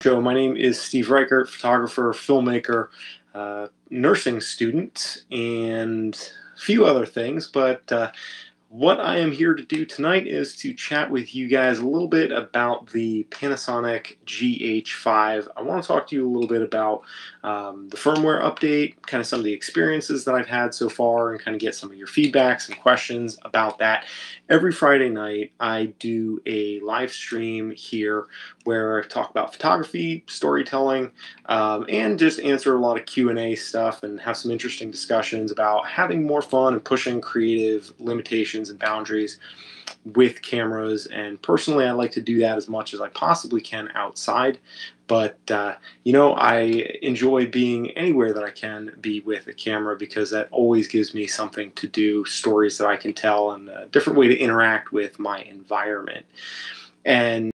Show. My name is Steve Reichert, photographer, filmmaker, nursing student, and a few other things. But what I am here to do tonight is to chat with you guys a little bit about the Panasonic GH5. I want to talk to you a little bit about the firmware update, kind of some of the experiences that I've had so far, and kind of get some of your feedbacks and questions about that. Every Friday night, I do a live stream here where I talk about photography, storytelling, and just answer a lot of Q&A stuff and have some interesting discussions about having more fun and pushing creative limitations and boundaries with cameras. And personally, I like to do that as much as I possibly can outside. But, I enjoy being anywhere that I can be with a camera because that always gives me something to do, stories that I can tell, and a different way to interact with my environment. And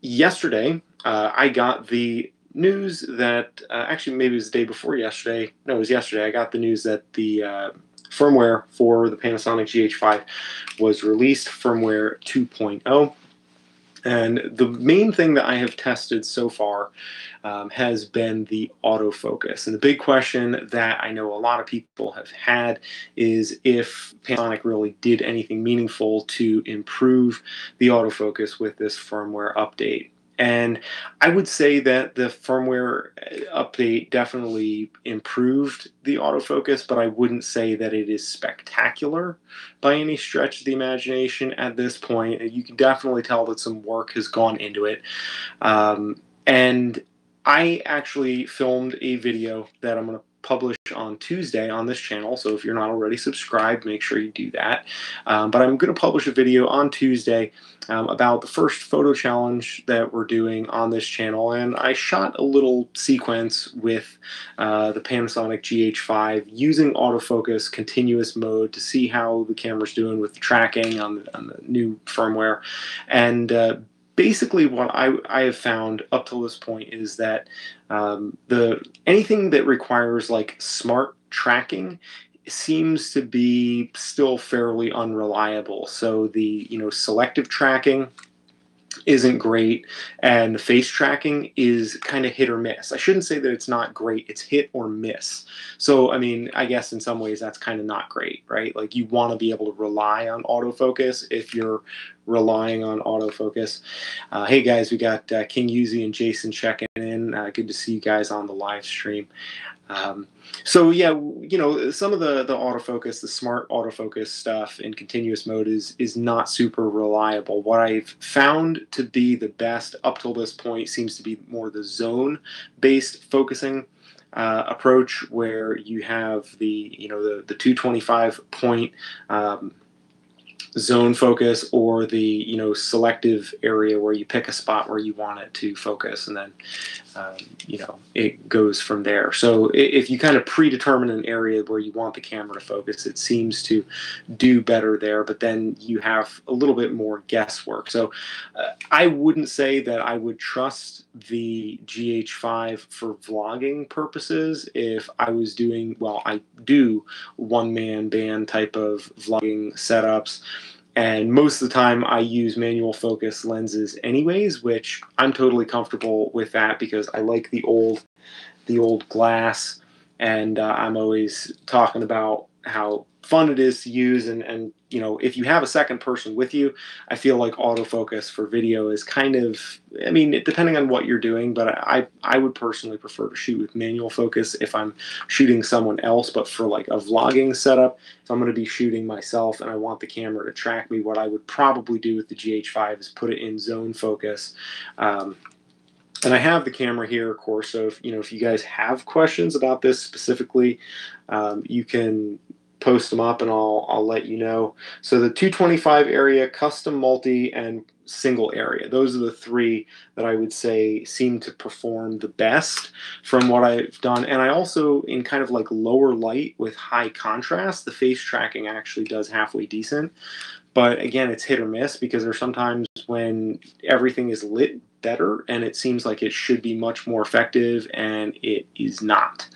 yesterday, I got the news that, actually maybe it was the day before yesterday. No, it was yesterday. I got the news that the firmware for the Panasonic GH5 was released, firmware 2.0. And the main thing that I have tested so far has been the autofocus. And the big question that I know a lot of people have had is if Panasonic really did anything meaningful to improve the autofocus with this firmware update. And I would say that the firmware update definitely improved the autofocus, but I wouldn't say that it is spectacular by any stretch of the imagination at this point. You can definitely tell that some work has gone into it. And I actually filmed a video that I'm going to publish on Tuesday on this channel. So if you're not already subscribed, make sure you do that. But I'm going to publish a video on Tuesday about the first photo challenge that we're doing on this channel. And I shot a little sequence with the Panasonic GH5 using autofocus continuous mode to see how the camera's doing with the tracking on the new firmware. And basically what I have found up to this point is that anything that requires like smart tracking seems to be still fairly unreliable. So the selective tracking isn't great, and the face tracking is kind of hit or miss. I shouldn't say that it's not great, it's hit or miss. So I mean, I guess in some ways that's kind of not great, right? Like you want to be able to rely on autofocus if you're relying on autofocus. Hey guys, we got King Yuzi and Jason checking in. Good to see you guys on the live stream. So yeah, some of the autofocus, the smart autofocus stuff in continuous mode is not super reliable. What I've found to be the best up till this point seems to be more the zone-based focusing approach, where you have the 225 point zone focus, or the selective area where you pick a spot where you want it to focus, and then it goes from there. So if you kind of predetermine an area where you want the camera to focus, it seems to do better there, but then you have a little bit more guesswork. So I wouldn't say that I would trust the GH5 for vlogging purposes if I was doing, well, I do one-man band type of vlogging setups. And most of the time I use manual focus lenses anyways, which I'm totally comfortable with that because I like the old glass, and I'm always talking about how fun it is to use, and if you have a second person with you, I feel like autofocus for video is kind of, I mean, depending on what you're doing, but I would personally prefer to shoot with manual focus if I'm shooting someone else. But for like a vlogging setup, if I'm going to be shooting myself and I want the camera to track me, what I would probably do with the GH5 is put it in zone focus. And I have the camera here, of course, so if you guys have questions about this specifically, you can post them up and I'll let you know. So the 225 area, custom, multi, and single area, those are the three that I would say seem to perform the best from what I've done. And I also, in kind of like lower light with high contrast, the face tracking actually does halfway decent. But again, it's hit or miss because there's sometimes when everything is lit better and it seems like it should be much more effective and it is not.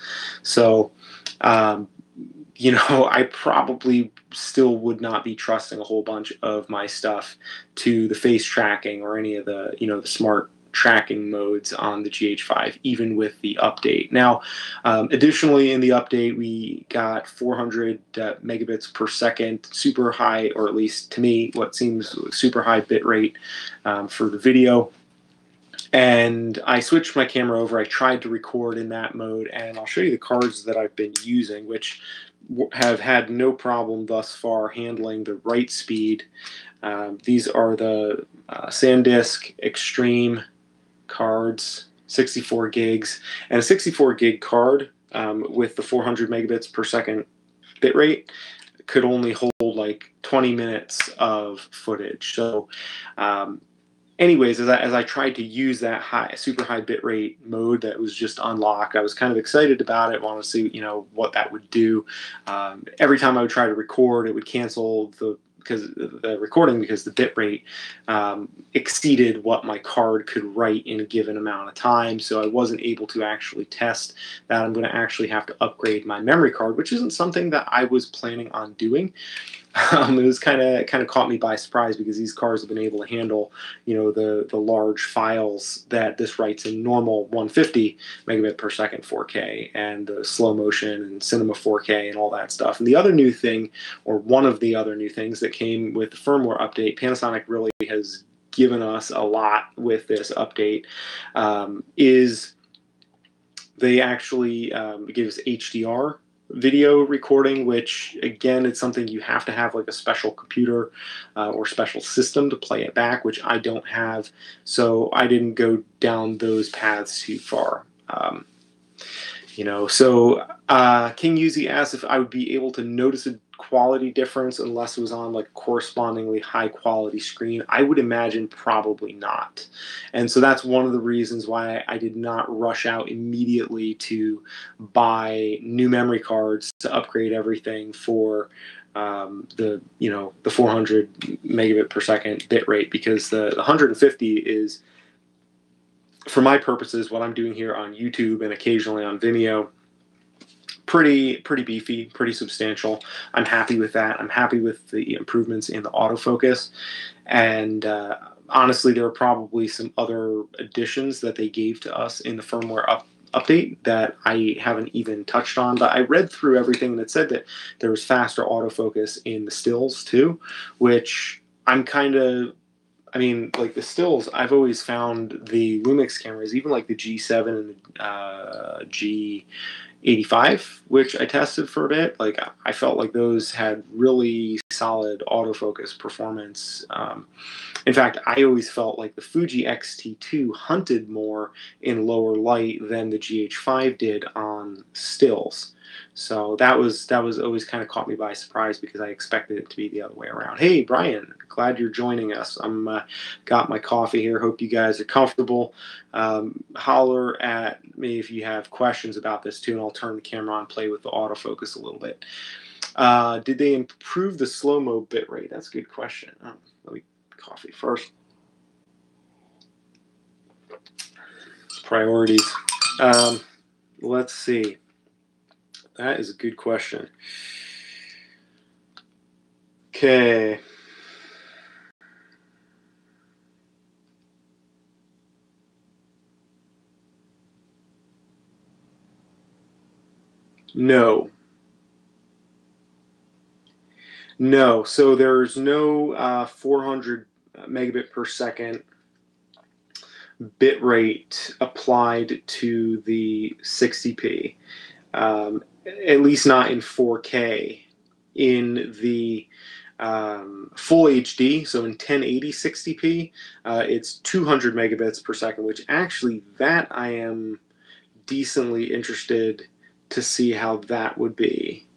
So I probably still would not be trusting a whole bunch of my stuff to the face tracking or any of the the smart tracking modes on the GH5, even with the update. Now, additionally, in the update, we got 400 megabits per second, super high, or at least to me, what seems super high bit rate for the video. And I switched my camera over. I tried to record in that mode, and I'll show you the cards that I've been using, which have had no problem thus far handling the write speed. These are the SanDisk Extreme cards, 64 gigs, and a 64 gig card with the 400 megabits per second bitrate could only hold like 20 minutes of footage. So anyways, as I tried to use that super high bitrate mode that was just unlocked, I was kind of excited about it, wanted to see, you know, what that would do. Every time I would try to record, it would cancel the recording because the bitrate exceeded what my card could write in a given amount of time. So I wasn't able to actually test that. I'm going to actually have to upgrade my memory card, which isn't something that I was planning on doing. It was kind of caught me by surprise because these cards have been able to handle, you know, the large files that this writes in normal 150 megabit per second 4K and the slow motion and cinema 4K and all that stuff. And the other new thing, or one of the other new things that came with the firmware update, Panasonic really has given us a lot with this update, is they actually give us HDR video recording, which again, it's something you have to have like a special computer or special system to play it back, which I don't have, so I didn't go down those paths too far. You know, so King Yuzi asked if I would be able to notice a quality difference unless it was on like correspondingly high quality screen. I would imagine probably not. And so that's one of the reasons why I did not rush out immediately to buy new memory cards to upgrade everything for the 400 megabit per second bit rate, because the 150 is, for my purposes, what I'm doing here on YouTube and occasionally on Vimeo, pretty beefy, pretty substantial. I'm happy with that. I'm happy with the improvements in the autofocus. And honestly, there are probably some other additions that they gave to us in the firmware update that I haven't even touched on. But I read through everything that said that there was faster autofocus in the stills too, which I'm kind of, I mean, like the stills, I've always found the Lumix cameras, even like the G7 and the G85, which I tested for a bit, like I felt like those had really solid autofocus performance. In fact, I always felt like the Fuji X-T2 hunted more in lower light than the GH5 did on stills. So that was always kind of caught me by surprise because I expected it to be the other way around. Hey, Brian, glad you're joining us. I'm got my coffee here. Hope you guys are comfortable. Holler at me if you have questions about this too, and I'll turn the camera on, play with the autofocus a little bit. Did they improve the slow-mo bitrate? That's a good question. Let me coffee first. Priorities. Let's see. That is a good question. Okay. No. No. So there's no 400 megabit per second bit rate applied to the 60p. At least not in 4K. In the full HD, so in 1080 60p, it's 200 megabits per second, which actually that I am decently interested to see how that would be.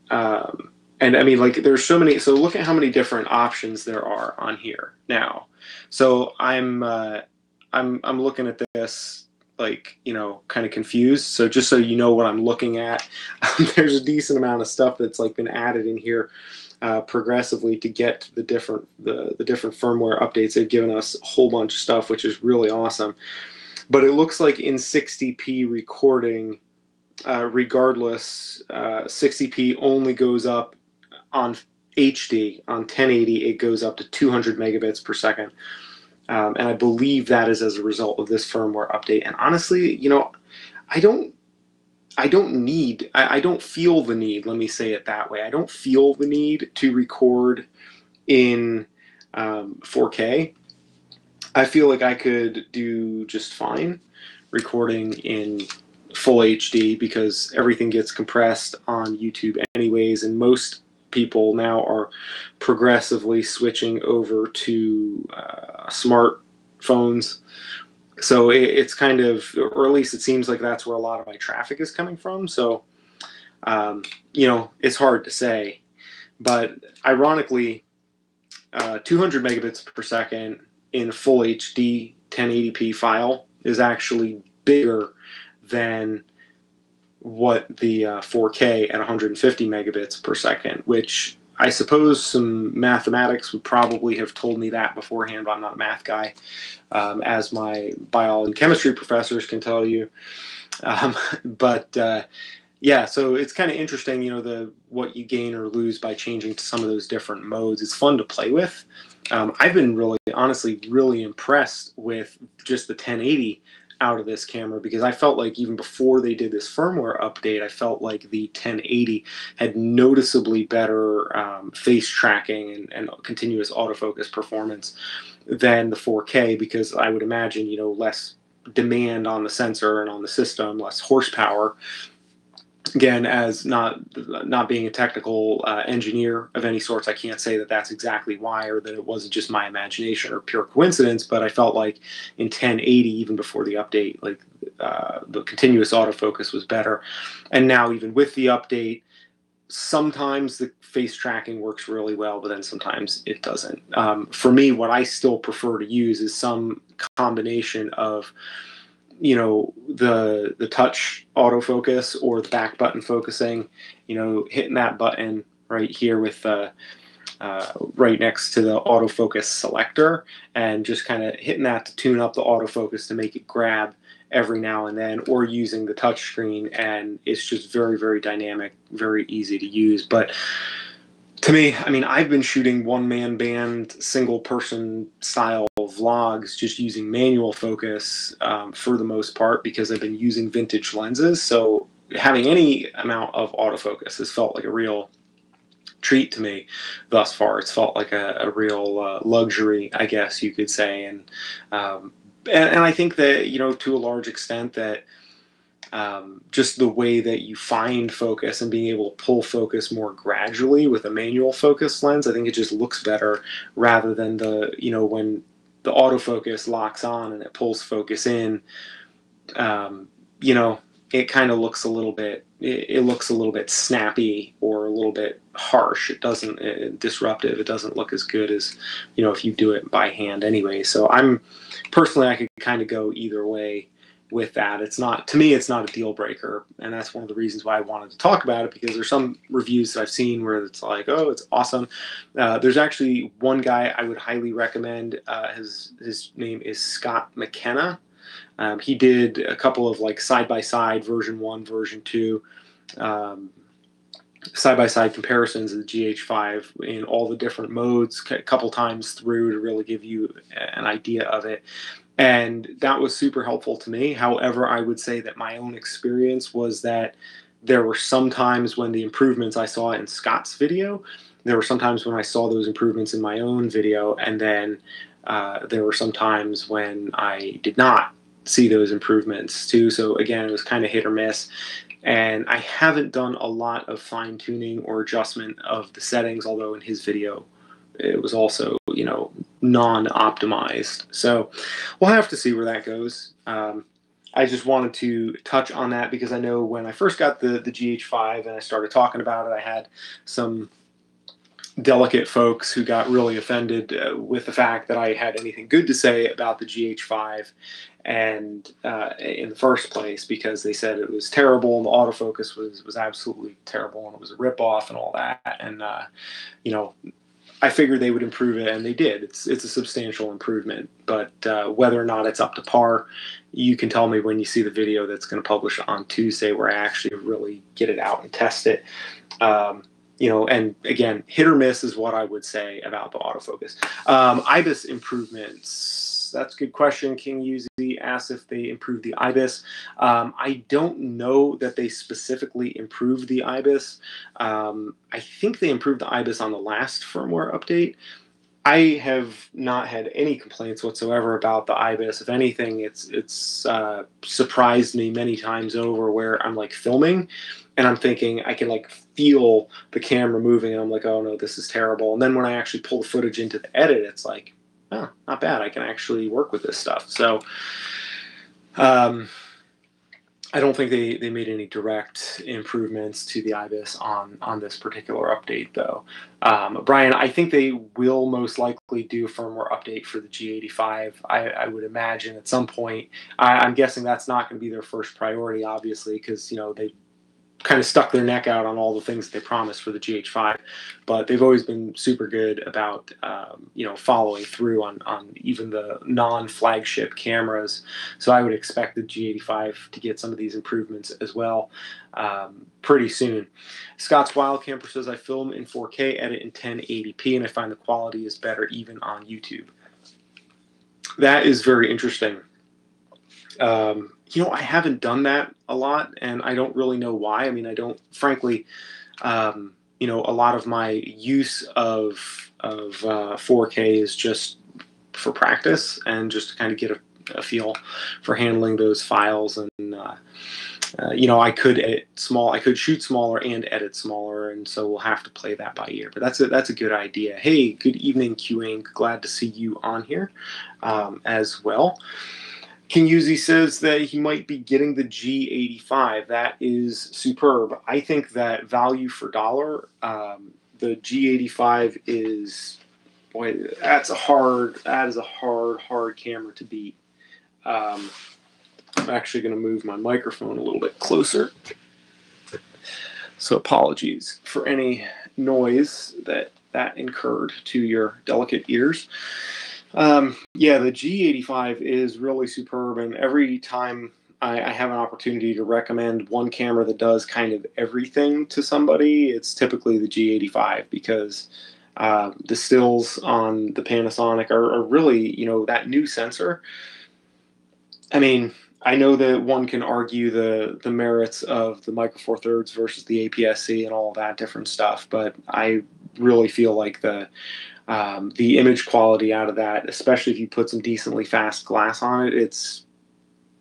And I mean, like, there's so many. So look at how many different options there are on here now. So I'm looking at this, like, you know, kind of confused. So just so you know what I'm looking at, there's a decent amount of stuff that's like been added in here progressively to get the different firmware updates. They've given us a whole bunch of stuff, which is really awesome. But it looks like in 60p recording, regardless, 60p only goes up on HD. On 1080, it goes up to 200 megabits per second. And I believe that is as a result of this firmware update. And honestly, I don't I don't feel the need, let me say it that way. I don't feel the need to record in 4K. I feel like I could do just fine recording in full HD because everything gets compressed on YouTube anyways, and most people now are progressively switching over to smartphones. So it's kind of, or at least it seems like that's where a lot of my traffic is coming from. So, it's hard to say. But ironically, 200 megabits per second in full HD 1080p file is actually bigger than what the 4K at 150 megabits per second, which I suppose some mathematics would probably have told me that beforehand, but I'm not a math guy, as my biology and chemistry professors can tell you. Yeah, so it's kind of interesting, what you gain or lose by changing to some of those different modes. It's fun to play with. I've been honestly, really impressed with just the 1080 out of this camera, because I felt like even before they did this firmware update, I felt like the 1080 had noticeably better face tracking and continuous autofocus performance than the 4K, because I would imagine, less demand on the sensor and on the system, less horsepower. Again, as not being a technical engineer of any sorts, I can't say that that's exactly why, or that it wasn't just my imagination or pure coincidence. But I felt like in 1080, even before the update, like the continuous autofocus was better. And now, even with the update, sometimes the face tracking works really well, but then sometimes it doesn't. For me, what I still prefer to use is some combination of the touch autofocus or the back button focusing, hitting that button right here with right next to the autofocus selector, and just kind of hitting that to tune up the autofocus to make it grab every now and then, or using the touch screen, and it's just very, very dynamic, very easy to use. But to me, I mean, I've been shooting one-man band, single-person style vlogs just using manual focus for the most part, because I've been using vintage lenses. So having any amount of autofocus has felt like a real treat to me thus far. It's felt like a real luxury, I guess you could say. And I think that, to a large extent, that just the way that you find focus and being able to pull focus more gradually with a manual focus lens, I think it just looks better, rather than when the autofocus locks on and it pulls focus in, it kind of looks a little bit, it looks a little bit snappy or a little bit harsh. It doesn't, disruptive. It doesn't look as good as, if you do it by hand anyway. So I could kind of go either way with that. It's not, to me, it's not a deal breaker, and that's one of the reasons why I wanted to talk about it, because there's some reviews that I've seen where it's like, oh, it's awesome. There's actually one guy I would highly recommend. His name is Scott McKenna. He did a couple of like side-by-side version 1, version 2, side-by-side comparisons of the GH5 in all the different modes a couple times through to really give you an idea of it. And that was super helpful to me. However, I would say that my own experience was that there were some times when the improvements I saw in Scott's video, there were some times when I saw those improvements in my own video, and then there were some times when I did not see those improvements too. So again, it was kind of hit or miss. And I haven't done a lot of fine tuning or adjustment of the settings, although in his video it was also, non-optimized. So we'll have to see where that goes. I just wanted to touch on that because I know when I first got the GH5 and I started talking about it, I had some delicate folks who got really offended with the fact that I had anything good to say about the GH5 and in the first place, because they said it was terrible and the autofocus was absolutely terrible and it was a ripoff and all that. And I figured they would improve it, and they did. It's a substantial improvement, but whether or not it's up to par, you can tell me when you see the video that's going to publish on Tuesday, where I actually really get it out and test it. And again, hit or miss is what I would say about the autofocus. IBIS improvements. that's a good question. King Uzi asks if they improved the IBIS. I don't know that they specifically improved the IBIS. I think they improved the IBIS on the last firmware update. I have not had any complaints whatsoever about the IBIS. If anything, it's surprised me many times over where I'm like filming and I'm thinking I can like feel the camera moving and I'm like, oh no, this is terrible. And then when I actually pull the footage into the edit, it's like, oh, not bad. I can actually work with this stuff. So I don't think they made any direct improvements to the IBIS on this particular update, though. Brian, I think they will most likely do a firmware update for the G85. I would imagine at some point. I'm guessing that's not going to be their first priority, obviously, because they kind of stuck their neck out on all the things that they promised for the GH5, but they've always been super good about following through on even the non-flagship cameras. So I would expect the G85 to get some of these improvements as well pretty soon. Scott's Wild Camper says, I film in 4K, edit in 1080p, and I find the quality is better even on YouTube. That is very interesting. I haven't done that a lot, and I don't really know why. I mean, I don't, frankly, a lot of my use of 4K is just for practice and just to kind of get a feel for handling those files. And, I could edit small, I could shoot smaller and edit smaller, and so we'll have to play that by ear. But that's a good idea. Hey, good evening, QA. Glad to see you on here as well. King Uzi says that he might be getting the G85. That is superb. I think that value for dollar, the G85 is, boy, that is a hard camera to beat. I'm actually going to move my microphone a little bit closer. So apologies for any noise that incurred to your delicate ears. Yeah, the G85 is really superb, and every time I have an opportunity to recommend one camera that does kind of everything to somebody, it's typically the G85, because the stills on the Panasonic are really, that new sensor. I mean, I know that one can argue the merits of the Micro Four Thirds versus the APS-C and all that different stuff, but I really feel like the image quality out of that, especially if you put some decently fast glass on it, it's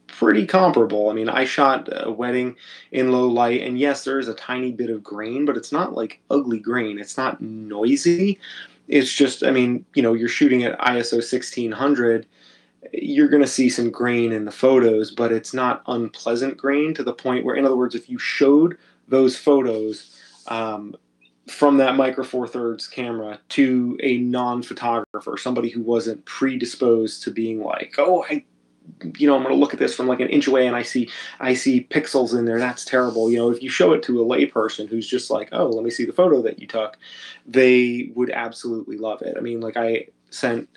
pretty comparable. I mean, I shot a wedding in low light, and yes, there is a tiny bit of grain, but it's not like ugly grain. It's not noisy. It's just, I mean, you're shooting at ISO 1600. You're going to see some grain in the photos, but it's not unpleasant grain to the point where, in other words, if you showed those photos from that Micro Four Thirds camera to a non-photographer, somebody who wasn't predisposed to being like, oh, I'm going to look at this from like an inch away and I see pixels in there. That's terrible. If you show it to a layperson who's just like, oh, let me see the photo that you took, they would absolutely love it. I mean, like, I sent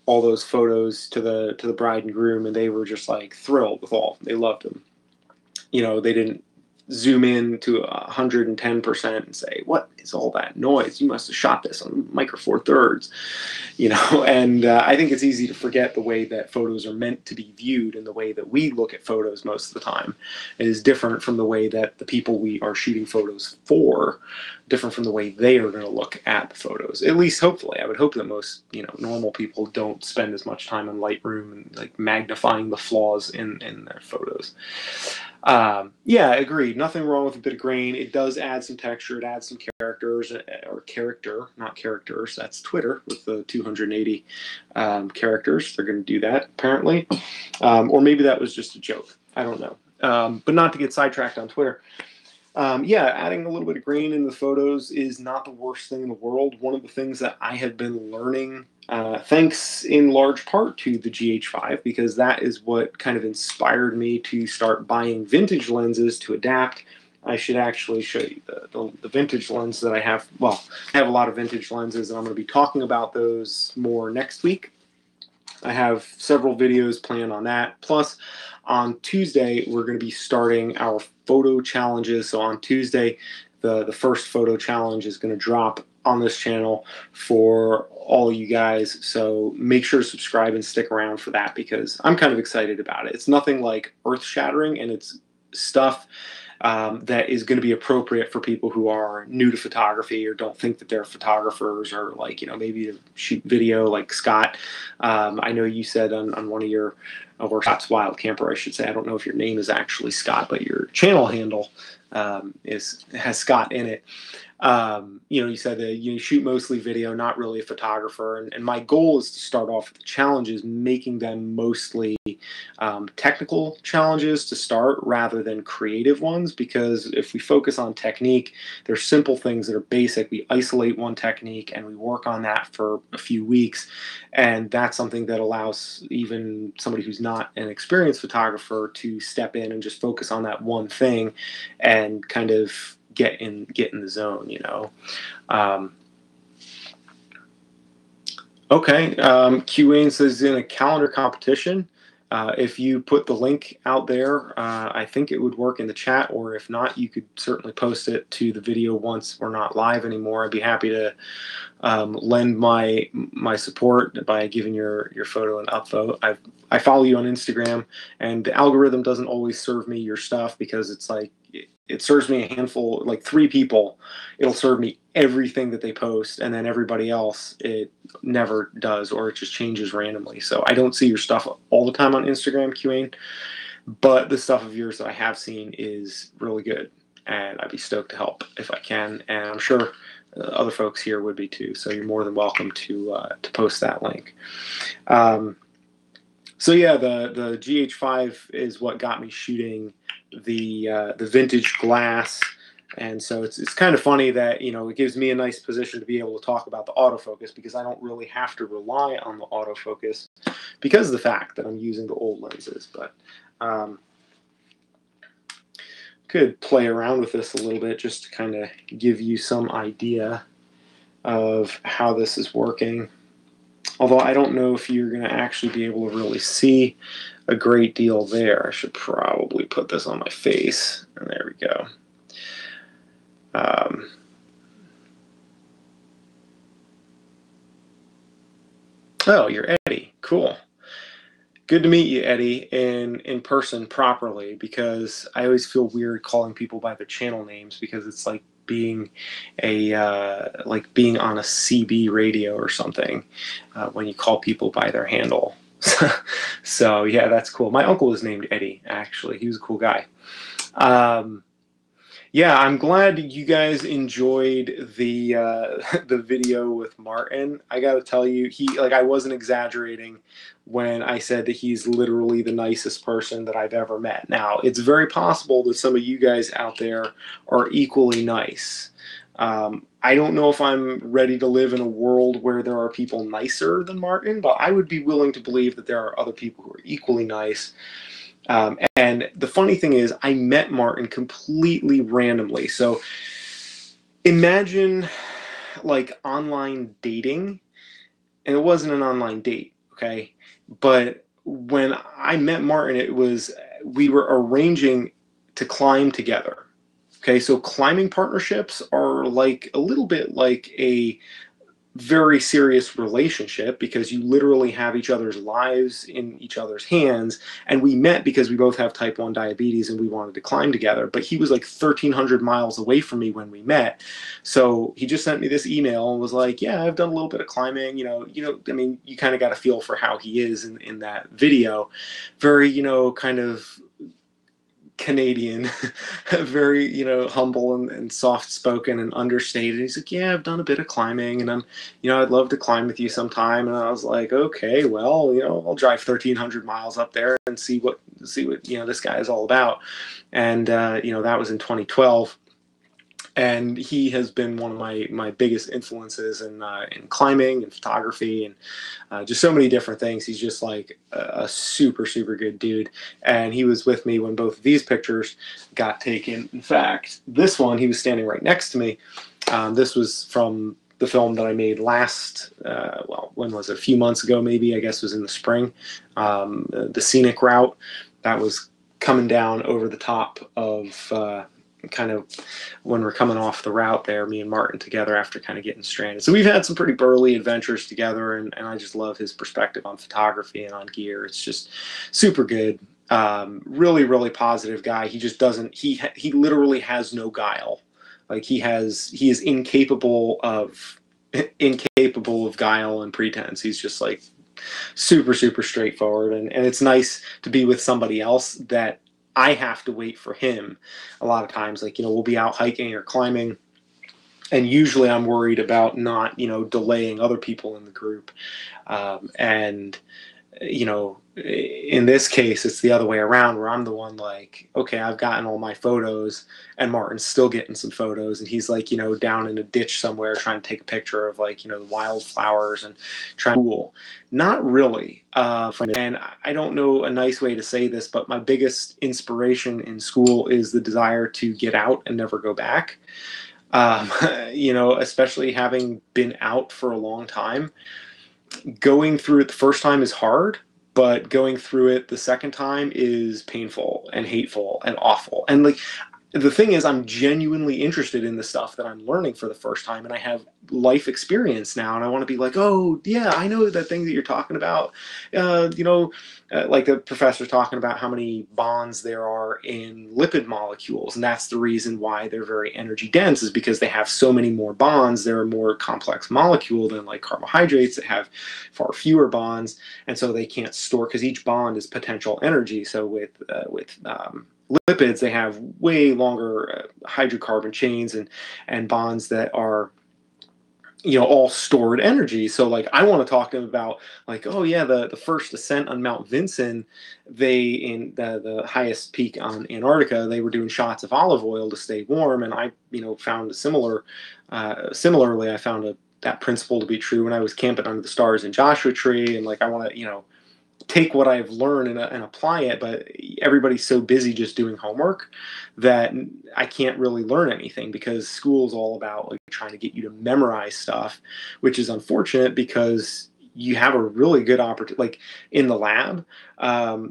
all those photos to the bride and groom, and they were just like thrilled with all. They loved them. They didn't zoom in to 110% and say, what is all that noise? You must have shot this on Micro Four Thirds, and I think it's easy to forget the way that photos are meant to be viewed, and the way that we look at photos most of the time is different from the way that the people we are shooting photos for, different from the way they are going to look at the photos. At least, hopefully. I would hope that most, normal people don't spend as much time in Lightroom and like magnifying the flaws in their photos. Yeah, agreed. Nothing wrong with a bit of grain. It does add some texture. It adds some characters, or character, not characters. That's Twitter with the 280 characters. They're going to do that, apparently. Or maybe that was just a joke. I don't know. But not to get sidetracked on Twitter. Yeah, adding a little bit of grain in the photos is not the worst thing in the world. One of the things that I have been learning, thanks in large part to the GH5, because that is what kind of inspired me to start buying vintage lenses to adapt. I should actually show you the vintage lens that I have. Well, I have a lot of vintage lenses, and I'm going to be talking about those more next week. I have several videos planned on that. Plus, on Tuesday, we're going to be starting our photo challenges. So on Tuesday, the first photo challenge is going to drop on this channel for all you guys. So make sure to subscribe and stick around for that, because I'm kind of excited about it. It's nothing like earth-shattering, and it's stuff that is going to be appropriate for people who are new to photography or don't think that they're photographers, or like, you know, maybe to shoot video like Scott. I know you said on one of your, or Scott's Wild Camper, I should say. I don't know if your name is actually Scott, but your channel handle has Scott in it. You know, you said that you shoot mostly video, not really a photographer. And my goal is to start off with the challenges, making them mostly technical challenges to start rather than creative ones. Because if we focus on technique, there's simple things that are basic. We isolate one technique and we work on that for a few weeks. And that's something that allows even somebody who's not an experienced photographer to step in and just focus on that one thing and kind of get in the zone, you know. Okay, Q Wayne says in a calendar competition. If you put the link out there, I think it would work in the chat, or if not, you could certainly post it to the video once we're not live anymore. I'd be happy to lend my support by giving your photo an upvote. I follow you on Instagram, and the algorithm doesn't always serve me your stuff, because it's like it serves me a handful, like 3 people. It'll serve me everything that they post, and then everybody else it never does, or it just changes randomly. So I don't see your stuff all the time on Instagram, QAnon, but the stuff of yours that I have seen is really good, and I'd be stoked to help if I can, and I'm sure other folks here would be too. So you're more than welcome to post that link. So yeah, the GH5 is what got me shooting the vintage glass, and so it's kind of funny that, you know, it gives me a nice position to be able to talk about the autofocus, because I don't really have to rely on the autofocus because of the fact that I'm using the old lenses. But could play around with this a little bit just to kind of give you some idea of how this is working. Although I don't know if you're going to actually be able to really see a great deal there. I should probably put this on my face. And there we go. Oh, you're Eddie. Cool. Good to meet you, Eddie, in person properly, because I always feel weird calling people by their channel names, because it's like being being on a CB radio or something when you call people by their handle. So yeah, that's cool. My uncle was named Eddie, actually. He was a cool guy. Yeah, I'm glad you guys enjoyed the the video with Martin. I got to tell you, I wasn't exaggerating when I said that he's literally the nicest person that I've ever met. Now, it's very possible that some of you guys out there are equally nice. I don't know if I'm ready to live in a world where there are people nicer than Martin, but I would be willing to believe that there are other people who are equally nice. And the funny thing is, I met Martin completely randomly. So imagine like online dating, and it wasn't an online date, okay? But when I met Martin, we were arranging to climb together. Okay, so climbing partnerships are like a little bit like a very serious relationship, because you literally have each other's lives in each other's hands. And we met because we both have type 1 diabetes and we wanted to climb together. But he was like 1,300 miles away from me when we met. So he just sent me this email and was like, yeah, I've done a little bit of climbing, you know, I mean, you kind of got a feel for how he is in that video. Very, you know, kind of Canadian, very, you know, humble and soft-spoken and understated. He's like, yeah, I've done a bit of climbing, and I'd love to climb with you sometime. And I was like, okay, well, you know, I'll drive 1,300 miles up there and see what you know, this guy is all about. And you know, that was in 2012. And he has been one of my biggest influences in climbing and photography and just so many different things. He's just like a super, super good dude. And he was with me when both of these pictures got taken. In fact, this one, he was standing right next to me. This was from the film that I made last, well, when was it? A few months ago, maybe, I guess it was in the spring. The scenic route that was coming down over the top of kind of when we're coming off the route there, me and Martin together after kind of getting stranded. So we've had some pretty burly adventures together, and I just love his perspective on photography and on gear. It's just super good. Really, really positive guy. He just doesn't, he literally has no guile. Like he is incapable of guile and pretense. He's just like super, super straightforward. And it's nice to be with somebody else that I have to wait for him a lot of times. Like, we'll be out hiking or climbing, and usually I'm worried about not, delaying other people in the group. And in this case, it's the other way around, where I'm the one like, okay, I've gotten all my photos, and Martin's still getting some photos, and he's like, down in a ditch somewhere trying to take a picture of like, the wildflowers and trying to cool. Not really. And I don't know a nice way to say this, but my biggest inspiration in school is the desire to get out and never go back. Especially having been out for a long time. Going through it the first time is hard, but going through it the second time is painful and hateful and awful. And like, the thing is, I'm genuinely interested in the stuff that I'm learning for the first time, and I have life experience now, and I want to be like, oh yeah, I know that thing that you're talking about. Like the professor's talking about how many bonds there are in lipid molecules, and that's the reason why they're very energy dense, is because they have so many more bonds. They're a more complex molecule than like carbohydrates that have far fewer bonds, and so they can't store, because each bond is potential energy. So with lipids, they have way longer hydrocarbon chains and bonds that are all stored energy. So like, I want to talk to them about like, oh yeah, the first ascent on Mount Vinson, they, in the highest peak on Antarctica, they were doing shots of olive oil to stay warm. And I found similarly, I found that principle to be true when I was camping under the stars in Joshua Tree. And like, I want to take what I've learned and apply it, but everybody's so busy just doing homework that I can't really learn anything, because school is all about like trying to get you to memorize stuff, which is unfortunate because you have a really good opportunity. Like in the lab,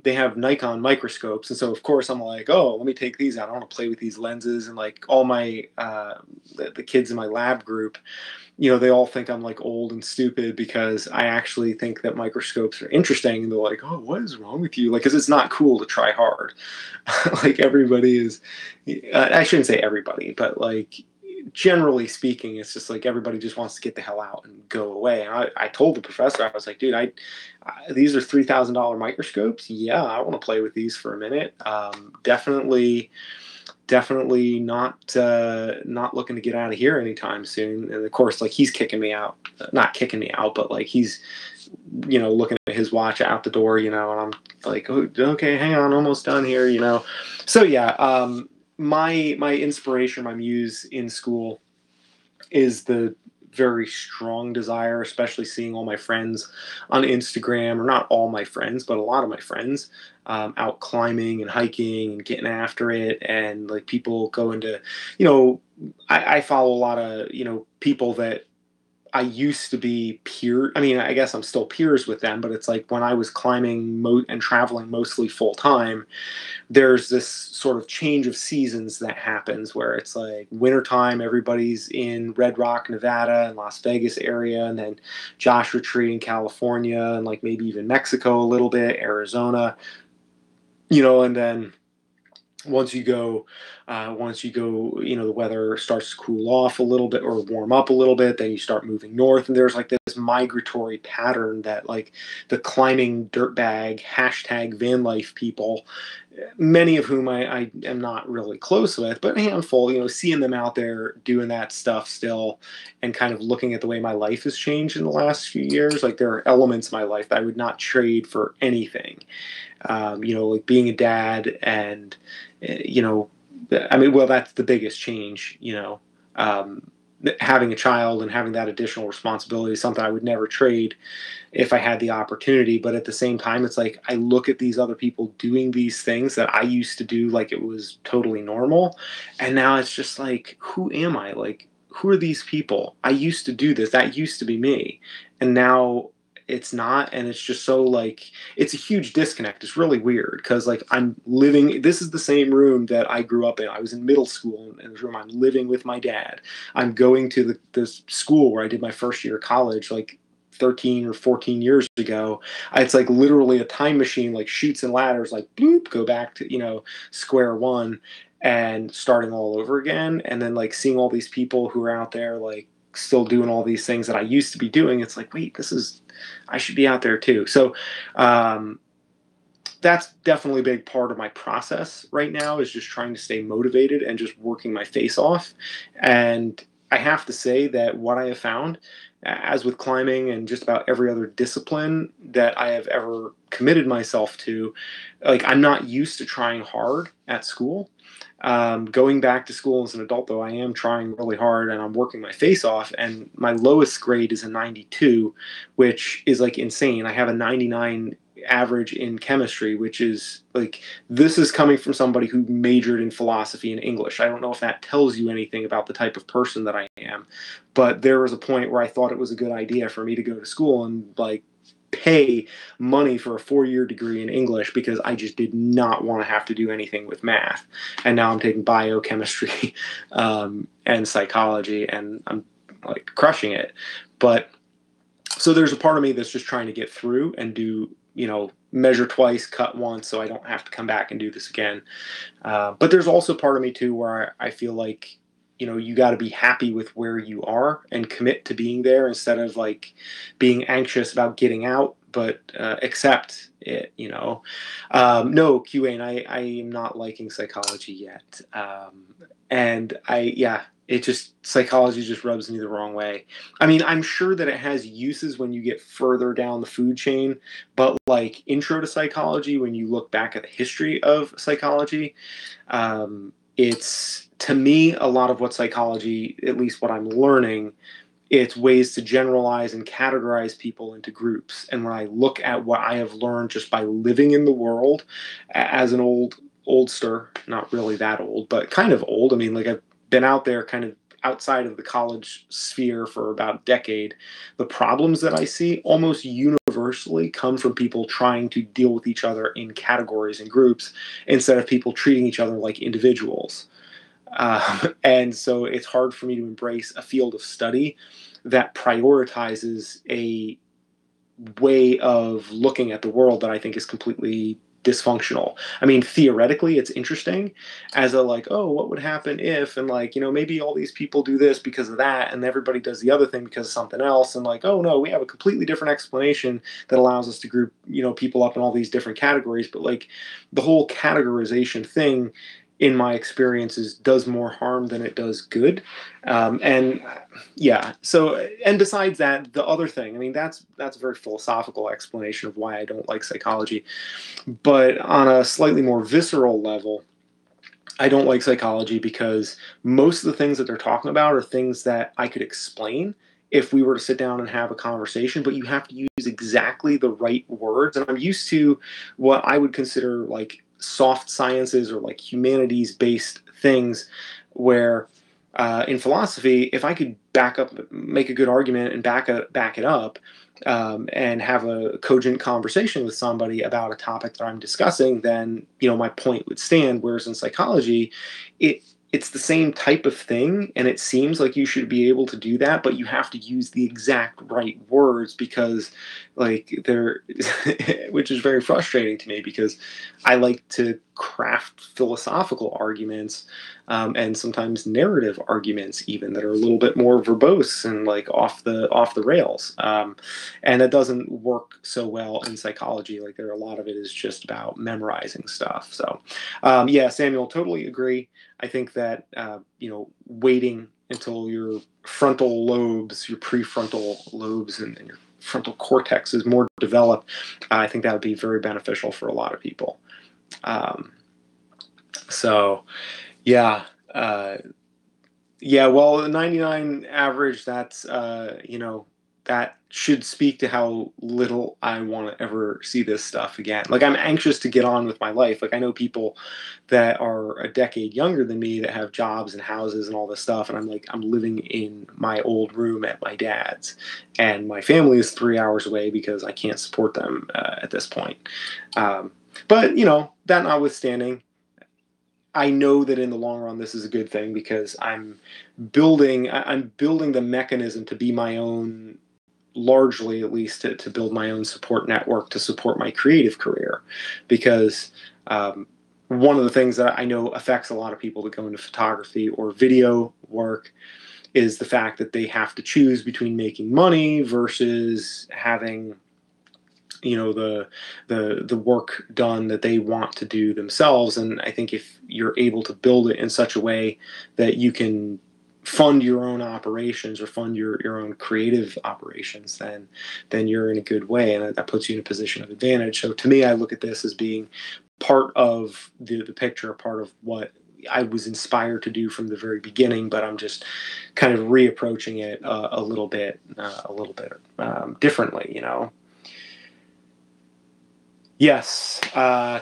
they have Nikon microscopes, and so of course I'm like, oh, let me take these out. I want to play with these lenses, and like all my the kids in my lab group, they all think I'm like old and stupid because I actually think that microscopes are interesting. And they're like, oh, what is wrong with you? Like, because it's not cool to try hard. Like everybody is, I shouldn't say everybody, but like generally speaking, it's just like everybody just wants to get the hell out and go away. And I told the professor, I was like, dude, these are $3,000 microscopes. Yeah, I want to play with these for a minute. Definitely not looking to get out of here anytime soon. And of course, like he's kicking me out, not kicking me out, but like he's, looking at his watch out the door, and I'm like, oh, okay, hang on, almost done here, So yeah, my inspiration, my muse in school is the very strong desire, especially seeing all my friends on Instagram, or not all my friends, but a lot of my friends, out climbing and hiking and getting after it. And like people go into, I follow a lot of, people that I used to be I mean, I guess I'm still peers with them, but it's like when I was climbing and traveling mostly full time, there's this sort of change of seasons that happens where it's like wintertime, everybody's in Red Rock, Nevada and Las Vegas area, and then Joshua Tree in California, and like maybe even Mexico a little bit, Arizona, and then once you go, the weather starts to cool off a little bit or warm up a little bit, then you start moving north. And there's like this migratory pattern that like the climbing dirtbag #van life people, many of whom I am not really close with, but a handful, seeing them out there doing that stuff still, and kind of looking at the way my life has changed in the last few years. Like there are elements of my life that I would not trade for anything. Like being a dad, and I mean, well, that's the biggest change, having a child and having that additional responsibility is something I would never trade if I had the opportunity. But at the same time, it's like I look at these other people doing these things that I used to do like it was totally normal. And now it's just like, who am I? Like, who are these people? I used to do this. That used to be me. And now it's not. And it's just so like, it's a huge disconnect. It's really weird because like this is the same room that I grew up in. I was in middle school in this room. I'm living with my dad. I'm going to the school where I did my first year of college, like 13 or 14 years ago. It's like literally a time machine, like chutes and ladders, like bloop, go back to, square one and starting all over again. And then like seeing all these people who are out there, like still doing all these things that I used to be doing. It's like, wait, I should be out there too. So, that's definitely a big part of my process right now, is just trying to stay motivated and just working my face off. And I have to say that what I have found, as with climbing and just about every other discipline that I have ever committed myself to, like I'm not used to trying hard at school. Going back to school as an adult, though, I am trying really hard and I'm working my face off. And my lowest grade is a 92, which is like insane. I have a 99 average in chemistry, which is like, this is coming from somebody who majored in philosophy and English. I don't know if that tells you anything about the type of person that I am, but there was a point where I thought it was a good idea for me to go to school and like pay money for a 4-year degree in English because I just did not want to have to do anything with math. And now I'm taking biochemistry and psychology, and I'm like crushing it. But so there's a part of me that's just trying to get through and do, measure twice, cut once, so I don't have to come back and do this again. But there's also part of me too where I feel like, you got to be happy with where you are and commit to being there instead of like being anxious about getting out, but accept it, No, QA, and I am not liking psychology yet. And psychology just rubs me the wrong way. I mean, I'm sure that it has uses when you get further down the food chain, but like intro to psychology, when you look back at the history of psychology, it's, to me, a lot of what psychology, at least what I'm learning, it's ways to generalize and categorize people into groups. And when I look at what I have learned just by living in the world as an oldster, not really that old, but kind of old. I mean, like I've been out there kind of outside of the college sphere for about a decade. The problems that I see almost universally come from people trying to deal with each other in categories and groups instead of people treating each other like individuals. And so it's hard for me to embrace a field of study that prioritizes a way of looking at the world that I think is completely dysfunctional. I mean, theoretically, it's interesting as a like, oh, what would happen if, and like, maybe all these people do this because of that, and everybody does the other thing because of something else, and like, oh no, we have a completely different explanation that allows us to group, people up in all these different categories. But like the whole categorization thing, in my experiences, does more harm than it does good. And yeah, so, and besides that, the other thing, I mean, that's a very philosophical explanation of why I don't like psychology. But on a slightly more visceral level, I don't like psychology because most of the things that they're talking about are things that I could explain if we were to sit down and have a conversation, but you have to use exactly the right words. And I'm used to what I would consider like soft sciences or like humanities based things where in philosophy, if I could make a good argument and back it up, and have a cogent conversation with somebody about a topic that I'm discussing, then my point would stand. Whereas in psychology, it's the same type of thing, and it seems like you should be able to do that, but you have to use the exact right words because, like, they're, which is very frustrating to me because I like to craft philosophical arguments, and sometimes narrative arguments even that are a little bit more verbose and like off the rails, and it doesn't work so well in psychology. Like a lot of it is just about memorizing stuff. So yeah, Samuel, totally agree. I think that waiting until your frontal lobes, your prefrontal lobes, and your frontal cortex is more developed, I think that would be very beneficial for a lot of people. So yeah, yeah. Well, the 99 average, that's that should speak to how little I want to ever see this stuff again. Like, I'm anxious to get on with my life. Like, I know people that are a decade younger than me that have jobs and houses and all this stuff, and I'm like, I'm living in my old room at my dad's, and my family is 3 hours away because I can't support them at this point. But that notwithstanding, I know that in the long run this is a good thing, because I'm building the mechanism to be my own, largely at least, to build my own support network to support my creative career. Because one of the things that I know affects a lot of people that go into photography or video work is the fact that they have to choose between making money versus having the work done that they want to do themselves. And I think if you're able to build it in such a way that you can fund your own operations or fund your own creative operations, then you're in a good way, and that puts you in a position of advantage. So to me, I look at this as being part of the picture, part of what I was inspired to do from the very beginning, but I'm just kind of reapproaching it a little bit differently. Yes,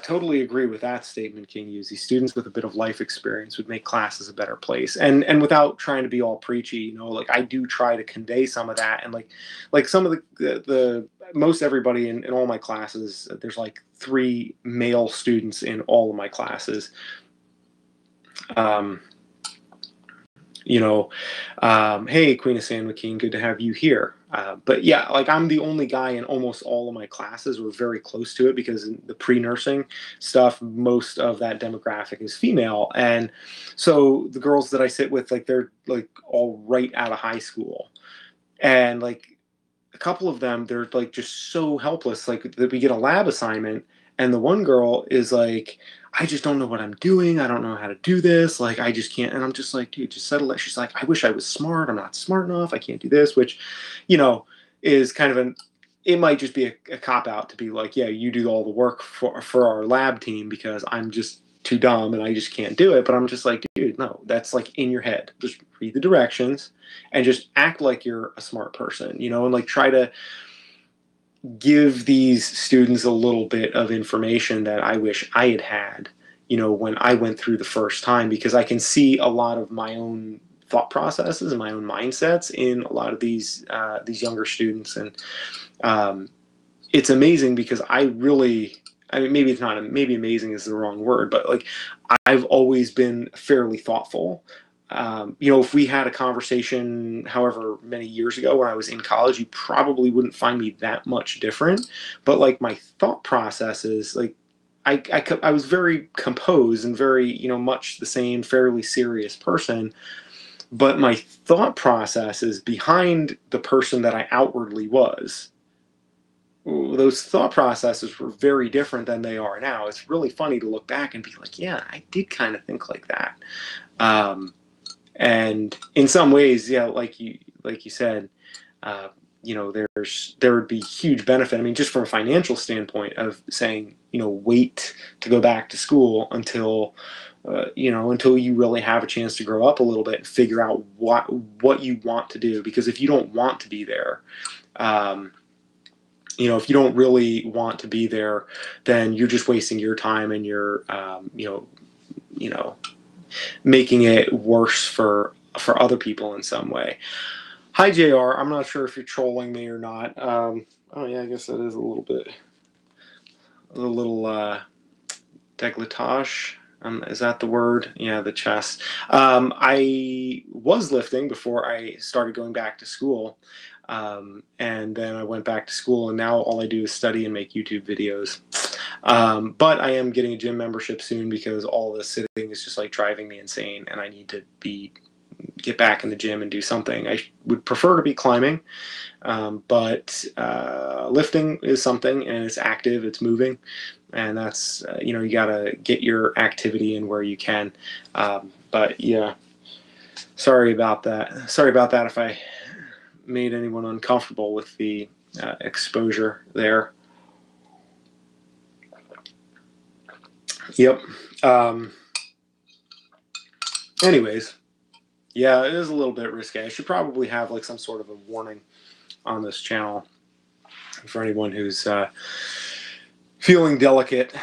totally agree with that statement, King Yuzi. Students with a bit of life experience would make classes a better place, and without trying to be all preachy, like, I do try to convey some of that, and like some of the most everybody in all my classes, there's like 3 male students in all of my classes. Um, hey, Queen of San Joaquin, good to have you here. But yeah, like, I'm the only guy in almost all of my classes. We're very close to it because in the pre-nursing stuff, most of that demographic is female. And so the girls that I sit with, like, they're like all right out of high school. And like a couple of them, they're like just so helpless. Like, that we get a lab assignment, and the one girl is like, I just don't know what I'm doing. I don't know how to do this. Like, I just can't. And I'm just like, dude, just settle it. She's like, I wish I was smart. I'm not smart enough. I can't do this, which, is kind of it might just be a cop out to be like, yeah, you do all the work for our lab team because I'm just too dumb and I just can't do it. But I'm just like, dude, no, that's like in your head. Just read the directions and just act like you're a smart person, and like try to give these students a little bit of information that I wish I had had, when I went through the first time, because I can see a lot of my own thought processes and my own mindsets in a lot of these younger students. And it's amazing because I mean, maybe amazing is the wrong word, but like, I've always been fairly thoughtful. If we had a conversation however many years ago when I was in college, you probably wouldn't find me that much different. But like, my thought processes, like, I was very composed and very, much the same fairly serious person. But my thought processes behind the person that I outwardly was, those thought processes were very different than they are now. It's really funny to look back and be like, yeah, I did kind of think like that. And in some ways, yeah, like you said, there would be huge benefit. I mean, just from a financial standpoint of saying, wait to go back to school until until you really have a chance to grow up a little bit and figure out what you want to do. Because if you don't want to be there, if you don't really want to be there, then you're just wasting your time, and you're making it worse for other people in some way. Hi, JR. I'm not sure if you're trolling me or not. Oh yeah, I guess that is a little décolletage. Is that the word? Yeah, the chest. I was lifting before I started going back to school. And then I went back to school, and now all I do is study and make YouTube videos. But I am getting a gym membership soon because all this sitting is just like driving me insane, and I need to get back in the gym and do something. I would prefer to be climbing, but lifting is something, and it's active, it's moving, and that's you gotta get your activity in where you can. But yeah, sorry about that. Sorry about that if I made anyone uncomfortable with the exposure there. Yep. Anyways, yeah, it is a little bit risque. I should probably have like some sort of a warning on this channel for anyone who's feeling delicate.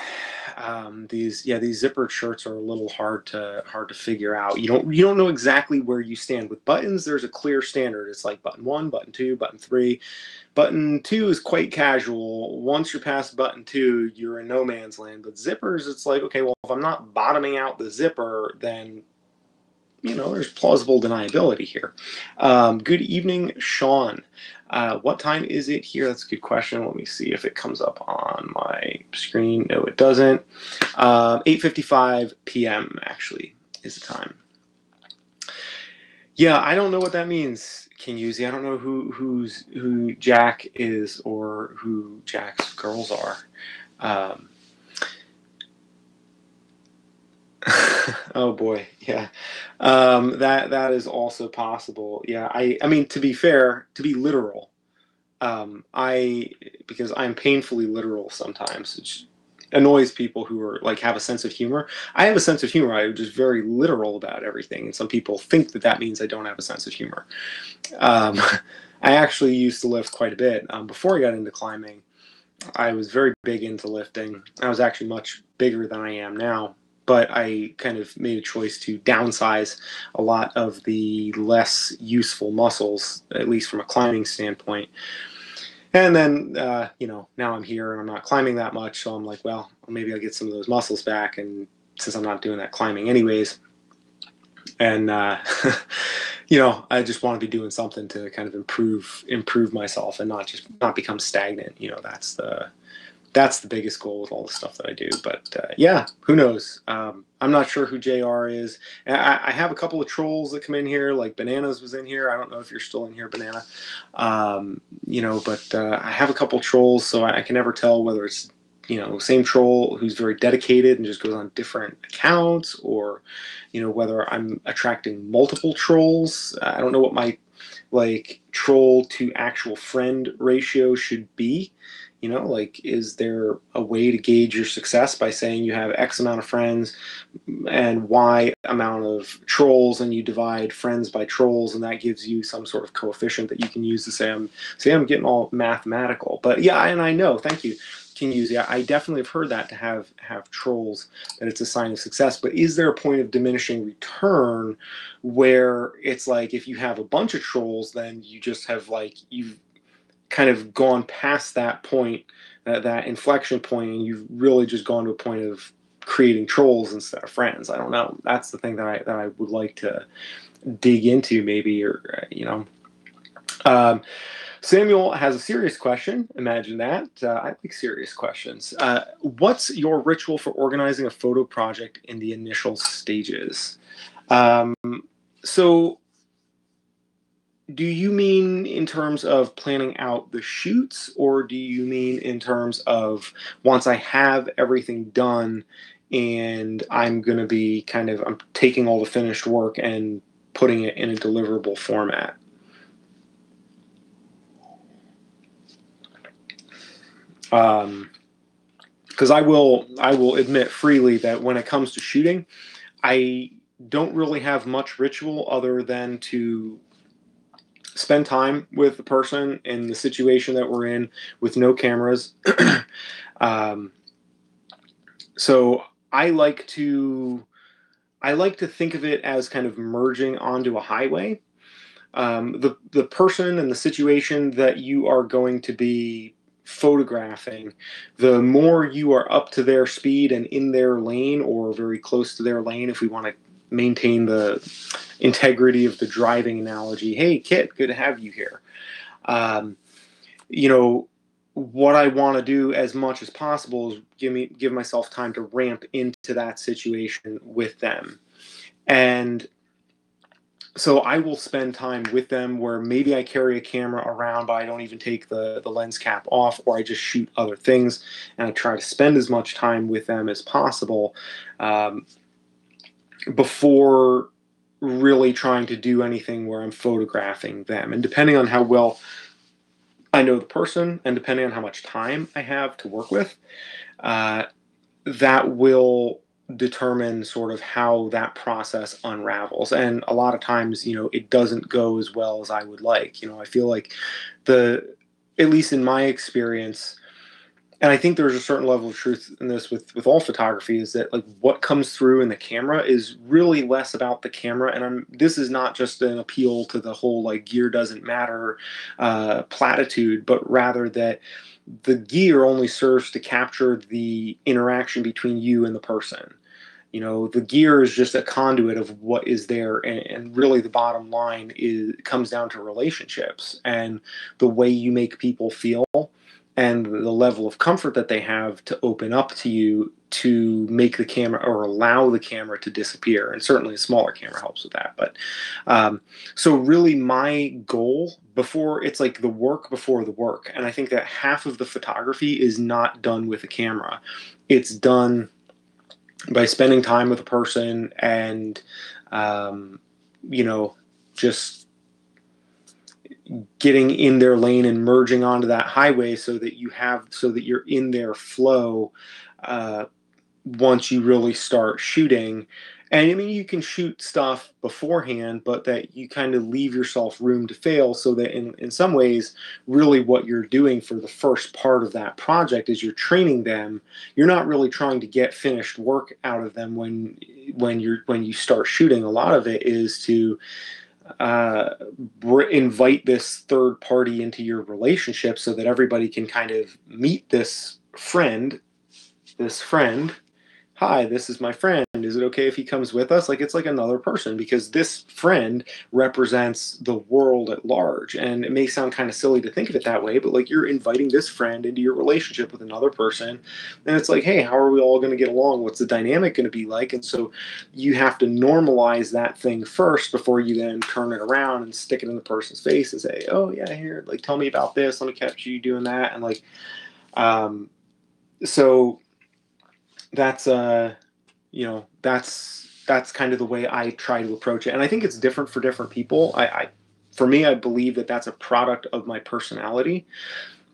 These zippered shirts are a little hard to figure out. You don't know exactly where you stand. With buttons, there's a clear standard. It's like button 1, button 2, button 3. Button 2 is quite casual. Once you're past button 2, you're in no man's land. But zippers, it's like, okay, well, if I'm not bottoming out the zipper, then there's plausible deniability here. Good evening, Sean. What time is it here? That's a good question. Let me see if it comes up on my screen. No, it doesn't. 8:55 p.m. actually is the time. Yeah, I don't know what that means, King Yuzi. I don't know who Jack is or who Jack's girls are. Oh boy, yeah. That is also possible. Yeah, I mean, to be fair, to be literal, because I'm painfully literal sometimes, which annoys people who are like have a sense of humor. I have a sense of humor. I'm just very literal about everything, and some people think that means I don't have a sense of humor. I actually used to lift quite a bit before I got into climbing. I was very big into lifting. I was actually much bigger than I am now. But I kind of made a choice to downsize a lot of the less useful muscles, at least from a climbing standpoint. And then, now I'm here and I'm not climbing that much, so I'm like, well, maybe I'll get some of those muscles back. And since I'm not doing that climbing anyways, and I just want to be doing something to kind of improve myself and not become stagnant. That's the biggest goal with all the stuff that I do. But yeah, who knows? I'm not sure who JR is. And I have a couple of trolls that come in here, like Bananas was in here. I don't know if you're still in here, Banana. But I have a couple trolls, so I can never tell whether it's same troll who's very dedicated and just goes on different accounts, or whether I'm attracting multiple trolls. I don't know what my troll to actual friend ratio should be. Is there a way to gauge your success by saying you have X amount of friends and Y amount of trolls, and you divide friends by trolls, and that gives you some sort of coefficient that you can use to say I'm getting all mathematical. But yeah, and I know, thank you, King Yuzi. I definitely have heard that to have trolls, that it's a sign of success. But is there a point of diminishing return where it's like if you have a bunch of trolls, then you just have you've kind of gone past that point, that inflection point, and you've really just gone to a point of creating trolls instead of friends? I don't know. That's the thing that I would like to dig into, maybe, or Samuel has a serious question. Imagine that. I like serious questions. What's your ritual for organizing a photo project in the initial stages? So do you mean in terms of planning out the shoots, or do you mean in terms of once I have everything done and I'm going to be I'm taking all the finished work and putting it in a deliverable format? Because I will admit freely that when it comes to shooting, I don't really have much ritual other than to spend time with the person in the situation that we're in with no cameras. So I like to think of it as kind of merging onto a highway. The person and the situation that you are going to be photographing, the more you are up to their speed and in their lane or very close to their lane, if we want to maintain the integrity of the driving analogy. Hey, Kit, good to have you here. What I want to do as much as possible is give myself time to ramp into that situation with them. And so I will spend time with them where maybe I carry a camera around, but I don't even take the lens cap off, or I just shoot other things, and I try to spend as much time with them as possible before really trying to do anything where I'm photographing them. And depending on how well I know the person, and depending on how much time I have to work with, that will determine sort of how that process unravels. And a lot of times, it doesn't go as well as I would like. I feel like at least in my experience, and I think there's a certain level of truth in this with all photography, is that like what comes through in the camera is really less about the camera. And this is not just an appeal to the whole like gear doesn't matter platitude, but rather that the gear only serves to capture the interaction between you and the person. The gear is just a conduit of what is there, and really the bottom line comes down to relationships and the way you make people feel and the level of comfort that they have to open up to you to make the camera or allow the camera to disappear. And certainly a smaller camera helps with that. But so really my goal it's like the work before the work. And I think that half of the photography is not done with a camera. It's done by spending time with a person and, just getting in their lane and merging onto that highway so that you're in their flow once you really start shooting. And I mean, you can shoot stuff beforehand, but that you kind of leave yourself room to fail, so that in some ways, really what you're doing for the first part of that project is you're training them. You're not really trying to get finished work out of them when you start shooting. A lot of it is to invite this third party into your relationship so that everybody can kind of meet this friend. Hi, this is my friend. Is it okay if he comes with us? Like, it's like another person, because this friend represents the world at large. And it may sound kind of silly to think of it that way, but like you're inviting this friend into your relationship with another person. And it's like, hey, how are we all going to get along? What's the dynamic going to be like? And so you have to normalize that thing first before you then turn it around and stick it in the person's face and say, oh yeah, here, like, tell me about this. Let me capture you doing that. And like, so that's that's kind of the way I try to approach it. And I think it's different for different people. For me, I believe that that's a product of my personality,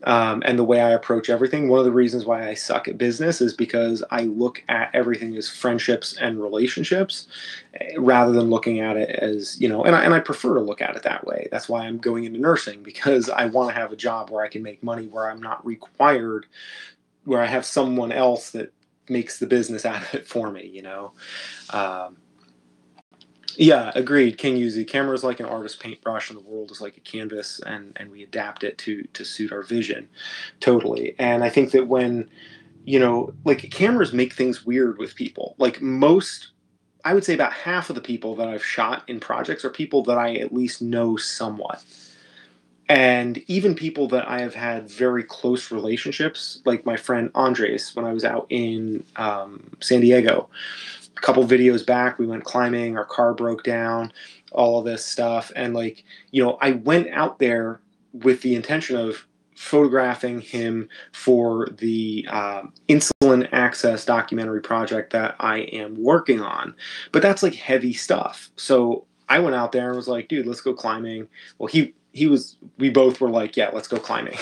and the way I approach everything. One of the reasons why I suck at business is because I look at everything as friendships and relationships, rather than looking at it as, and I prefer to look at it that way. That's why I'm going into nursing, because I want to have a job where I can make money, where I'm not required, where I have someone else that makes the business out of it for me, Yeah, agreed. King Yuzi. Camera is like an artist's paintbrush, and the world is like a canvas, and we adapt it to suit our vision. Totally. And I think that when, like, cameras make things weird with people. Like I would say about half of the people that I've shot in projects are people that I at least know somewhat. And even people that I have had very close relationships, like my friend Andres, when I was out in San Diego, a couple videos back, we went climbing, our car broke down, all of this stuff. And like, I went out there with the intention of photographing him for the insulin access documentary project that I am working on. But that's like heavy stuff. So I went out there and was like, dude, let's go climbing. Well, we both were like, yeah, let's go climbing.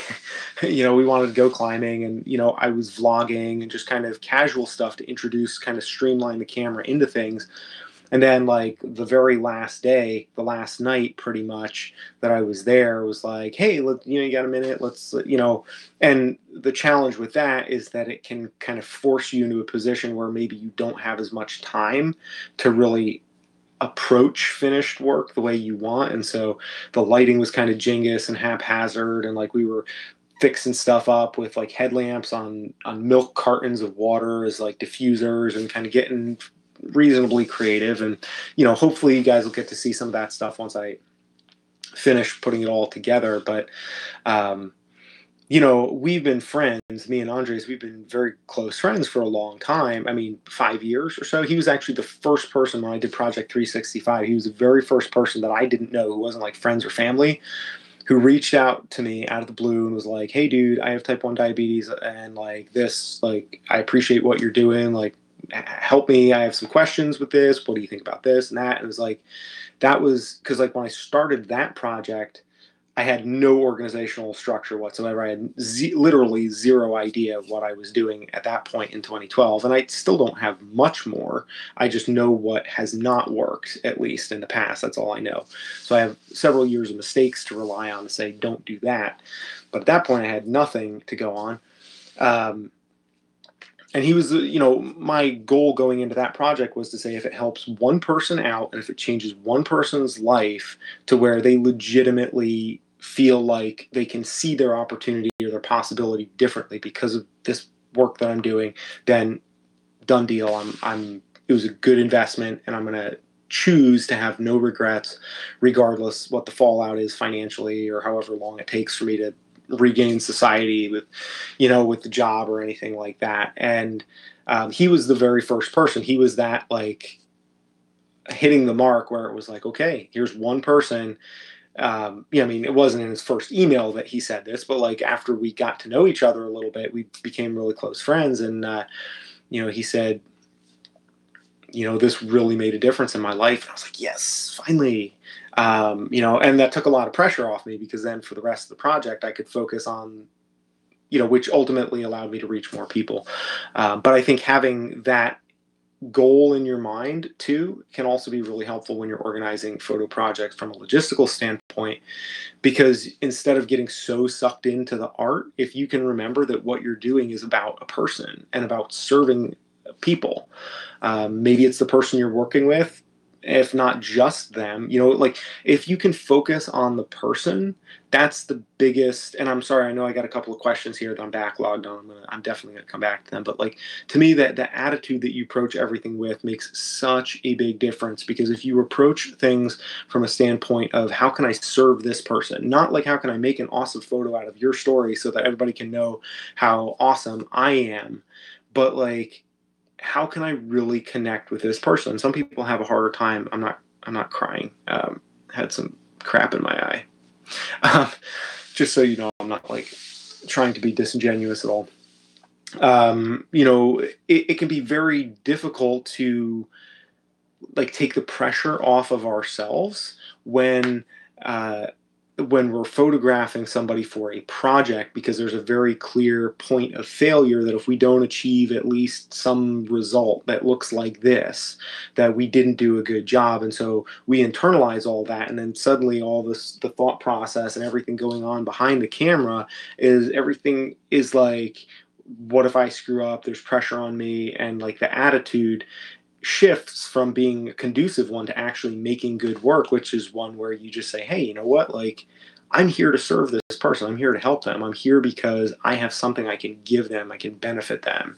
We wanted to go climbing, and, I was vlogging and just kind of casual stuff to introduce, kind of streamline the camera into things. And then like the very last day, the last night pretty much that I was there, was like, hey, you got a minute? Let's, and the challenge with that is that it can kind of force you into a position where maybe you don't have as much time to really approach finished work the way you want. And so the lighting was kind of jingus and haphazard, and like we were fixing stuff up with like headlamps on milk cartons of water as like diffusers, and kind of getting reasonably creative. And hopefully you guys will get to see some of that stuff once I finish putting it all together. But we've been friends, me and Andres, we've been very close friends for a long time. I mean, 5 years or so. He was actually the first person when I did Project 365. He was the very first person that I didn't know, who wasn't like friends or family, who reached out to me out of the blue and was like, hey, dude, I have type 1 diabetes, and like this, like, I appreciate what you're doing. Like, help me. I have some questions with this. What do you think about this and that? And it was like, that was because like when I started that project, I had no organizational structure whatsoever. I had literally zero idea of what I was doing at that point in 2012. And I still don't have much more. I just know what has not worked, at least in the past. That's all I know. So I have several years of mistakes to rely on to say, don't do that. But at that point, I had nothing to go on. And he was, my goal going into that project was to say, if it helps one person out and if it changes one person's life to where they legitimately feel like they can see their opportunity or their possibility differently because of this work that I'm doing, then done deal. It was a good investment, and I'm going to choose to have no regrets, regardless what the fallout is financially or however long it takes for me to regain society with the job or anything like that. And he was the very first person. He was that, like, hitting the mark where it was like, okay, here's one person. It wasn't in his first email that he said this, but like after we got to know each other a little bit, we became really close friends. And he said, this really made a difference in my life. And I was like, yes, finally. And that took a lot of pressure off me, because then for the rest of the project, I could focus on, which ultimately allowed me to reach more people. But I think having that goal in your mind too can also be really helpful when you're organizing photo projects from a logistical standpoint, because instead of getting so sucked into the art, if you can remember that what you're doing is about a person and about serving people, maybe it's the person you're working with, if not just them, like if you can focus on the person, that's the biggest. And I'm sorry, I know I got a couple of questions here that I'm backlogged on. I'm definitely going to come back to them. But like, to me, that the attitude that you approach everything with makes such a big difference, because if you approach things from a standpoint of how can I serve this person, not like how can I make an awesome photo out of your story so that everybody can know how awesome I am, but like, how can I really connect with this person? Some people have a harder time. I'm not crying. Had some crap in my eye. Just so you know, I'm not like trying to be disingenuous at all. It can be very difficult to like take the pressure off of ourselves when we're photographing somebody for a project, because there's a very clear point of failure that if we don't achieve at least some result that looks like this, that we didn't do a good job. And so we internalize all that, and then suddenly all this, the thought process and everything going on behind the camera is everything is like, what if I screw up? There's pressure on me. And like the attitude shifts from being a conducive one to actually making good work, which is one where you just say, hey, you know what? Like, I'm here to serve this person. I'm here to help them. I'm here because I have something I can give them. I can benefit them.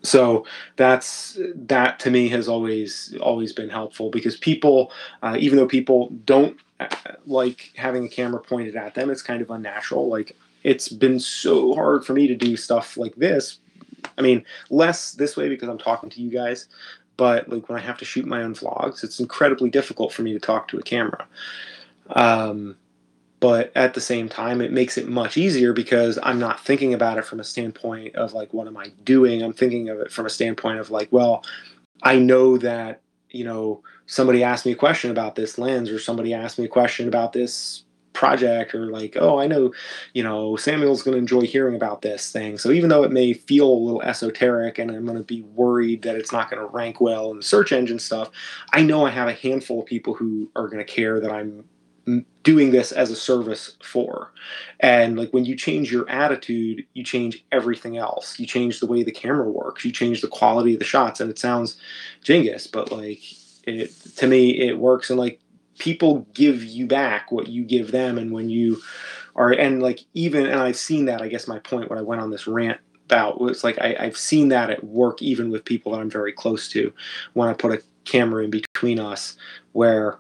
So that to me has always been helpful, because people, even though people don't like having a camera pointed at them, it's kind of unnatural. Like, it's been so hard for me to do stuff like this. I mean, less this way because I'm talking to you guys, but like when I have to shoot my own vlogs, it's incredibly difficult for me to talk to a camera. But at the same time, it makes it much easier because I'm not thinking about it from a standpoint of like, what am I doing? I'm thinking of it from a standpoint of like, well, I know that, somebody asked me a question about this lens, or somebody asked me a question about this project, or like, oh, I know, Samuel's going to enjoy hearing about this thing. So even though it may feel a little esoteric and I'm going to be worried that it's not going to rank well in the search engine stuff, I know I have a handful of people who are going to care that I'm doing this as a service for. And like, when you change your attitude, you change everything else. You change the way the camera works, you change the quality of the shots. And it sounds jingus, but like, to me, it works. And like, people give you back what you give them. And when you are, and like, even, and I've seen that, I guess my point, what I went on this rant about was like, I've seen that at work, even with people that I'm very close to, when I put a camera in between us, where,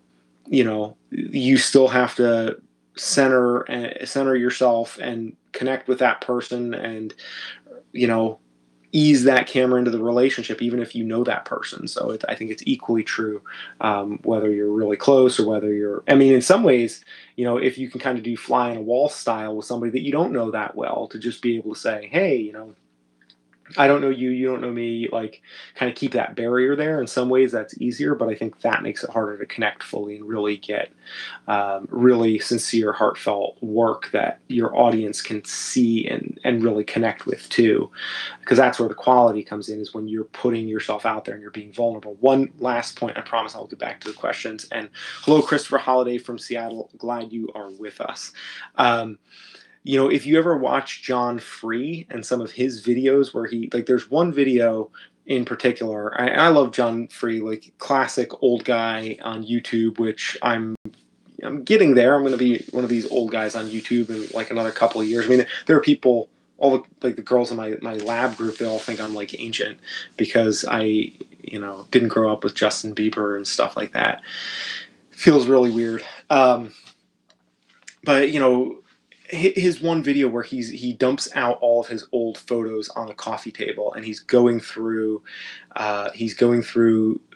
you still have to center yourself and connect with that person, and, ease that camera into the relationship, even if you know that person. So I think it's equally true, whether you're really close or whether you're, I mean, in some ways, if you can kind of do fly on a wall style with somebody that you don't know that well, to just be able to say, hey, I don't know you, you don't know me, like kind of keep that barrier there. In some ways that's easier, but I think that makes it harder to connect fully and really get really sincere, heartfelt work that your audience can see and really connect with too. Because that's where the quality comes in, is when you're putting yourself out there and you're being vulnerable. One last point, I promise I'll get back to the questions. And hello, Christopher Holiday from Seattle. Glad you are with us. You know, if you ever watch John Free and some of his videos where he, like, there's one video in particular, I love John Free, like classic old guy on YouTube, which I'm getting there. I'm going to be one of these old guys on YouTube in like another couple of years. I mean, there are people, all the, like the girls in my lab group, they all think I'm like ancient because I, you know, didn't grow up with Justin Bieber and stuff like that. Feels really weird. But you know, his one video where he dumps out all of his old photos on the coffee table, and he's going through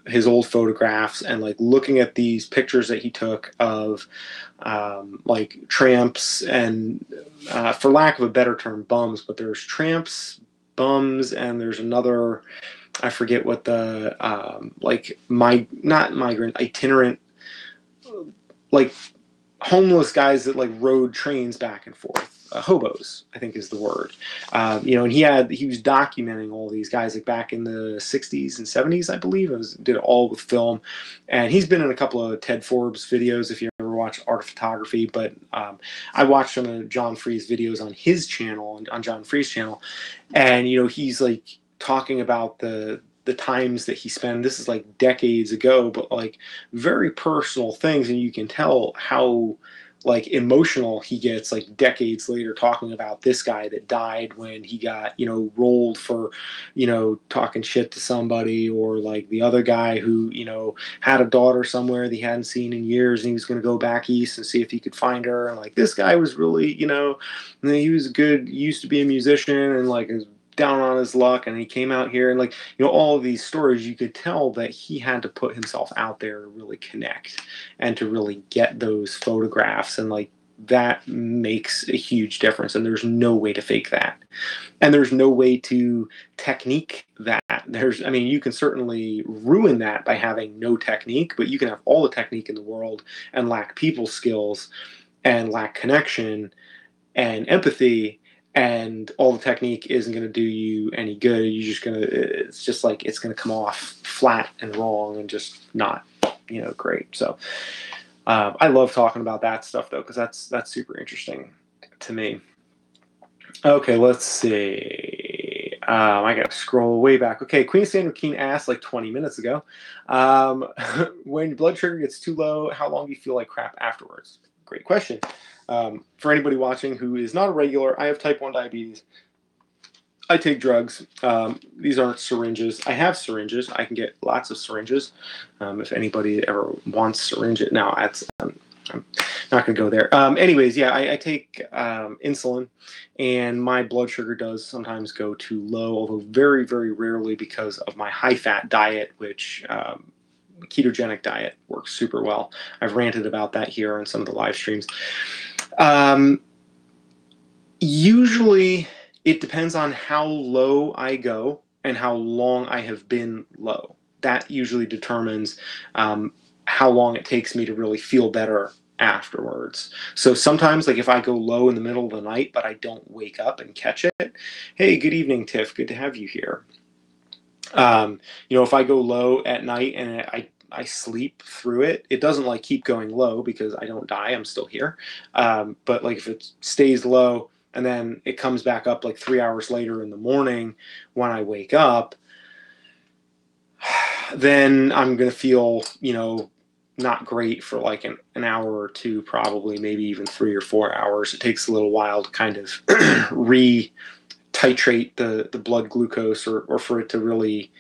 his old photographs and like looking at these pictures that he took of like tramps and for lack of a better term, bums, but there's tramps, bums, and there's another, I forget what the like not migrant, itinerant, like homeless guys that like rode trains back and forth. Hobos, I think is the word. You know, and he was documenting all these guys like back in the 60s and 70s, I believe. Did it all with film, and he's been in a couple of Ted Forbes videos if you ever watch Art of Photography. But I watched some of John Free's videos on his channel, on John Free's channel, and you know, he's like talking about the times that he spent. This is like decades ago, but like very personal things, and you can tell how like emotional he gets like decades later talking about this guy that died when he got, you know, rolled for, you know, talking shit to somebody, or like the other guy who, you know, had a daughter somewhere that he hadn't seen in years and he was going to go back east and see if he could find her, and like this guy was really, you know, he was good, he used to be a musician and like his down on his luck, and he came out here, and like, you know, all of these stories, you could tell that he had to put himself out there to really connect and to really get those photographs, and like that makes a huge difference, and there's no way to fake that, and there's no way to technique that. I mean, you can certainly ruin that by having no technique, but you can have all the technique in the world and lack people skills and lack connection and empathy, and all the technique isn't going to do you any good. You're just going to, it's just like, it's going to come off flat and wrong and just not, you know, great. So I love talking about that stuff though, because that's super interesting to me. Okay, let's see. I got to scroll way back. Okay, Queen Sandra Keen asked like 20 minutes ago, when your blood sugar gets too low, how long do you feel like crap afterwards? Great question. For anybody watching who is not a regular, I have type 1 diabetes. I take drugs. These aren't syringes. I have syringes. I can get lots of syringes. If anybody ever wants syringes. Now, I'm not going to go there. Anyways, yeah, I take insulin, and my blood sugar does sometimes go too low, although very, very rarely because of my high-fat diet, which ketogenic diet works super well. I've ranted about that here on some of the live streams. Usually it depends on how low I go and how long I have been low. That usually determines how long it takes me to really feel better afterwards. So sometimes, like if I go low in the middle of the night, but I don't wake up and catch it. Hey, good evening, Tiff. Good to have you here. You know, if I go low at night and I sleep through it, it doesn't like keep going low because I don't die. I'm still here. But like if it stays low and then it comes back up like 3 hours later in the morning when I wake up, then I'm going to feel, you know, not great for like an hour or two, probably, maybe even 3 or 4 hours. It takes a little while to kind of re-titrate the blood glucose or for it to really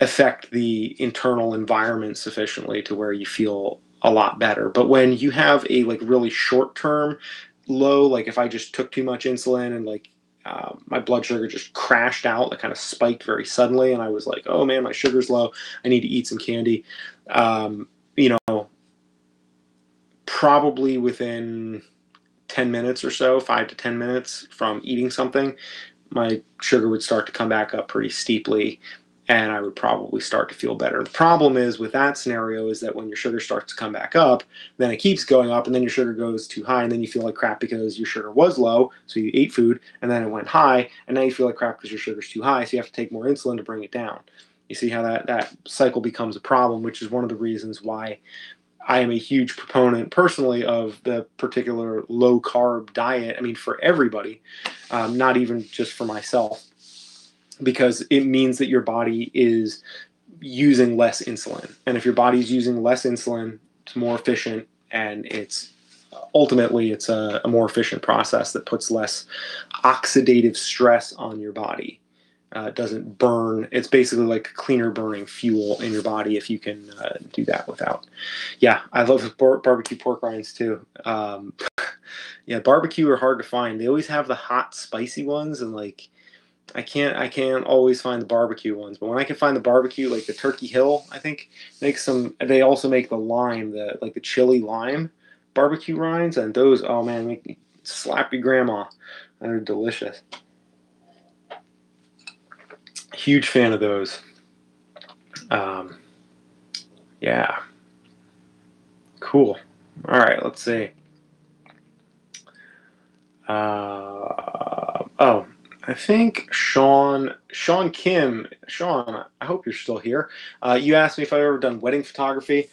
affect the internal environment sufficiently to where you feel a lot better. But when you have a like really short term low, like if I just took too much insulin and like my blood sugar just crashed out, like kind of spiked very suddenly, and I was like, oh man, my sugar's low, I need to eat some candy. You know, probably within 10 minutes or so, 5 to 10 minutes from eating something, my sugar would start to come back up pretty steeply, and I would probably start to feel better. The problem is with that scenario is that when your sugar starts to come back up, then it keeps going up, and then your sugar goes too high, and then you feel like crap because your sugar was low, so you ate food, and then it went high, and now you feel like crap because your sugar's too high, so you have to take more insulin to bring it down. You see how that cycle becomes a problem, which is one of the reasons why I am a huge proponent personally of the particular low carb diet. I mean, for everybody, not even just for myself, because it means that your body is using less insulin. And if your body's using less insulin, it's more efficient, and it's ultimately it's a more efficient process that puts less oxidative stress on your body. It doesn't burn. It's basically like cleaner burning fuel in your body if you can do that without. Yeah, I love barbecue pork rinds too. Yeah, barbecue are hard to find. They always have the hot, spicy ones, and like I can't always find the barbecue ones. But when I can find the barbecue, like the Turkey Hill, I think makes some. They also make the lime, the chili lime barbecue rinds, and those, oh man, make me slap your grandma. They're delicious. Huge fan of those. Yeah. Cool. All right, let's see. Oh, I think Sean Kim. Sean, I hope you're still here. You asked me if I've ever done wedding photography.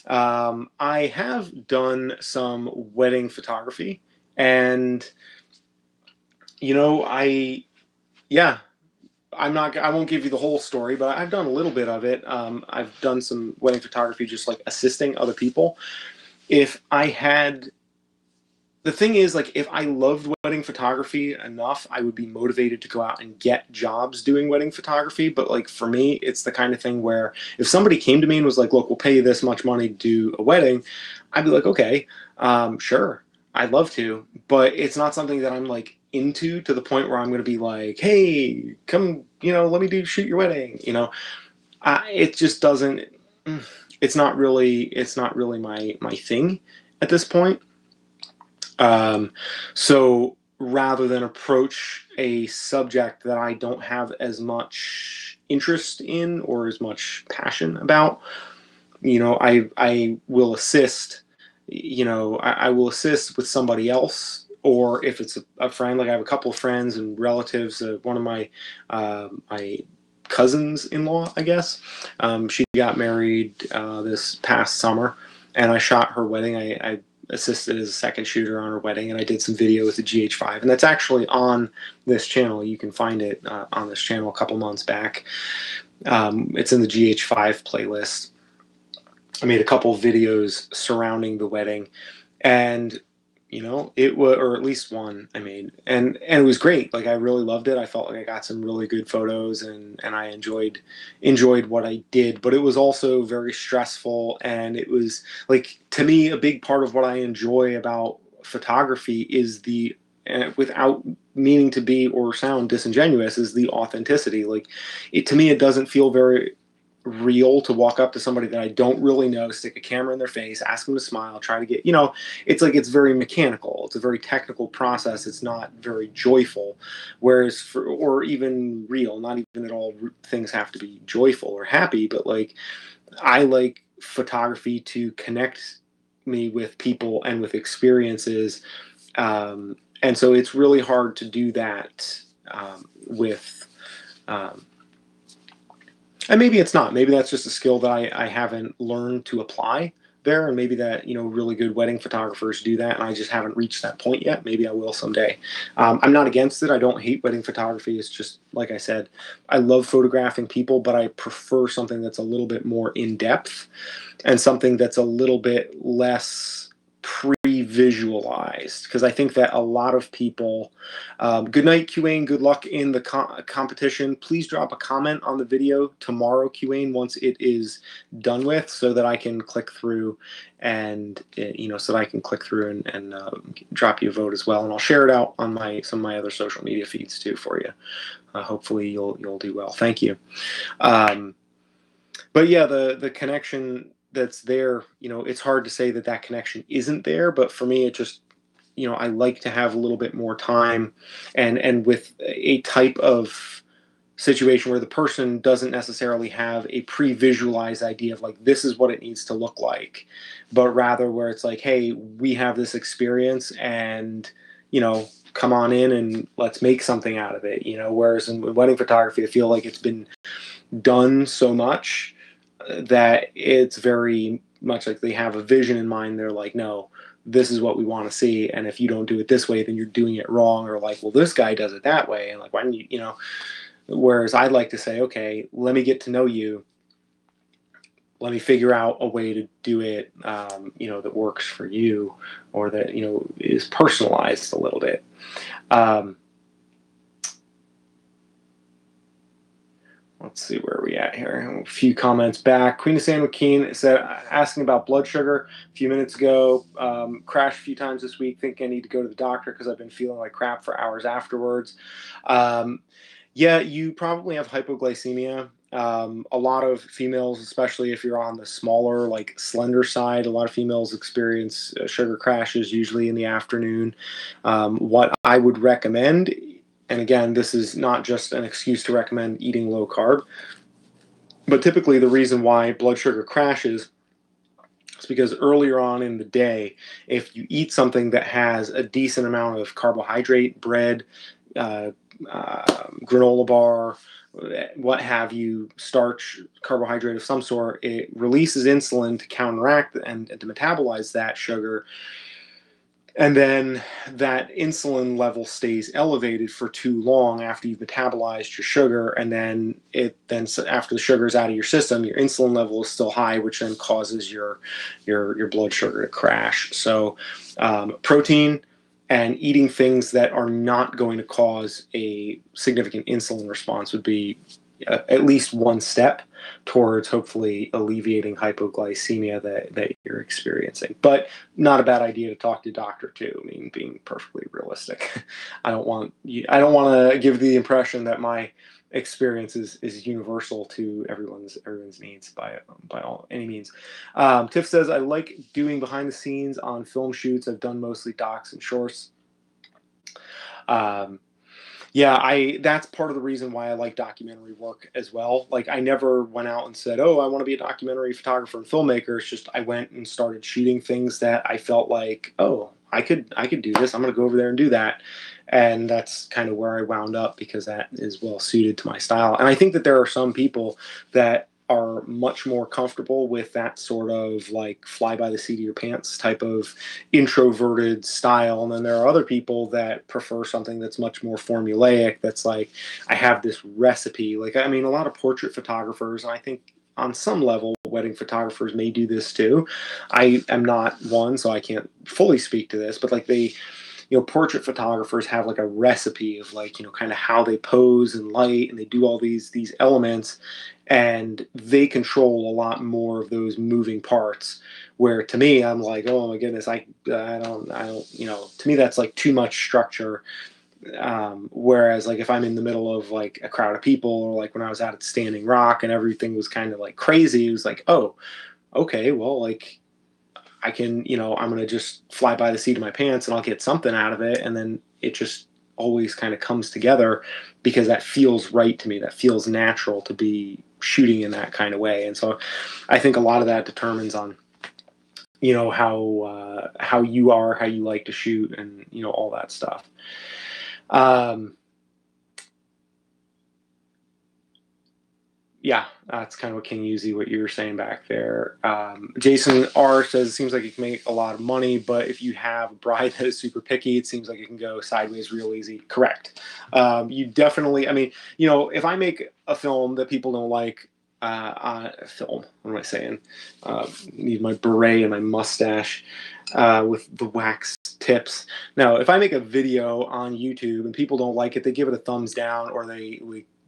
I have done some wedding photography, and yeah, I won't give you the whole story, but I've done a little bit of it. I've done some wedding photography, just like assisting other people. The thing is, like, if I loved wedding photography enough, I would be motivated to go out and get jobs doing wedding photography. But like for me, it's the kind of thing where if somebody came to me and was like, look, we'll pay you this much money to do a wedding, I'd be like, okay, sure, I'd love to. But it's not something that I'm like into to the point where I'm going to be like, hey, come, let me shoot your wedding. It just doesn't, it's not really my thing at this point. So rather than approach a subject that I don't have as much interest in or as much passion about, I will assist, I will assist with somebody else. Or if it's a friend, like I have a couple of friends and relatives, one of my cousins-in-law, I guess, she got married this past summer, and I shot her wedding. I assisted as a second shooter on her wedding, and I did some video with the GH5, and that's actually on this channel. You can find it on this channel a couple months back. It's in the GH5 playlist. I made a couple videos surrounding the wedding, and it was, or at least one I made, and it was great. Like I really loved it. I felt like I got some really good photos, and I enjoyed what I did. But it was also very stressful, and it was like, to me, a big part of what I enjoy about photography is without meaning to be or sound disingenuous, is the authenticity. Like to me, it doesn't feel very real to walk up to somebody that I don't really know, stick a camera in their face, ask them to smile, try to get, it's like, it's very mechanical. It's a very technical process. It's not very joyful. Whereas or even real, not even at all things have to be joyful or happy, but like, I like photography to connect me with people and with experiences. And so it's really hard to do that with, and maybe it's not. Maybe that's just a skill that I haven't learned to apply there. And maybe that, really good wedding photographers do that, and I just haven't reached that point yet. Maybe I will someday. I'm not against it. I don't hate wedding photography. It's just, like I said, I love photographing people, but I prefer something that's a little bit more in-depth and something that's a little bit less pre-visualized, because I think that a lot of people, good night, QAne, good luck in the competition. Please drop a comment on the video tomorrow, QAne, once it is done with, so that I can click through and drop you a vote as well, and I'll share it out on some of my other social media feeds too for you. Hopefully you'll do well. Thank you. But yeah, the connection that's there, it's hard to say that connection isn't there, but for me, I like to have a little bit more time, and with a type of situation where the person doesn't necessarily have a pre-visualized idea of like this is what it needs to look like, but rather where it's like, hey, we have this experience, and come on in and let's make something out of it. Whereas in wedding photography, I feel like it's been done so much that it's very much like they have a vision in mind. They're like, no, this is what we want to see, and if you don't do it this way, then you're doing it wrong, or like, well, this guy does it that way, and like, why don't you. Whereas I'd like to say, okay, let me get to know you. Let me figure out a way to do it, that works for you, or that, is personalized a little bit. Let's see where we at here. A few comments back. Queen of San Joaquin said, asking about blood sugar a few minutes ago. Crashed a few times this week. Think I need to go to the doctor because I've been feeling like crap for hours afterwards. Yeah, you probably have hypoglycemia. A lot of females, especially if you're on the smaller, like slender side, a lot of females experience sugar crashes usually in the afternoon. What I would recommend, and again, this is not just an excuse to recommend eating low carb, but typically the reason why blood sugar crashes is because earlier on in the day, if you eat something that has a decent amount of carbohydrate, bread, granola bar, what have you, starch, carbohydrate of some sort, it releases insulin to counteract and to metabolize that sugar. And then that insulin level stays elevated for too long after you've metabolized your sugar, and then after the sugar is out of your system, your insulin level is still high, which then causes your blood sugar to crash. So protein and eating things that are not going to cause a significant insulin response would be at least one step towards hopefully alleviating hypoglycemia that you're experiencing. But not a bad idea to talk to a doctor too. I mean, being perfectly realistic. I don't want to give the impression that my experience is universal to everyone's needs by any means. Tiff says, I like doing behind the scenes on film shoots. I've done mostly docs and shorts. Yeah, that's part of the reason why I like documentary work as well. Like, I never went out and said, oh, I want to be a documentary photographer and filmmaker. It's just I went and started shooting things that I felt like, oh, I could do this. I'm going to go over there and do that. And that's kind of where I wound up, because that is well suited to my style. And I think that there are some people that are much more comfortable with that sort of like fly by the seat of your pants type of introverted style. And then there are other people that prefer something that's much more formulaic, that's like, I have this recipe. Like, I mean, a lot of portrait photographers, and I think on some level, wedding photographers may do this too. I am not one, so I can't fully speak to this, but like portrait photographers have like a recipe of like, kind of how they pose and light, and they do all these elements, and they control a lot more of those moving parts, where to me, I'm like, oh my goodness, I don't, to me, that's like too much structure. Whereas like if I'm in the middle of like a crowd of people, or like when I was out at Standing Rock and everything was kind of like crazy, it was like, oh, okay, well, like, I can, I'm going to just fly by the seat of my pants and I'll get something out of it. And then it just always kind of comes together, because that feels right to me. That feels natural to be shooting in that kind of way. And so I think a lot of that determines on, how you are, how you like to shoot, and, all that stuff. Yeah, that's kind of what King Uzi, what you were saying back there. Jason R says, it seems like you can make a lot of money, but if you have a bride that is super picky, it seems like it can go sideways real easy. Correct. You definitely, I mean, if I make a film that people don't like, what am I saying? Need my beret and my mustache with the wax tips. Now, if I make a video on YouTube and people don't like it, they give it a thumbs down, or they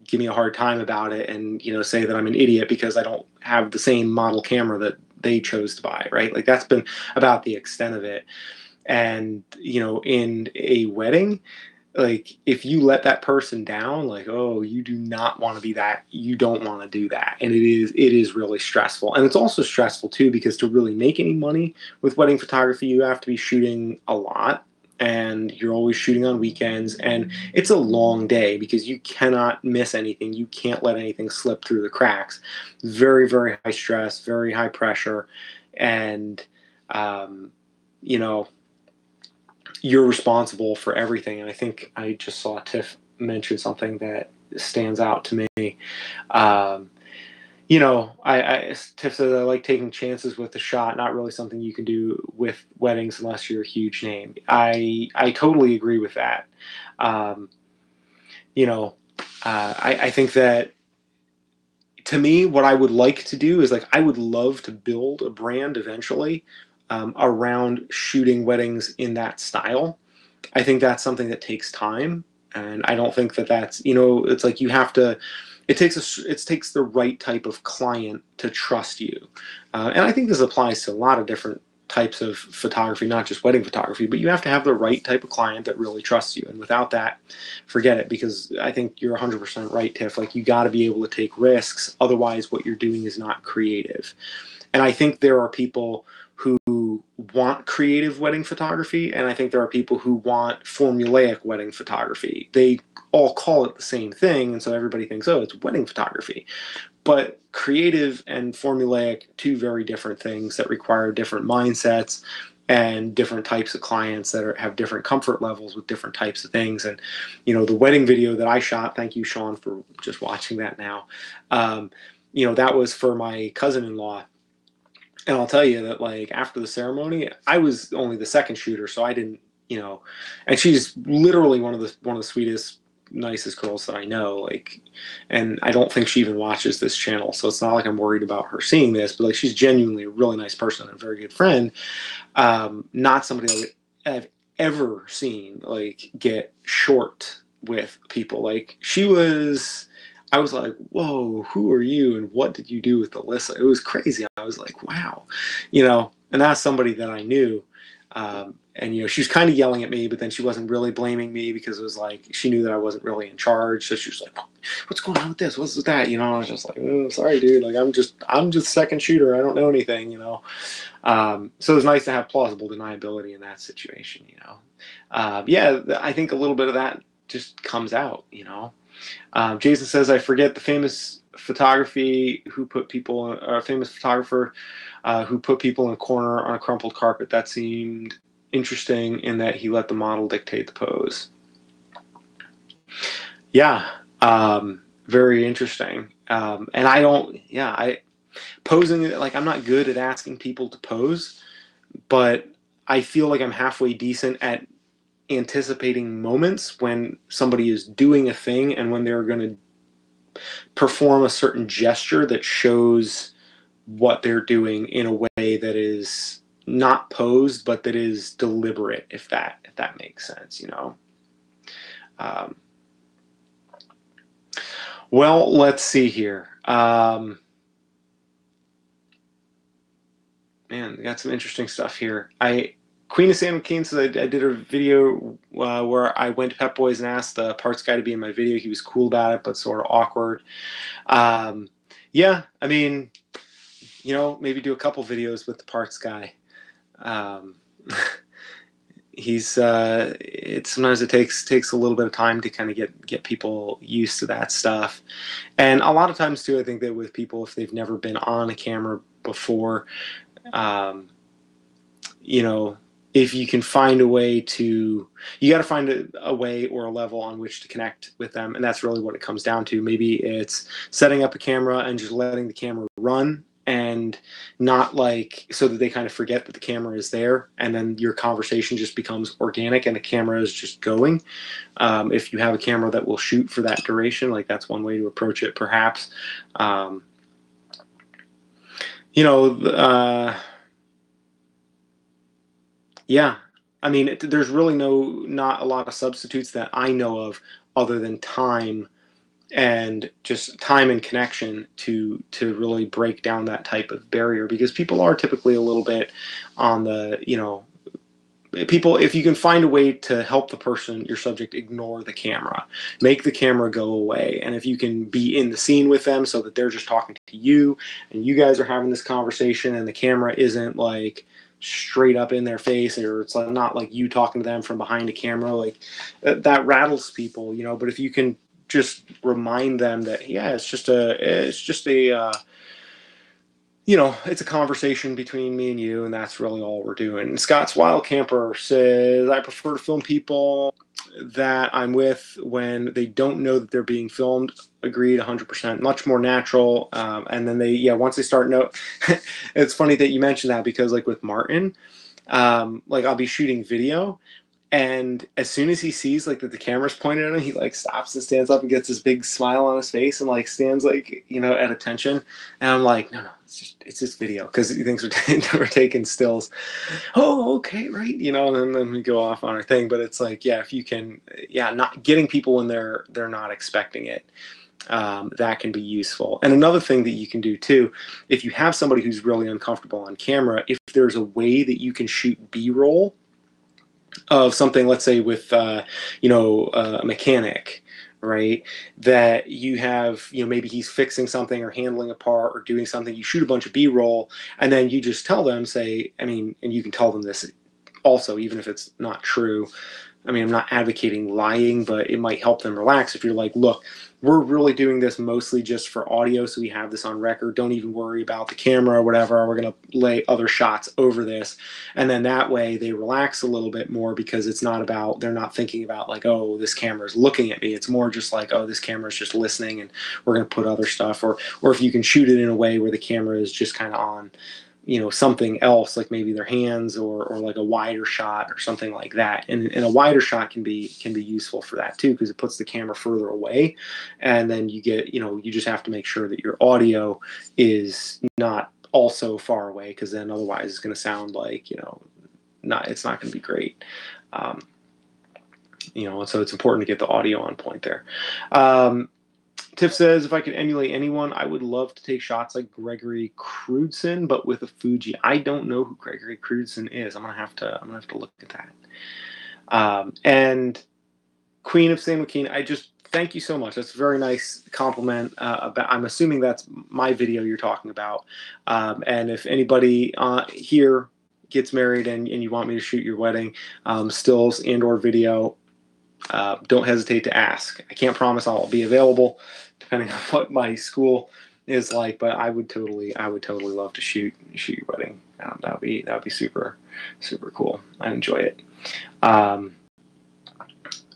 give me a hard time about it, and say that I'm an idiot because I don't have the same model camera that they chose to buy, right? Like, that's been about the extent of it. And in a wedding, like, if you let that person down, like, oh, you do not want to be that, you don't want to do that. And it is really stressful. And it's also stressful too, because to really make any money with wedding photography, you have to be shooting a lot. and you're always shooting on weekends, and it's a long day because you cannot miss anything. You can't let anything slip through the cracks. Very, very high stress, very high pressure, and you know, you're responsible for everything. And I think I just saw Tiff mention something that stands out to me. You know, Tiff says, I like taking chances with the shot, not really something you can do with weddings unless you're a huge name. I totally agree with that. You know, I think that, to me, what I would like to do is, like, I would love to build a brand eventually around shooting weddings in that style. I think that's something that takes time, and I don't think that that's, you know, it's like you have to. It takes the right type of client to trust you, and I think this applies to a lot of different types of photography, not just wedding photography. But you have to have the right type of client that really trusts you, and without that, forget it. Because I think you're 100% right, Tiff. Like, you got to be able to take risks, otherwise, what you're doing is not creative. And I think there are people who want creative wedding photography, and I think there are people who want formulaic wedding photography. They all call it the same thing, and so everybody thinks, oh, it's wedding photography. But creative and formulaic, two very different things that require different mindsets and different types of clients that have different comfort levels with different types of things. And, you know, the wedding video that I shot, thank you, Sean, for just watching that now. You know, that was for my cousin-in-law. And I'll tell you that, like, after the ceremony, I was only the second shooter, so I didn't, you know, and she's literally one of the sweetest, nicest girls that I know. Like, and I don't think she even watches this channel, so it's not like I'm worried about her seeing this, but, like, she's genuinely a really nice person and a very good friend. Not somebody that I've ever seen, like, get short with people. Like, I was like, whoa, who are you and what did you do with Alyssa? It was crazy. I was like, wow, you know, and that's somebody that I knew. And, you know, she was kind of yelling at me, but then she wasn't really blaming me, because it was like, she knew that I wasn't really in charge. So she was like, what's going on with this? What's with that? You know, I was just like, oh, sorry, dude. Like, I'm just second shooter. I don't know anything, you know? So it was nice to have plausible deniability in that situation, you know? Yeah, I think a little bit of that just comes out, you know? Jason says, I forget the famous photography who put people, or a famous photographer who put people in a corner on a crumpled carpet. That seemed interesting in that he let the model dictate the pose. Yeah, very interesting. And posing, like, I'm not good at asking people to pose, but I feel like I'm halfway decent at anticipating moments when somebody is doing a thing and when they're going to perform a certain gesture that shows what they're doing in a way that is not posed, but that is deliberate, if that makes sense, you know. Well, let's see here. Man, we got some interesting stuff here. Queen of San Joaquin says, I did a video where I went to Pep Boys and asked the parts guy to be in my video. He was cool about it, but sort of awkward. Yeah, I mean, you know, maybe do a couple videos with the parts guy. Sometimes it takes a little bit of time to kind of get people used to that stuff. And a lot of times too, I think that with people, if they've never been on a camera before, you know, if you can find a way you got to find a way or a level on which to connect with them. And that's really what it comes down to. Maybe it's setting up a camera and just letting the camera run, and not, like, so that they kind of forget that the camera is there, and then your conversation just becomes organic and the camera is just going. If you have a camera that will shoot for that duration, like, that's one way to approach it, perhaps. You know, yeah, I mean, there's really not a lot of substitutes that I know of other than time, and just time and connection to really break down that type of barrier, because people are typically a little bit on the, you know, if you can find a way to help the person, your subject, ignore the camera, make the camera go away, and if you can be in the scene with them so that they're just talking to you and you guys are having this conversation and the camera isn't, like, straight up in their face, or it's like not like you talking to them from behind a camera, like that rattles people, you know. But if you can just remind them that, yeah, it's just a you know, it's a conversation between me and you, and that's really all we're doing. And Scott's Wild Camper says, I prefer to film people that I'm with when they don't know that they're being filmed. Agreed, 100%. Much more natural. And then they, yeah, once they start know, it's funny that you mentioned that, because like with Martin, like I'll be shooting video, and as soon as he sees like that the camera's pointed at him, he like stops and stands up and gets this big smile on his face and like stands like, you know, at attention. And I'm like, no, it's just video, because he thinks we're taking stills. Oh, okay, right, you know. And then we go off on our thing. But it's like, yeah, if you can, yeah, not getting people when they're not expecting it. That can be useful. And another thing that you can do too, if you have somebody who's really uncomfortable on camera, if there's a way that you can shoot B-roll of something, let's say with you know, a mechanic, right, that you have, you know, maybe he's fixing something or handling a part or doing something, you shoot a bunch of B-roll, and then you just tell them, say, I mean, and you can tell them this also, even if it's not true. I mean, I'm not advocating lying, but it might help them relax if you're like, look, we're really doing this mostly just for audio, so we have this on record. Don't even worry about the camera or whatever. We're going to lay other shots over this. And then that way they relax a little bit more, because it's not about, they're not thinking about like, oh, this camera is looking at me. It's more just like, oh, this camera is just listening, and we're going to put other stuff. Or if you can shoot it in a way where the camera is just kind of on, you know, something else, like maybe their hands, or like a wider shot or something like that. And a wider shot can be useful for that too, because it puts the camera further away, and then you get, you know, you just have to make sure that your audio is not also far away, because then otherwise it's going to sound like, you know, it's not going to be great. You know, and so it's important to get the audio on point there. Tiff says, if I could emulate anyone, I would love to take shots like Gregory Crewdson, but with a Fuji. I don't know who Gregory Crewdson is. I'm gonna have to look at that. And Queen of San Joaquin, I just thank you so much. That's a very nice compliment. I'm assuming that's my video you're talking about. And if anybody here gets married and you want me to shoot your wedding, stills and or video, don't hesitate to ask. I can't promise I'll be available, depending on what my school is like, but I would totally love to shoot your wedding. That would be super cool. I enjoy it.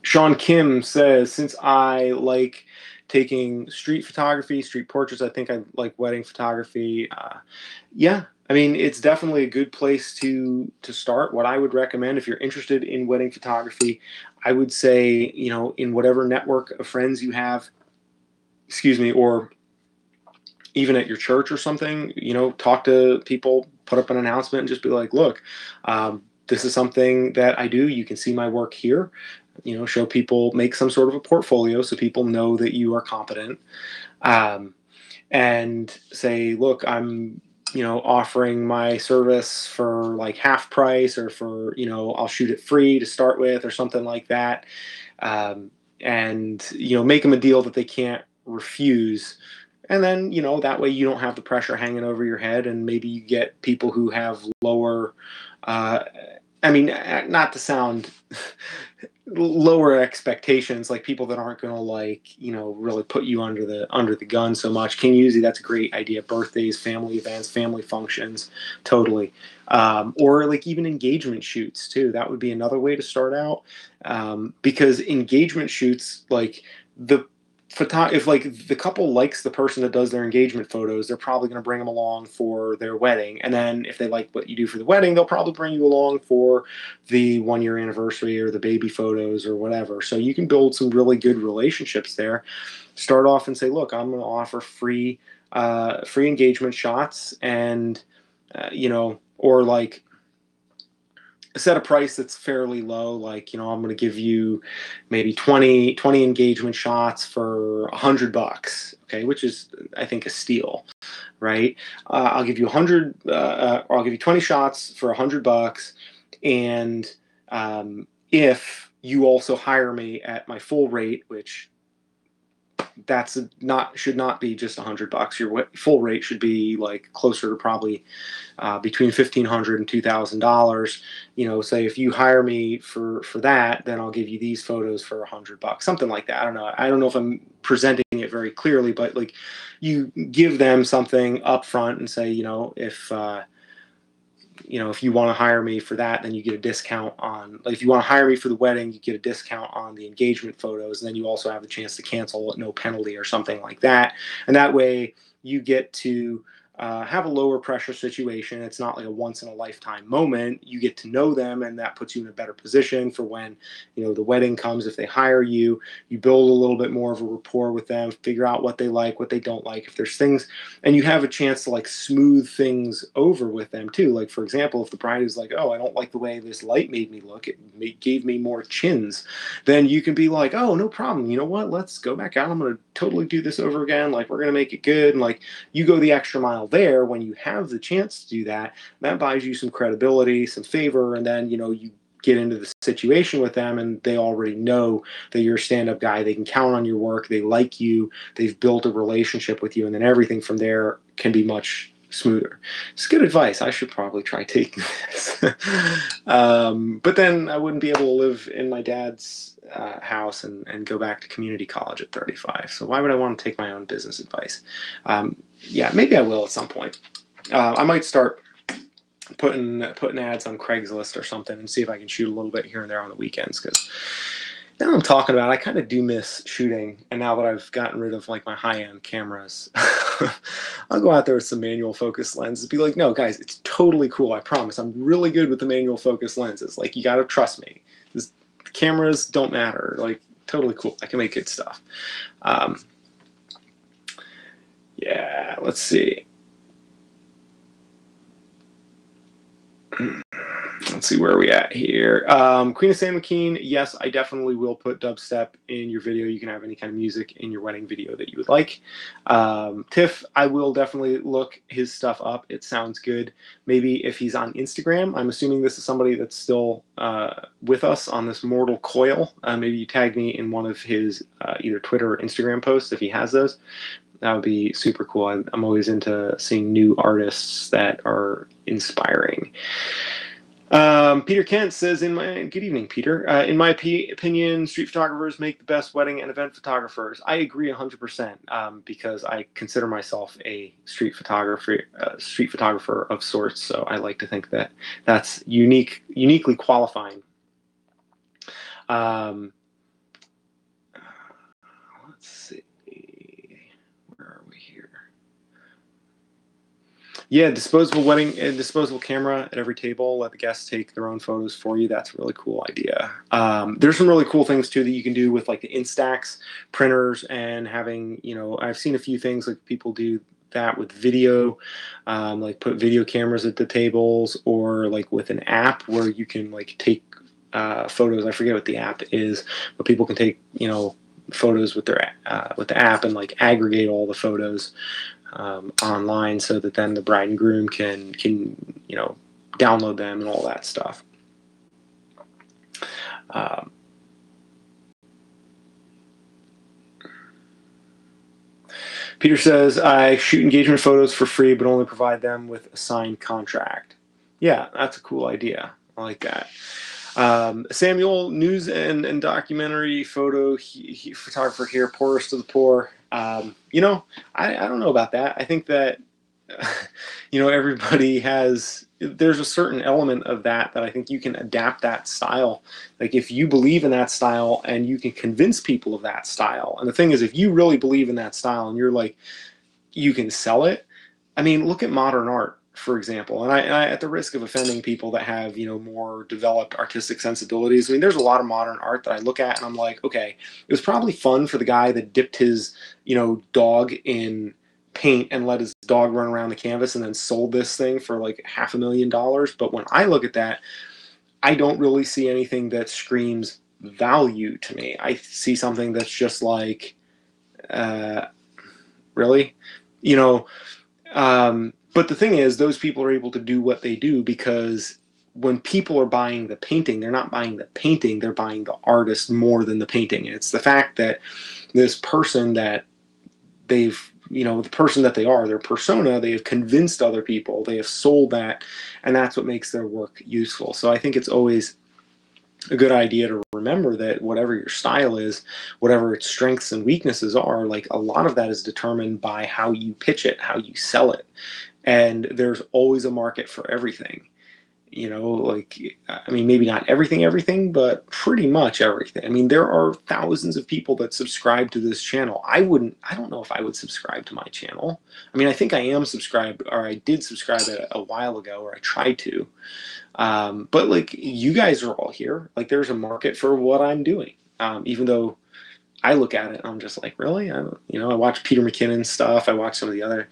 Sean Kim says, since I like taking street photography, street portraits, I think I like wedding photography. Yeah, I mean, it's definitely a good place to start. What I would recommend, if you're interested in wedding photography, I would say, you know, in whatever network of friends you have, excuse me, or even at your church or something, you know, talk to people, put up an announcement, and just be like, look, this is something that I do. You can see my work here. You know, show people, make some sort of a portfolio so people know that you are competent, and say, look, I'm, you know, offering my service for like half price, or for, you know, I'll shoot it free to start with, or something like that. And, you know, make them a deal that they can't refuse. And then, you know, that way you don't have the pressure hanging over your head, and maybe you get people who have lower, I mean, not to sound lower expectations, like people that aren't going to, like, you know, really put you under the gun so much. King Uzi, that's a great idea. Birthdays, family events, family functions, totally. Or like even engagement shoots too. That would be another way to start out, because engagement shoots, like if like the couple likes the person that does their engagement photos, they're probably going to bring them along for their wedding. And then if they like what you do for the wedding, they'll probably bring you along for the 1-year anniversary or the baby photos or whatever. So you can build some really good relationships there. Start off and say, look, I'm going to offer free engagement shots, and you know, or like set a price that's fairly low, like, you know, I'm going to give you maybe 20 engagement shots for $100, okay, which is, I think, a steal, right? I'll give you 100, or I'll give you 20 shots for $100, and if you also hire me at my full rate, which should not be just $100. Your full rate should be like closer to probably between $1,500 and $2,000. Say if you hire me for that, then I'll give you these photos for $100, something like that. I don't know if I'm presenting it very clearly, but like you give them something up front and say, if you want to hire me for that, then you get a discount on, like, if you want to hire me for the wedding, you get a discount on the engagement photos. And then you also have the chance to cancel at no penalty or something like that. And that way you get to have a lower pressure situation. It's not like a once in a lifetime moment. You get to know them, and that puts you in a better position for when, the wedding comes. If they hire you, you build a little bit more of a rapport with them, figure out what they like, what they don't like, if there's things, and you have a chance to like smooth things over with them too. Like, for example, if the bride is like, oh, I don't like the way this light made me look, it gave me more chins, then you can be like, oh, no problem. You know what? Let's go back out. I'm going to totally do this over again. Like, we're going to make it good. And like, you go the extra mile there when you have the chance to do that. That buys you some credibility, some favor, and then you get into the situation with them, and they already know that you're a stand-up guy. They can count on your work. They like you. They've built a relationship with you, and then everything from there can be much smoother. It's good advice. I should probably try taking this. But then I wouldn't be able to live in my dad's house and go back to community college at 35. So why would I want to take my own business advice? Yeah, maybe I will at some point. I might start putting ads on Craigslist or something and see if I can shoot a little bit here and there on the weekends, because now I'm talking about, I kind of do miss shooting. And now that I've gotten rid of like my high-end cameras, I'll go out there with some manual focus lenses, be like, no guys, it's totally cool. I promise I'm really good with the manual focus lenses. Like, you got to trust me. The cameras don't matter. Like, totally cool. I can make good stuff. Yeah, let's see. Let's see, where are we at here? Queen of San Joaquin, yes, I definitely will put dubstep in your video. You can have any kind of music in your wedding video that you would like. Tiff, I will definitely look his stuff up. It sounds good. Maybe if he's on Instagram, I'm assuming this is somebody that's still with us on this mortal coil. Maybe you tag me in one of his either Twitter or Instagram posts if he has those. That would be super cool. I'm always into seeing new artists that are inspiring. Peter Kent says, good evening, Peter. In my opinion, street photographers make the best wedding and event photographers. I agree 100%, because I consider myself a street photographer of sorts. So I like to think that that's uniquely qualifying. Let's see. Where are we here? Yeah, disposable camera at every table. Let the guests take their own photos for you. That's a really cool idea. There's some really cool things too that you can do with like the Instax printers, and having, I've seen a few things like people do that with video, like put video cameras at the tables, or like with an app where you can like take photos. I forget what the app is, but people can take photos with their with the app and like aggregate all the photos online, so that then the bride and groom can download them and all that stuff. Peter says, I shoot engagement photos for free, but only provide them with a signed contract. Yeah, that's a cool idea. I like that. Samuel, news and documentary photographer here, poorest of the poor. I don't know about that. I think that, everybody there's a certain element of that I think you can adapt that style. Like, if you believe in that style and you can convince people of that style. And the thing is, if you really believe in that style and you're like, you can sell it. I mean, look at modern art, for example. And I at the risk of offending people that have, more developed artistic sensibilities, I mean, there's a lot of modern art that I look at and I'm like, okay, it was probably fun for the guy that dipped his, dog in paint and let his dog run around the canvas and then sold this thing for like $500,000. But when I look at that, I don't really see anything that screams value to me. I see something that's just like, really, but the thing is, those people are able to do what they do because when people are buying the painting, they're not buying the painting, they're buying the artist more than the painting. And it's the fact that this person that they've, the person that they are, their persona, they have convinced other people, they have sold that, and that's what makes their work useful. So I think it's always a good idea to remember that whatever your style is, whatever its strengths and weaknesses are, like a lot of that is determined by how you pitch it, how you sell it. And there's always a market for everything. Like, I mean, maybe not everything, but pretty much everything. I mean, there are thousands of people that subscribe to this channel. I don't know if I would subscribe to my channel. I mean, I think I am subscribed, or I did subscribe a while ago, or I tried to. But like, you guys are all here. Like, there's a market for what I'm doing. Even though I look at it and I'm just like, really? I watch Peter McKinnon's stuff. I watch some of the other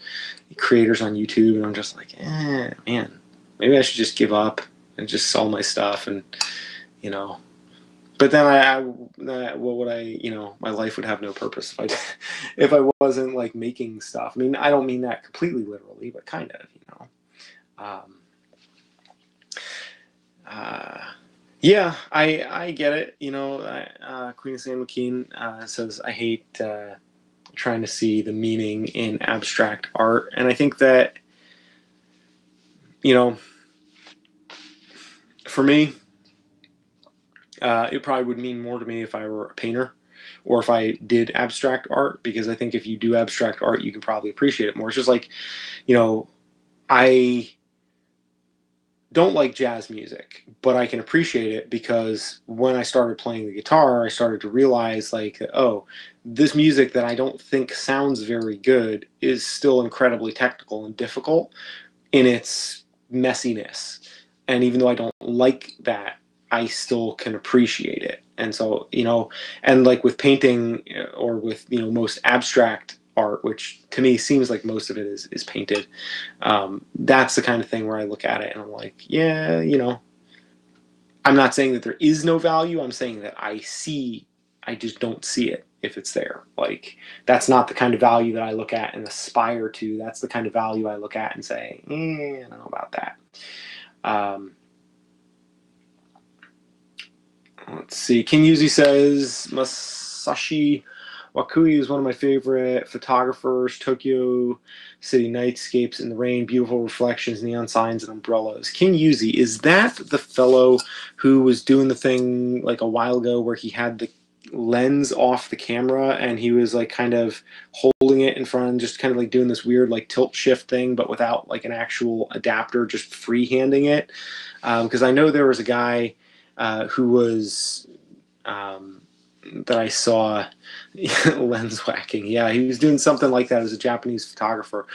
creators on YouTube, and I'm just like, man. Maybe I should just give up and just sell my stuff, and But then what would I? My life would have no purpose if I wasn't like making stuff. I mean, I don't mean that completely literally, but kind of. Yeah, I get it. Queen of San McKean says, I hate trying to see the meaning in abstract art, and I think that for me, it probably would mean more to me if I were a painter or if I did abstract art, because I think if you do abstract art, you can probably appreciate it more. It's just like, I don't like jazz music, but I can appreciate it because when I started playing the guitar, I started to realize like, oh, this music that I don't think sounds very good is still incredibly technical and difficult in its messiness. And even though I don't like that, I still can appreciate it. And so, and like with painting or with, most abstract art, which to me seems like most of it is painted, that's the kind of thing where I look at it and I'm like, yeah, I'm not saying that there is no value. I'm saying that I just don't see it if it's there. Like, that's not the kind of value that I look at and aspire to. That's the kind of value I look at and say, I don't know about that. Let's see. King Yuzi says, Masashi Wakui is one of my favorite photographers. Tokyo city nightscapes in the rain, beautiful reflections, neon signs, and umbrellas. King Yuzi, is that the fellow who was doing the thing like a while ago where he had the lens off the camera and he was like kind of holding it in front and just kind of like doing this weird like tilt shift thing, but without like an actual adapter, just freehanding it? Because I know there was a guy who was that I saw lens whacking. Yeah, he was doing something like that as a Japanese photographer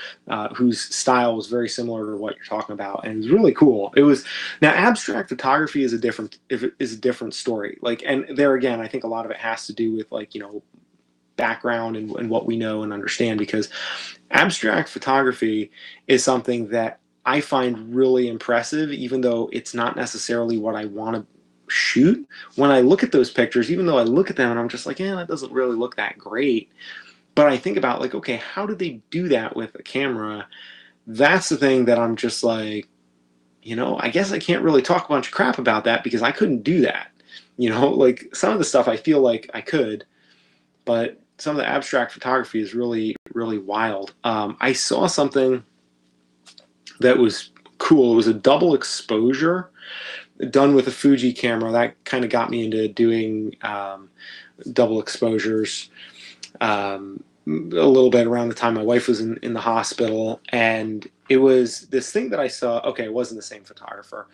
whose style was very similar to what you're talking about, and it was really cool. It was now abstract photography is a different story. Like, and there again, I think a lot of it has to do with like background and what we know and understand, because abstract photography is something that I find really impressive, even though it's not necessarily what I want to shoot. When I look at those pictures, even though I look at them and I'm just like, that doesn't really look that great, but I think about like, okay, how did they do that with a camera? That's the thing that I'm just like, I guess I can't really talk a bunch of crap about that because I couldn't do that. Like some of the stuff I feel like I could, but some of the abstract photography is really, really wild. I saw something that was cool. It was a double exposure done with a Fuji camera. That kind of got me into doing double exposures a little bit around the time my wife was in the hospital. And it was this thing that I saw. Okay, it wasn't the same photographer.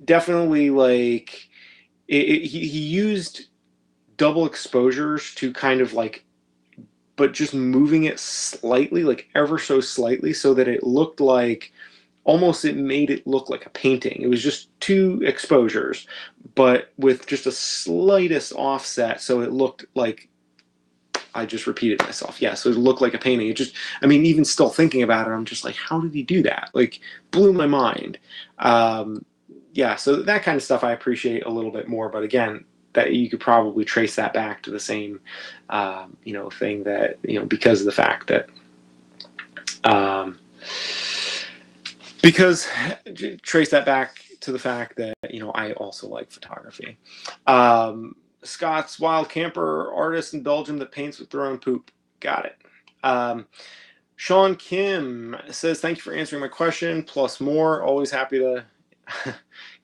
Definitely like he used double exposures to kind of like, but just moving it slightly, like ever so slightly, so that it looked like almost, it made it look like a painting. It was just two exposures, but with just a slightest offset, so it looked like, I just repeated myself. Yeah, so it looked like a painting. It just, I mean, even still thinking about it, I'm just like, how did he do that? Like, blew my mind. Yeah, so that kind of stuff I appreciate a little bit more, but again, that you could probably trace that back to the same, thing that, because of the fact that, because trace that back to the fact that, I also like photography. Scott's wild camper artist in Belgium that paints with their own poop. Got it. Sean Kim says, thank you for answering my question, plus more. Always happy to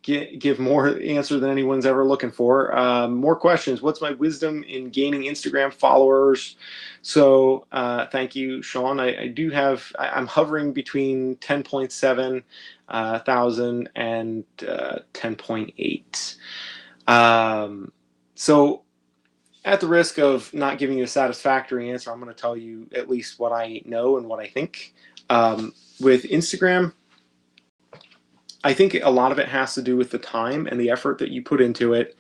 give more answer than anyone's ever looking for. More questions. What's my wisdom in gaining Instagram followers? So thank you, Sean. I do have, I'm hovering between 10.7 thousand and 10.8. So at the risk of not giving you a satisfactory answer, I'm going to tell you at least what I know and what I think. With Instagram, I think a lot of it has to do with the time and the effort that you put into it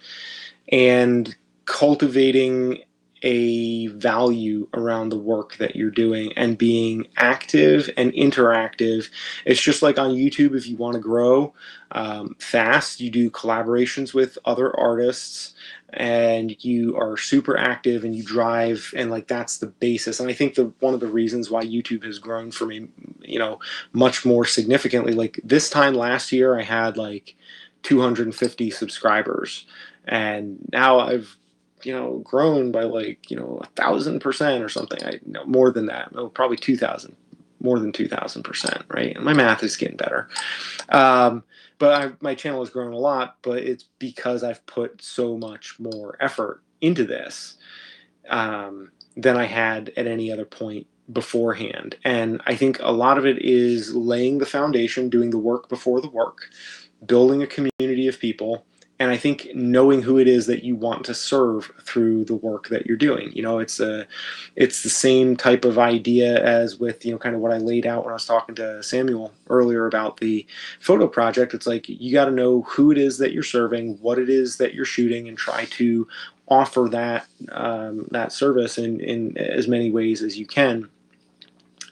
and cultivating a value around the work that you're doing and being active and interactive. It's just like on YouTube. If you want to grow fast, you do collaborations with other artists and you are super active and you drive, and like that's the basis. And I think one of the reasons why YouTube has grown for me, much more significantly, like this time last year I had like 250 subscribers, and now I've grown by like 1,000% or something. More than that. Probably 2,000, more than 2,000%, right? And my math is getting better. But my channel has grown a lot, but it's because I've put so much more effort into this than I had at any other point beforehand. And I think a lot of it is laying the foundation, doing the work before the work, building a community of people, and I think knowing who it is that you want to serve through the work that you're doing. It's the same type of idea as with, kind of what I laid out when I was talking to Samuel earlier about the photo project. It's like you got to know who it is that you're serving, what it is that you're shooting, and try to offer that that service in as many ways as you can.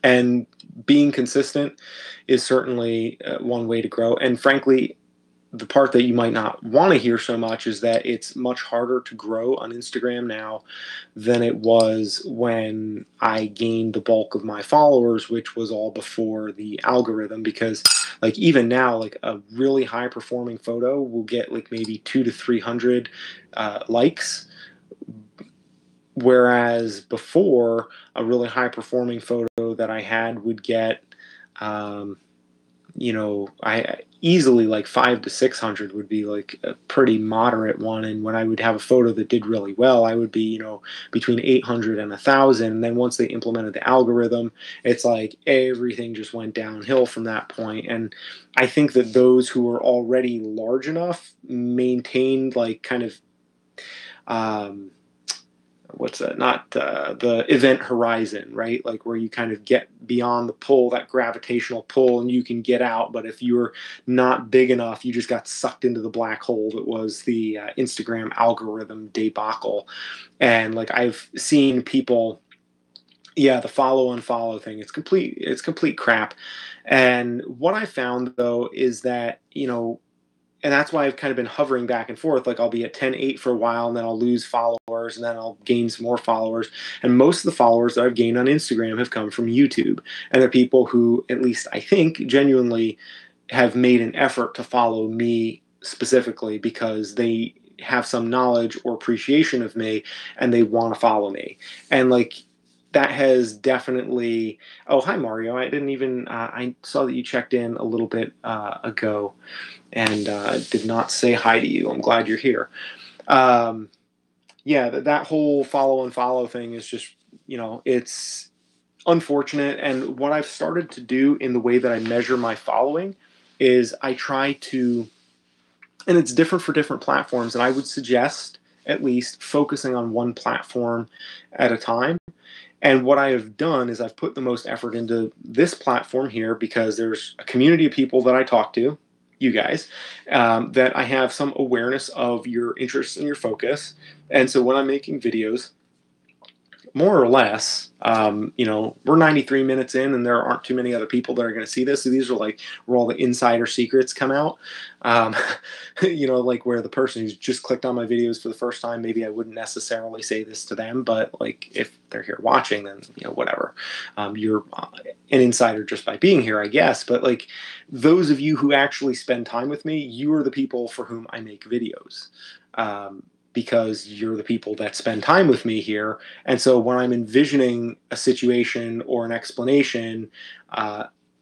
And being consistent is certainly one way to grow. And frankly, the part that you might not want to hear so much is that it's much harder to grow on Instagram now than it was when I gained the bulk of my followers, which was all before the algorithm. Because like even now, like a really high performing photo will get like maybe 200 to 300 likes, whereas before a really high performing photo that I had would get I easily like 500 to 600 would be like a pretty moderate one. And when I would have a photo that did really well, I would be, between 800 and 1,000. And then once they implemented the algorithm, it's like everything just went downhill from that point. And I think that those who are already large enough maintained like kind of, the event horizon, right? Like where you kind of get beyond the pull, that gravitational pull, and you can get out. But if you're not big enough, you just got sucked into the black hole that was the Instagram algorithm debacle. And like I've seen people, the follow unfollow thing, it's complete crap. And what I found though is that, and that's why I've kind of been hovering back and forth. Like I'll be at 10.8 for a while, and then I'll lose followers, and then I'll gain some more followers. And most of the followers that I've gained on Instagram have come from YouTube. And they're people who, at least I think, genuinely have made an effort to follow me specifically because they have some knowledge or appreciation of me, and they want to follow me. And like that has definitely. Oh, hi Mario. I didn't even. I saw that you checked in a little bit ago, and did not say hi to you. I'm glad you're here. That whole follow unfollow thing is just, it's unfortunate. And what I've started to do in the way that I measure my following is I try to, and it's different for different platforms, and I would suggest at least focusing on one platform at a time. And what I have done is I've put the most effort into this platform here because there's a community of people that I talk to, you guys, that I have some awareness of your interests and your focus. And so when I'm making videos, more or less. You know, we're 93 minutes in, and there aren't too many other people that are going to see this. So these are like where all the insider secrets come out. Um, you know, like where the person who's just clicked on my videos for the first time, maybe I wouldn't necessarily say this to them, but like if they're here watching, then you know, whatever. You're an insider just by being here, I guess. But like those of you who actually spend time with me, you are the people for whom I make videos. Because you're the people that spend time with me here. And so when I'm envisioning a situation or an explanation,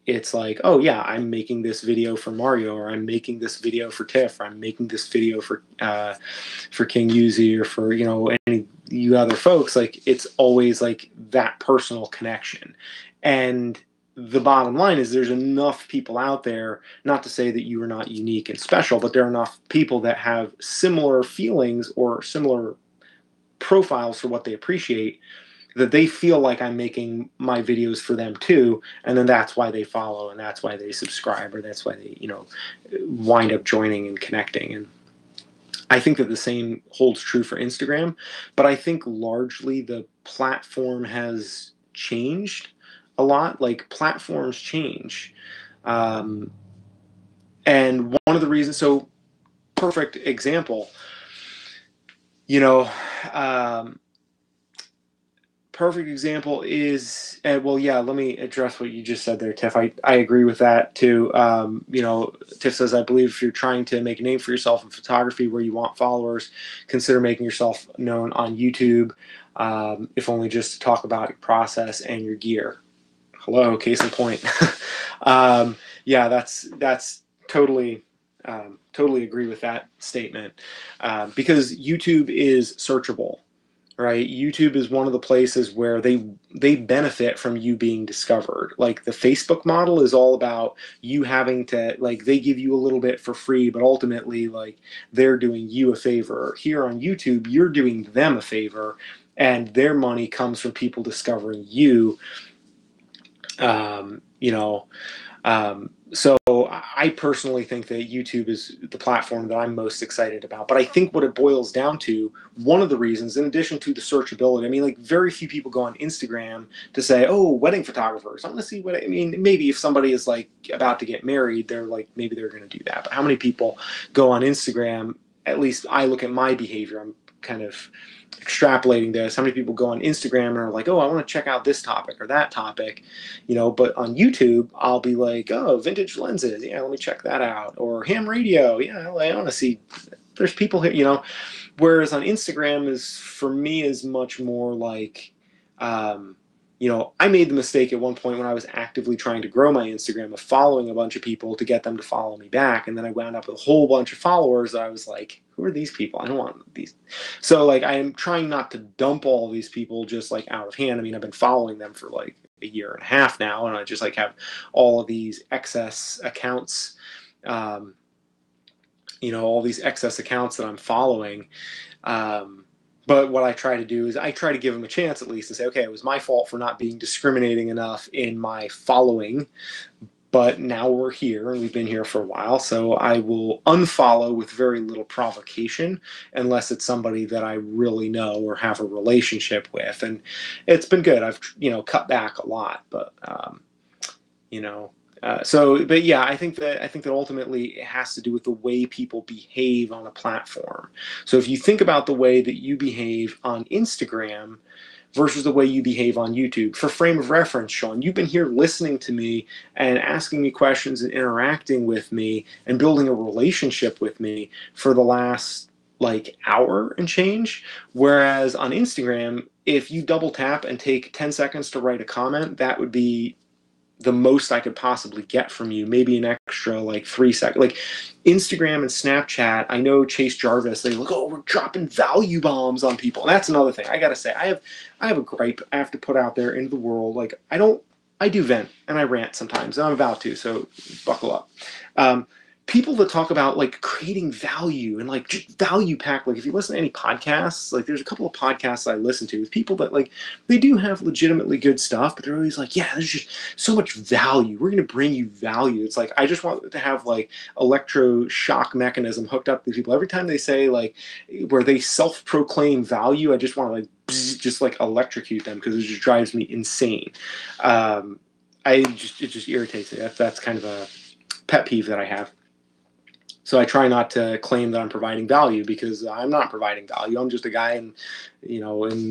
it's like, oh yeah, I'm making this video for Mario, or I'm making this video for Tiff, or I'm making this video for King Yuzi, or for, you know, any you other folks. Like it's always like that personal connection. And the bottom line is there's enough people out there, not to say that you are not unique and special, but there are enough people that have similar feelings or similar profiles for what they appreciate, that they feel like I'm making my videos for them too. And then that's why they follow, and that's why they subscribe, or that's why they, you know, wind up joining and connecting. And I think that the same holds true for Instagram, but I think largely the platform has changed a lot. Like platforms change. Um, and one of the reasons, so perfect example, you know, um, perfect example is, well, yeah, let me address what you just said there, Tiff. I agree with that too. You know, Tiff says, I believe if you're trying to make a name for yourself in photography where you want followers, consider making yourself known on YouTube, if only just to talk about your process and your gear. Hello, case in point. Yeah, that's totally, totally agree with that statement, because YouTube is searchable. Right, YouTube is one of the places where they benefit from you being discovered. Like the Facebook model is all about you having to, like, they give you a little bit for free, but ultimately like they're doing you a favor. Here on YouTube, you're doing them a favor, and their money comes from people discovering you. You know, so I personally think that YouTube is the platform that I'm most excited about. But I think what it boils down to, one of the reasons, in addition to the searchability, I mean, like very few people go on Instagram to say, oh, wedding photographers, I want to see what, I mean, maybe if somebody is like about to get married, they're like, maybe they're going to do that. But how many people go on Instagram? At least I look at my behavior. I'm kind of extrapolating this. How many people go on Instagram and are like, oh, I want to check out this topic or that topic, you know, but on YouTube, I'll be like, oh, vintage lenses. Yeah, let me check that out. Or ham radio. Yeah, I want to see, there's people here, you know, whereas on Instagram is, for me, is much more like, you know, I made the mistake at one point when I was actively trying to grow my Instagram of following a bunch of people to get them to follow me back. And then I wound up with a whole bunch of followers that I was like, who are these people? I don't want these. So like, I am trying not to dump all these people just like out of hand. I mean, I've been following them for like a year and a half now, and I just like have all of these excess accounts, you know, all these excess accounts that I'm following. But what I try to do is I try to give them a chance at least and say, okay, it was my fault for not being discriminating enough in my following, but now we're here and we've been here for a while, so I will unfollow with very little provocation unless it's somebody that I really know or have a relationship with. And it's been good. I've, you know, cut back a lot, but you know, but yeah, I think that ultimately it has to do with the way people behave on a platform. So if you think about the way that you behave on Instagram versus the way you behave on YouTube. For frame of reference, Sean, you've been here listening to me and asking me questions and interacting with me and building a relationship with me for the last like hour and change. Whereas on Instagram, if you double tap and take 10 seconds to write a comment, that would be the most I could possibly get from you, maybe an extra like 3 seconds. Like Instagram and Snapchat, I know Chase Jarvis, they look, oh, we're dropping value bombs on people. And that's another thing. I gotta say, I have a gripe I have to put out there into the world. Like I do vent and I rant sometimes, and I'm about to, so buckle up. people that talk about like creating value and like just value pack, like if you listen to any podcasts, like there's a couple of podcasts I listen to with people that like they do have legitimately good stuff, but they're always like, yeah, there's just so much value, we're going to bring you value. It's like I just want to have like electroshock mechanism hooked up to people every time they say like where they self-proclaim value. I just want to like just like electrocute them because it just drives me insane. It just irritates me. That's kind of a pet peeve that I have. So I try not to claim that I'm providing value because I'm not providing value. I'm just a guy in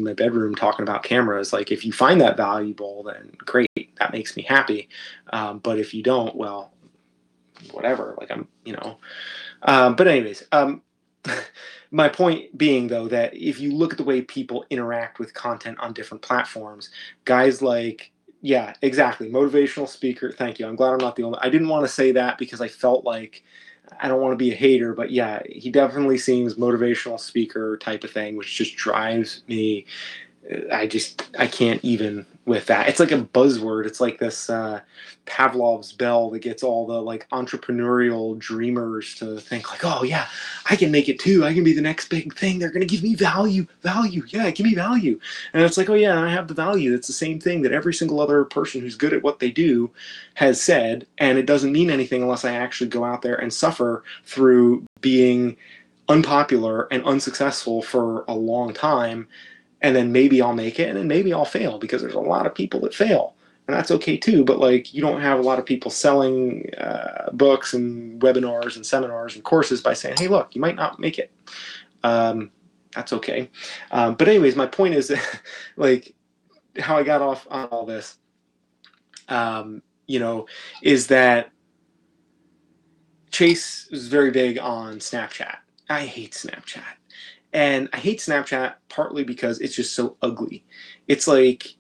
my bedroom talking about cameras. Like if you find that valuable, then great, that makes me happy. But if you don't, well, whatever. Like but anyways, my point being though that if you look at the way people interact with content on different platforms, guys like, yeah, exactly, motivational speaker. Thank you. I'm glad I'm not the only. I didn't want to say that because I felt like I don't want to be a hater, but yeah, he definitely seems motivational speaker type of thing, which just drives me. I can't even with that. It's like a buzzword. It's like this Pavlov's bell that gets all the like entrepreneurial dreamers to think like, oh yeah, I can make it too. I can be the next big thing. They're going to give me value. Yeah, give me value. And it's like, oh yeah, I have the value. It's the same thing that every single other person who's good at what they do has said. And it doesn't mean anything unless I actually go out there and suffer through being unpopular and unsuccessful for a long time. And then maybe I'll make it, and then maybe I'll fail because there's a lot of people that fail, and that's okay too. But like, you don't have a lot of people selling books and webinars and seminars and courses by saying, "Hey, look, you might not make it." That's okay. But anyways, my point is, like, how I got off on all this, is that Chase is very big on Snapchat. I hate Snapchat. And I hate Snapchat partly because it's just so ugly. It's like,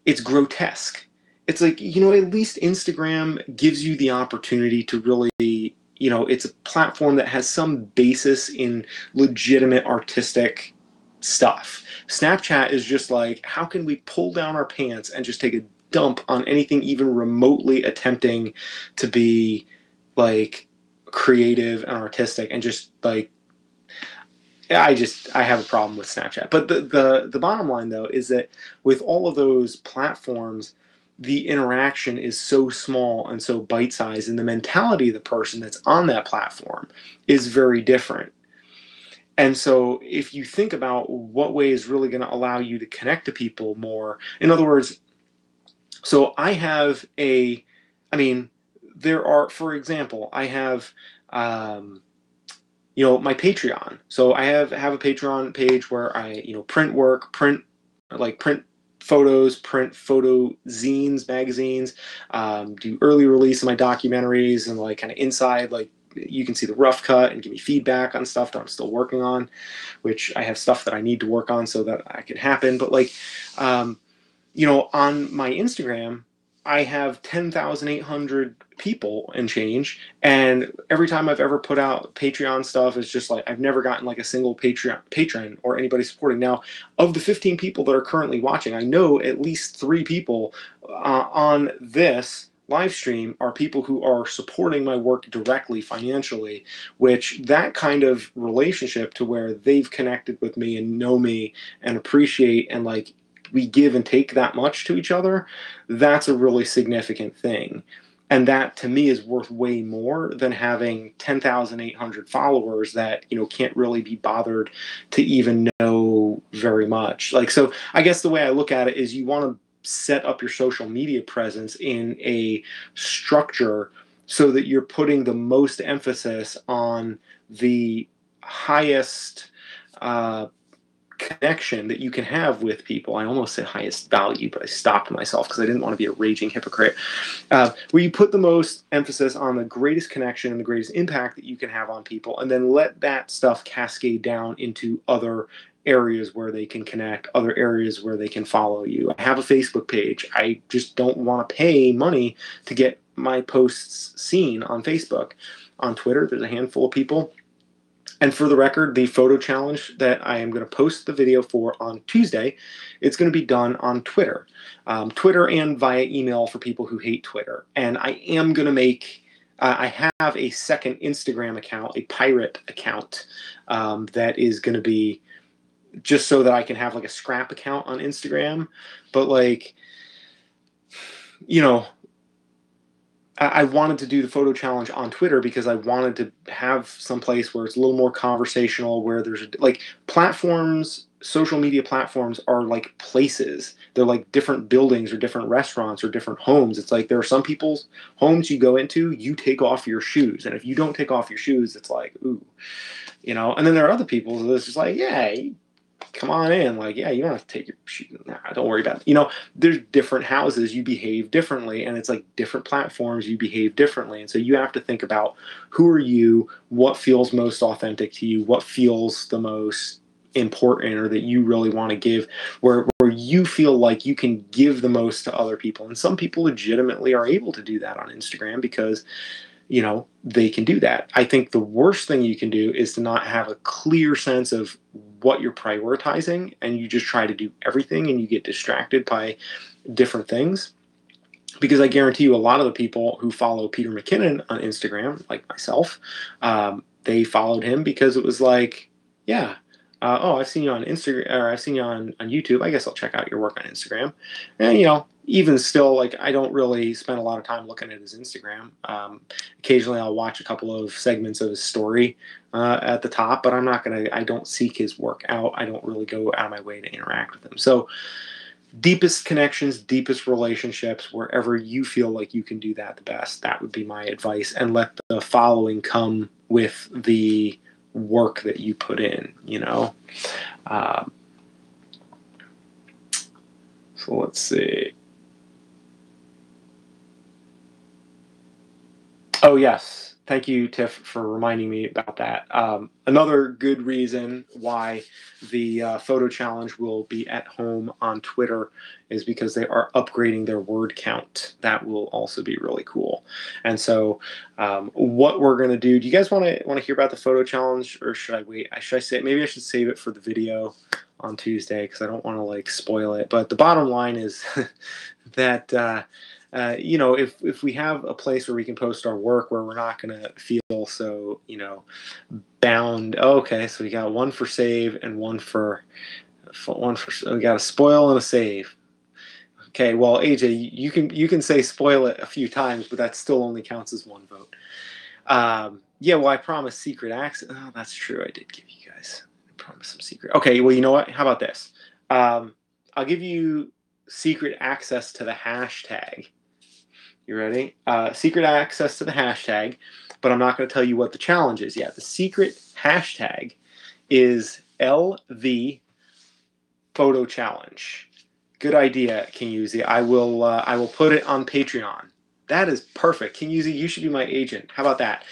it's grotesque. It's like, at least Instagram gives you the opportunity to really, it's a platform that has some basis in legitimate artistic stuff. Snapchat is just like, how can we pull down our pants and just take a dump on anything even remotely attempting to be like creative and artistic, and just like, I have a problem with Snapchat. But the bottom line though is that with all of those platforms, the interaction is so small and so bite-sized, and the mentality of the person that's on that platform is very different. And so if you think about what way is really going to allow you to connect to people more, in other words, so for example, I have my Patreon. So I have a Patreon page where I, print work, print photos, print photo zines, magazines, do early release of my documentaries, and like kind of inside, like you can see the rough cut and give me feedback on stuff that I'm still working on, which I have stuff that I need to work on so that I can happen. But like, on my Instagram, I have 10,800 people and change, and every time I've ever put out Patreon stuff, it's just like I've never gotten like a single patron or anybody supporting. Now, of the 15 people that are currently watching, I know at least 3 people on this live stream are people who are supporting my work directly financially, which that kind of relationship to where they've connected with me and know me and appreciate, and like we give and take that much to each other, that's a really significant thing. And that to me is worth way more than having 10,800 followers that, can't really be bothered to even know very much. Like, so I guess the way I look at it is you want to set up your social media presence in a structure so that you're putting the most emphasis on the highest connection that you can have with people. I almost said highest value, but I stopped myself because I didn't want to be a raging hypocrite. Where you put the most emphasis on the greatest connection and the greatest impact that you can have on people, and then let that stuff cascade down into other areas where they can connect, other areas where they can follow you. I have a Facebook page. I just don't want to pay money to get my posts seen on Facebook. On Twitter, there's a handful of people. And for the record, the photo challenge that I am going to post the video for on Tuesday, it's going to be done on Twitter. Twitter and via email for people who hate Twitter. And I am going to make I have a second Instagram account, a pirate account, that is going to be just so that I can have like a scrap account on Instagram. But like, you know, I wanted to do the photo challenge on Twitter because I wanted to have some place where it's a little more conversational, where there's like platforms, social media platforms are like places. They're like different buildings or different restaurants or different homes. It's like there are some people's homes you go into, you take off your shoes. And if you don't take off your shoes, it's like, ooh, and then there are other people that's just like, yeah, come on in. Like, yeah, you don't have to take your shoes. Nah, don't worry about it. There's different houses, you behave differently, and it's like different platforms, you behave differently. And so you have to think about who are you, what feels most authentic to you, what feels the most important or that you really want to give, where you feel like you can give the most to other people. And some people legitimately are able to do that on Instagram because they can do that. I think the worst thing you can do is to not have a clear sense of what you're prioritizing, and you just try to do everything and you get distracted by different things. Because I guarantee you, a lot of the people who follow Peter McKinnon on Instagram, like myself, they followed him because it was like, yeah, oh, I've seen you on Instagram, or I've seen you on YouTube. I guess I'll check out your work on Instagram. And even still, like, I don't really spend a lot of time looking at his Instagram. Occasionally, I'll watch a couple of segments of his story at the top, but I don't seek his work out. I don't really go out of my way to interact with him. So, deepest connections, deepest relationships, wherever you feel like you can do that the best, that would be my advice. And let the following come with the work that you put in, so let's see. Oh, yes. Thank you, Tiff, for reminding me about that. Another good reason why the photo challenge will be at home on Twitter is because they are upgrading their word count. That will also be really cool. And so, what we're going to do you guys want to hear about the photo challenge, or should I wait? Maybe I should save it for the video on Tuesday because I don't want to like spoil it. But the bottom line is that if we have a place where we can post our work where we're not going to feel so, bound. Okay, so we got one for save and one for we got a spoil and a save. Okay, well, AJ, you can say spoil it a few times, but that still only counts as one vote. Yeah, well, I promised secret access. Oh, that's true. I did give you guys. I promised some secret. Okay, well, you know what? How about this? I'll give you secret access to the hashtag. You ready? Secret access to the hashtag, but I'm not going to tell you what the challenge is yet. The secret hashtag is LV Photo Challenge. Good idea, King Yuzi. I will put it on Patreon. That is perfect. King Yuzi, you should be my agent. How about that?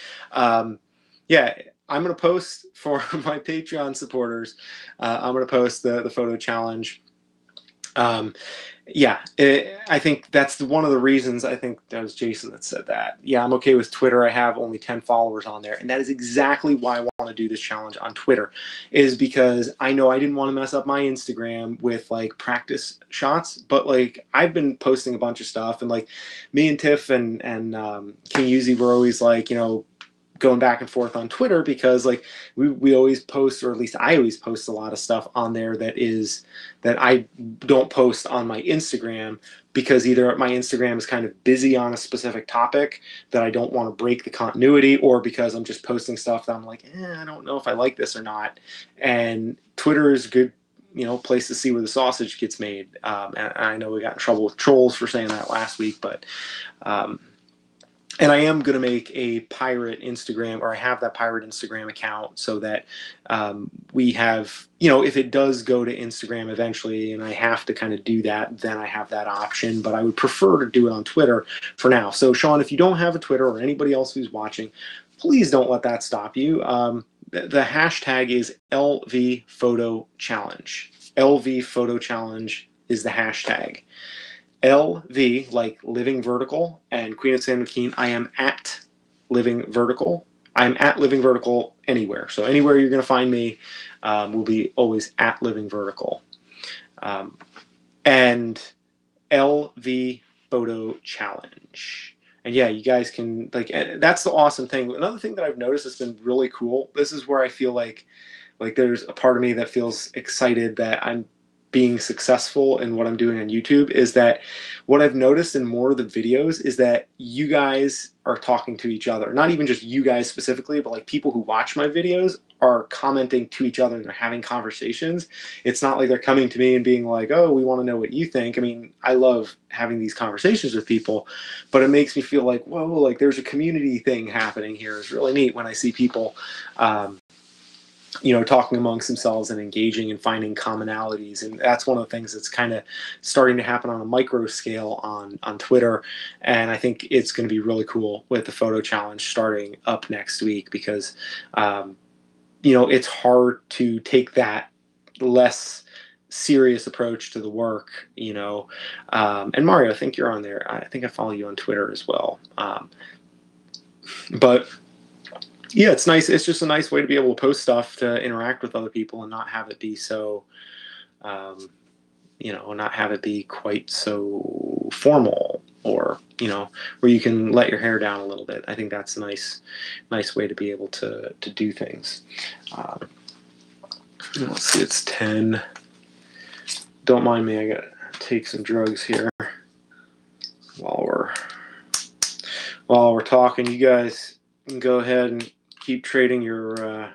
Yeah, I'm going to post for my Patreon supporters. I'm going to post the photo challenge. Yeah, I think that's one of the reasons. I think that was Jason that said that. Yeah, I'm okay with Twitter. I have only 10 followers on there. And that is exactly why I want to do this challenge on Twitter, is because I know I didn't want to mess up my Instagram with like practice shots, but like I've been posting a bunch of stuff, and like me and Tiff and King Yuzi were always like, going back and forth on Twitter, because like we always post, or at least I always post a lot of stuff on there that I don't post on my Instagram, because either my Instagram is kind of busy on a specific topic that I don't want to break the continuity, or because I'm just posting stuff that I'm like, I don't know if I like this or not. And Twitter is a good place to see where the sausage gets made. And I know we got in trouble with trolls for saying that last week, but and I am going to make a pirate Instagram, or I have that pirate Instagram account, so that we have, if it does go to Instagram eventually and I have to kind of do that, then I have that option. But I would prefer to do it on Twitter for now. So, Sean, if you don't have a Twitter, or anybody else who's watching, please don't let that stop you. The hashtag is LV Photo Challenge. LV Photo Challenge is the hashtag. LV, like Living Vertical, and Queen of San Joaquin, I am at Living Vertical. I'm at Living Vertical anywhere. So anywhere you're going to find me will be always at Living Vertical. And LV Photo Challenge. yeah, you guys can, like, that's the awesome thing. Another thing that I've noticed that's been really cool, this is where I feel like there's a part of me that feels excited that I'm being successful in what I'm doing on YouTube, is that what I've noticed in more of the videos is that you guys are talking to each other. Not even just you guys specifically, but like people who watch my videos are commenting to each other and they're having conversations. It's not like they're coming to me and being like, oh, we want to know what you think. I mean, I love having these conversations with people, but it makes me feel like, whoa, like there's a community thing happening here. It's really neat when I see people talking amongst themselves and engaging and finding commonalities. And that's one of the things that's kind of starting to happen on a micro scale on Twitter. And I think it's going to be really cool with the photo challenge starting up next week, because, it's hard to take that less serious approach to the work, and Mario, I think you're on there. I think I follow you on Twitter as well. But yeah, it's nice. It's just a nice way to be able to post stuff, to interact with other people and not have it be so, not have it be quite so formal, or, where you can let your hair down a little bit. I think that's a nice way to be able to do things. Let's see, it's 10. Don't mind me, I gotta take some drugs here while we're talking. You guys can go ahead and keep trading your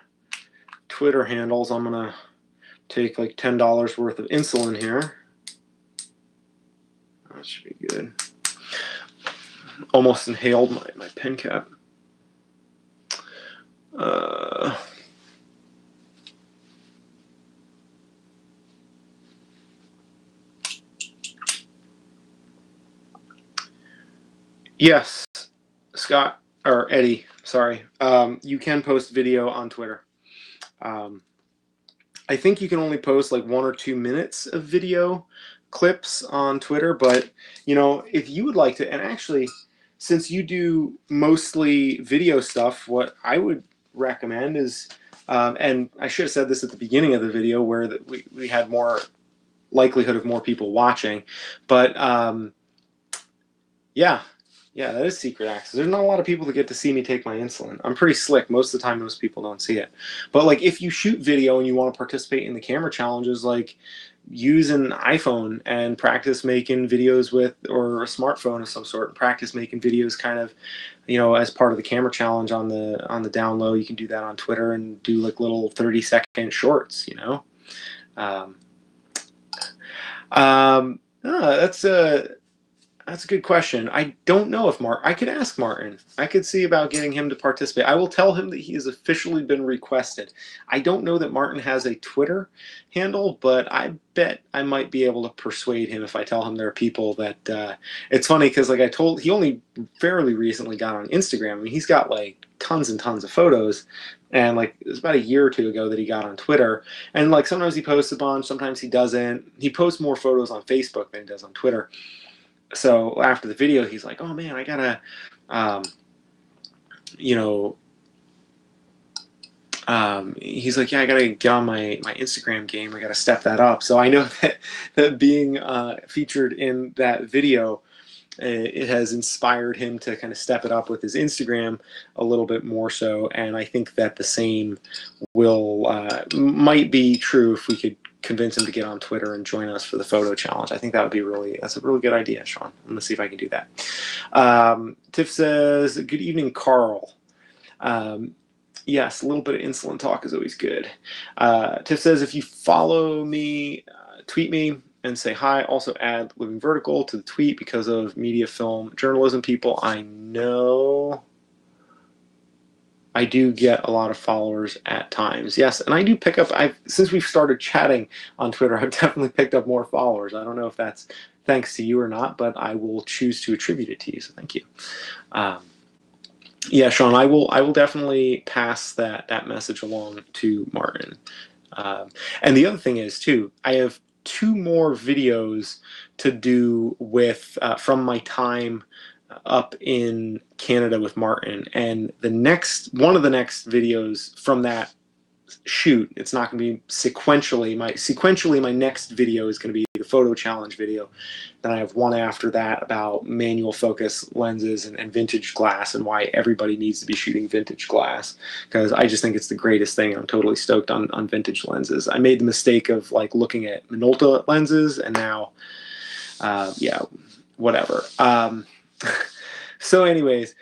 Twitter handles. I'm gonna take like $10 worth of insulin here. That should be good. Almost inhaled my pen cap. Yes, Scott, or Eddie, sorry. You can post video on Twitter. I think you can only post like 1 or 2 minutes of video clips on Twitter, but if you would like to, and actually, since you do mostly video stuff, what I would recommend is, and I should have said this at the beginning of the video, where we had more likelihood of more people watching, but yeah, that is secret access. There's not a lot of people that get to see me take my insulin. I'm pretty slick. Most of the time, most people don't see it. But like, if you shoot video and you want to participate in the camera challenges, like, use an iPhone and practice making videos with, or a smartphone of some sort, and practice making videos kind of, as part of the camera challenge on the down low. You can do that on Twitter and do like little 30-second shorts, That's a good question. I don't know if I could ask Martin. I could see about getting him to participate. I will tell him that he has officially been requested. I don't know that Martin has a Twitter handle, but I bet I might be able to persuade him if I tell him there are people that, it's funny because like he only fairly recently got on Instagram. I mean, he's got like tons and tons of photos, and like it was about a year or two ago that he got on Twitter. And like sometimes he posts a bunch, sometimes he doesn't. He posts more photos on Facebook than he does on Twitter. So after the video, he's like, oh man, I gotta, he's like, yeah, I gotta get on my Instagram game. I gotta step that up. So I know that being featured in that video, it has inspired him to kind of step it up with his Instagram a little bit more so. And I think that the same might be true if we could convince him to get on Twitter and join us for the photo challenge. I think that would be that's a really good idea, Sean. I'm gonna see if I can do that. Tiff says, good evening, Carl. Yes, a little bit of insulin talk is always good. Tiff says, if you follow me, tweet me and say hi. Also add Living Vertical to the tweet because of media, film, journalism people. I know I do get a lot of followers at times. Yes, and I do pick up, since we've started chatting on Twitter, I've definitely picked up more followers. I don't know if that's thanks to you or not, but I will choose to attribute it to you, so thank you. Yeah, Sean, I will definitely pass that message along to Martin. And the other thing is, too, I have 2 more videos to do with from my time up in Canada with Martin, and one of the next videos from that shoot, it's not going to be sequentially. My next video is going to be the photo challenge video. Then I have one after that about manual focus lenses and vintage glass and why everybody needs to be shooting vintage glass, because I just think it's the greatest thing. I'm totally stoked on vintage lenses. I made the mistake of like looking at Minolta lenses, and now, yeah, whatever. So anyways,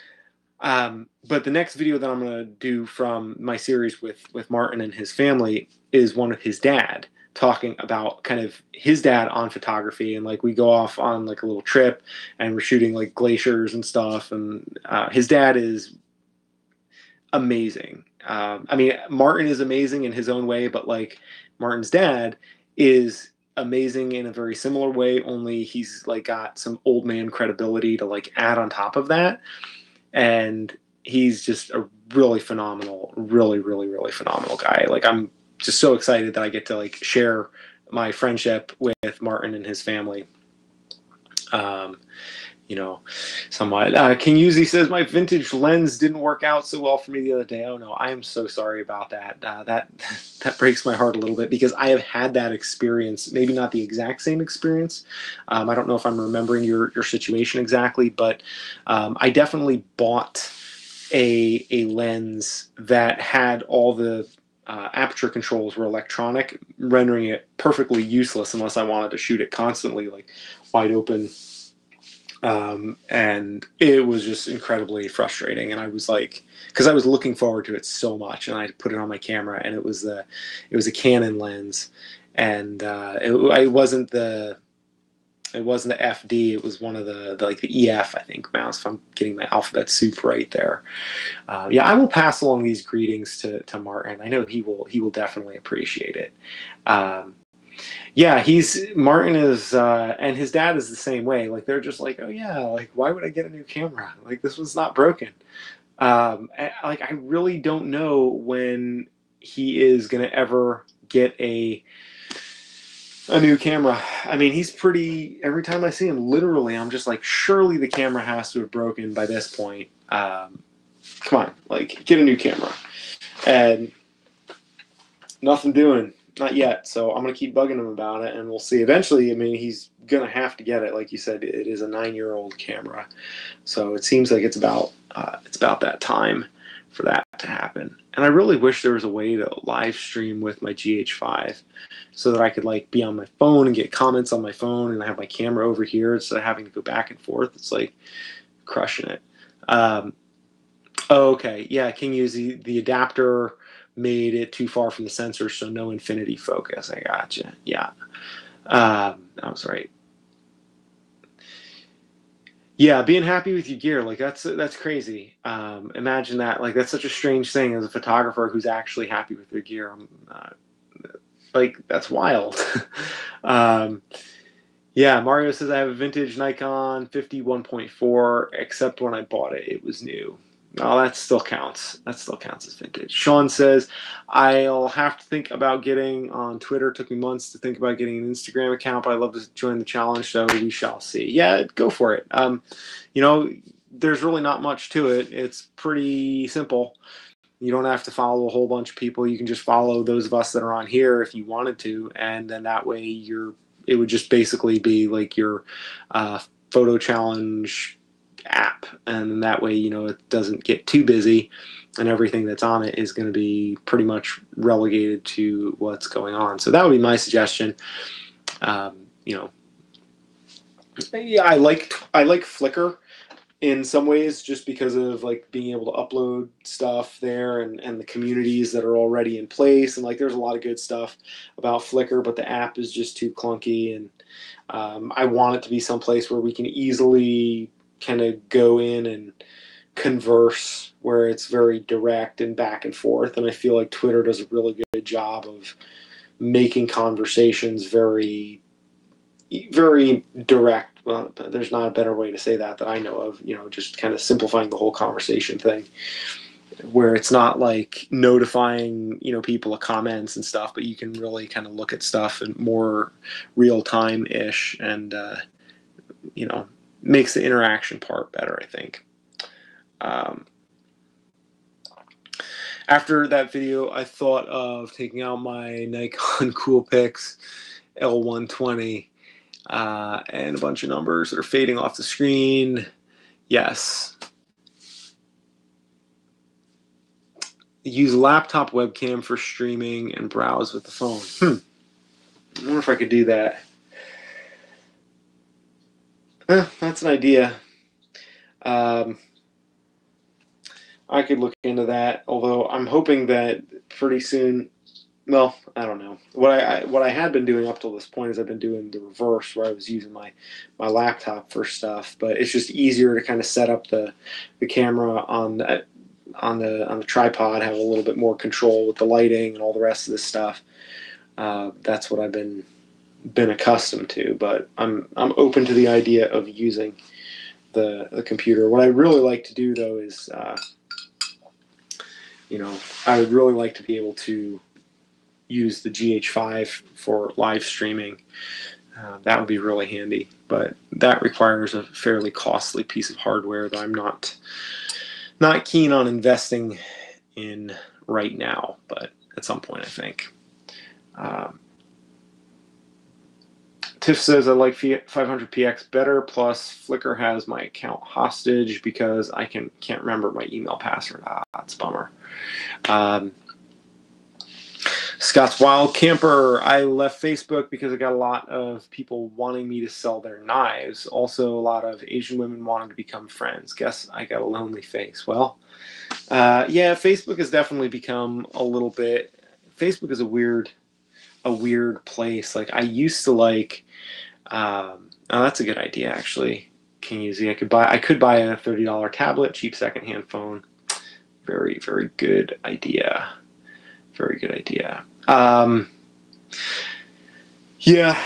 but the next video that I'm going to do from my series with Martin and his family is one of his dad, talking about kind of his dad on photography. And like we go off on like a little trip and we're shooting like glaciers and stuff. And his dad is amazing. I mean, Martin is amazing in his own way, but like Martin's dad is amazing in a very similar way, only he's like got some old man credibility to like add on top of that. And he's just a really phenomenal, really phenomenal guy. Like, I'm just so excited that I get to like share my friendship with Martin and his family. You know, somewhat. King Uzi says, my vintage lens didn't work out so well for me the other day. Oh no, I am so sorry about that. That breaks my heart a little bit, because I have had that experience, maybe not the exact same experience. I don't know if I'm remembering your situation exactly, but I definitely bought a lens that had all the aperture controls were electronic, rendering it perfectly useless unless I wanted to shoot it constantly, like wide open. And it was just incredibly frustrating. And I was like, because I was looking forward to it so much, and I put it on my camera, and it was a Canon lens, and it wasn't the FD. It was one of the like the EF, I think, mounts, if I'm getting my alphabet soup right there. Yeah, I will pass along these greetings to Martin. I know he will definitely appreciate it. Yeah, Martin is, and his dad is the same way. Like, they're just like, oh yeah, like, why would I get a new camera? Like, this one's not broken. Like, I really don't know when he is gonna ever get a new camera. I mean, he's every time I see him, literally, I'm just like, surely the camera has to have broken by this point. Come on, like, get a new camera. And nothing doing. Not yet, so I'm going to keep bugging him about it, and we'll see. Eventually, I mean, he's going to have to get it. Like you said, it is a 9-year-old camera, so it seems like it's about that time for that to happen. And I really wish there was a way to live stream with my GH5 so that I could like be on my phone and get comments on my phone, and I have my camera over here instead of having to go back and forth. It's like crushing it. Oh, okay, yeah, King Uzi, the adapter made it too far from the sensor, so no infinity focus. I gotcha. Yeah, I was right. Yeah, being happy with your gear, like that's crazy. Imagine that. Like, that's such a strange thing as a photographer who's actually happy with their gear. Like, that's wild. Yeah, Mario says, I have a vintage Nikon 51.4, except when I bought it, it was new. Oh, that still counts. That still counts as vintage. Sean says, I'll have to think about getting on Twitter. It took me months to think about getting an Instagram account, but I'd love to join the challenge, so we shall see. Yeah, go for it. You know, there's really not much to it. It's pretty simple. You don't have to follow a whole bunch of people. You can just follow those of us that are on here if you wanted to, and then that way it would just basically be like your photo challenge app, and that way, you know, it doesn't get too busy, and everything that's on it is going to be pretty much relegated to what's going on. So that would be my suggestion. You know, yeah, I like Flickr in some ways, just because of like being able to upload stuff there, and the communities that are already in place, and like there's a lot of good stuff about Flickr, but the app is just too clunky, and I want it to be someplace where we can easily kind of go in and converse, where it's very direct and back and forth. And I feel like Twitter does a really good job of making conversations very direct. Well, there's not a better way to say that I know of. You know, just kind of simplifying the whole conversation thing, where it's not like notifying, you know, people of comments and stuff, but you can really kind of look at stuff in more real time ish, and you know, makes the interaction part better, I think. After that video, I thought of taking out my Nikon Coolpix L120 and a bunch of numbers that are fading off the screen. Yes. Use laptop webcam for streaming and browse with the phone. I wonder if I could do that. That's an idea. I could look into that, although I'm hoping that pretty soon. Well, I don't know. What I had been doing up till this point is I've been doing the reverse, where I was using my laptop for stuff, but it's just easier to kind of set up the camera on the tripod, have a little bit more control with the lighting and all the rest of this stuff. That's what I've been accustomed to, but I'm open to the idea of using the computer. What I really like to do though is, I would really like to be able to use the GH5 for live streaming. That would be really handy, but that requires a fairly costly piece of hardware that I'm not keen on investing in right now, but at some point I think. Tiff says, I like 500px better, plus Flickr has my account hostage because I can't remember my email password. That's a bummer. Scott's Wild Camper, I left Facebook because I got a lot of people wanting me to sell their knives. Also, a lot of Asian women wanting to become friends. Guess I got a lonely face. Well, yeah, Facebook has definitely become a little bit. Facebook is a weird place. Like, I used to like. Oh, that's a good idea, actually. Can use it. I could buy a $30 tablet, cheap secondhand phone. Very, very good idea. Very good idea. Yeah,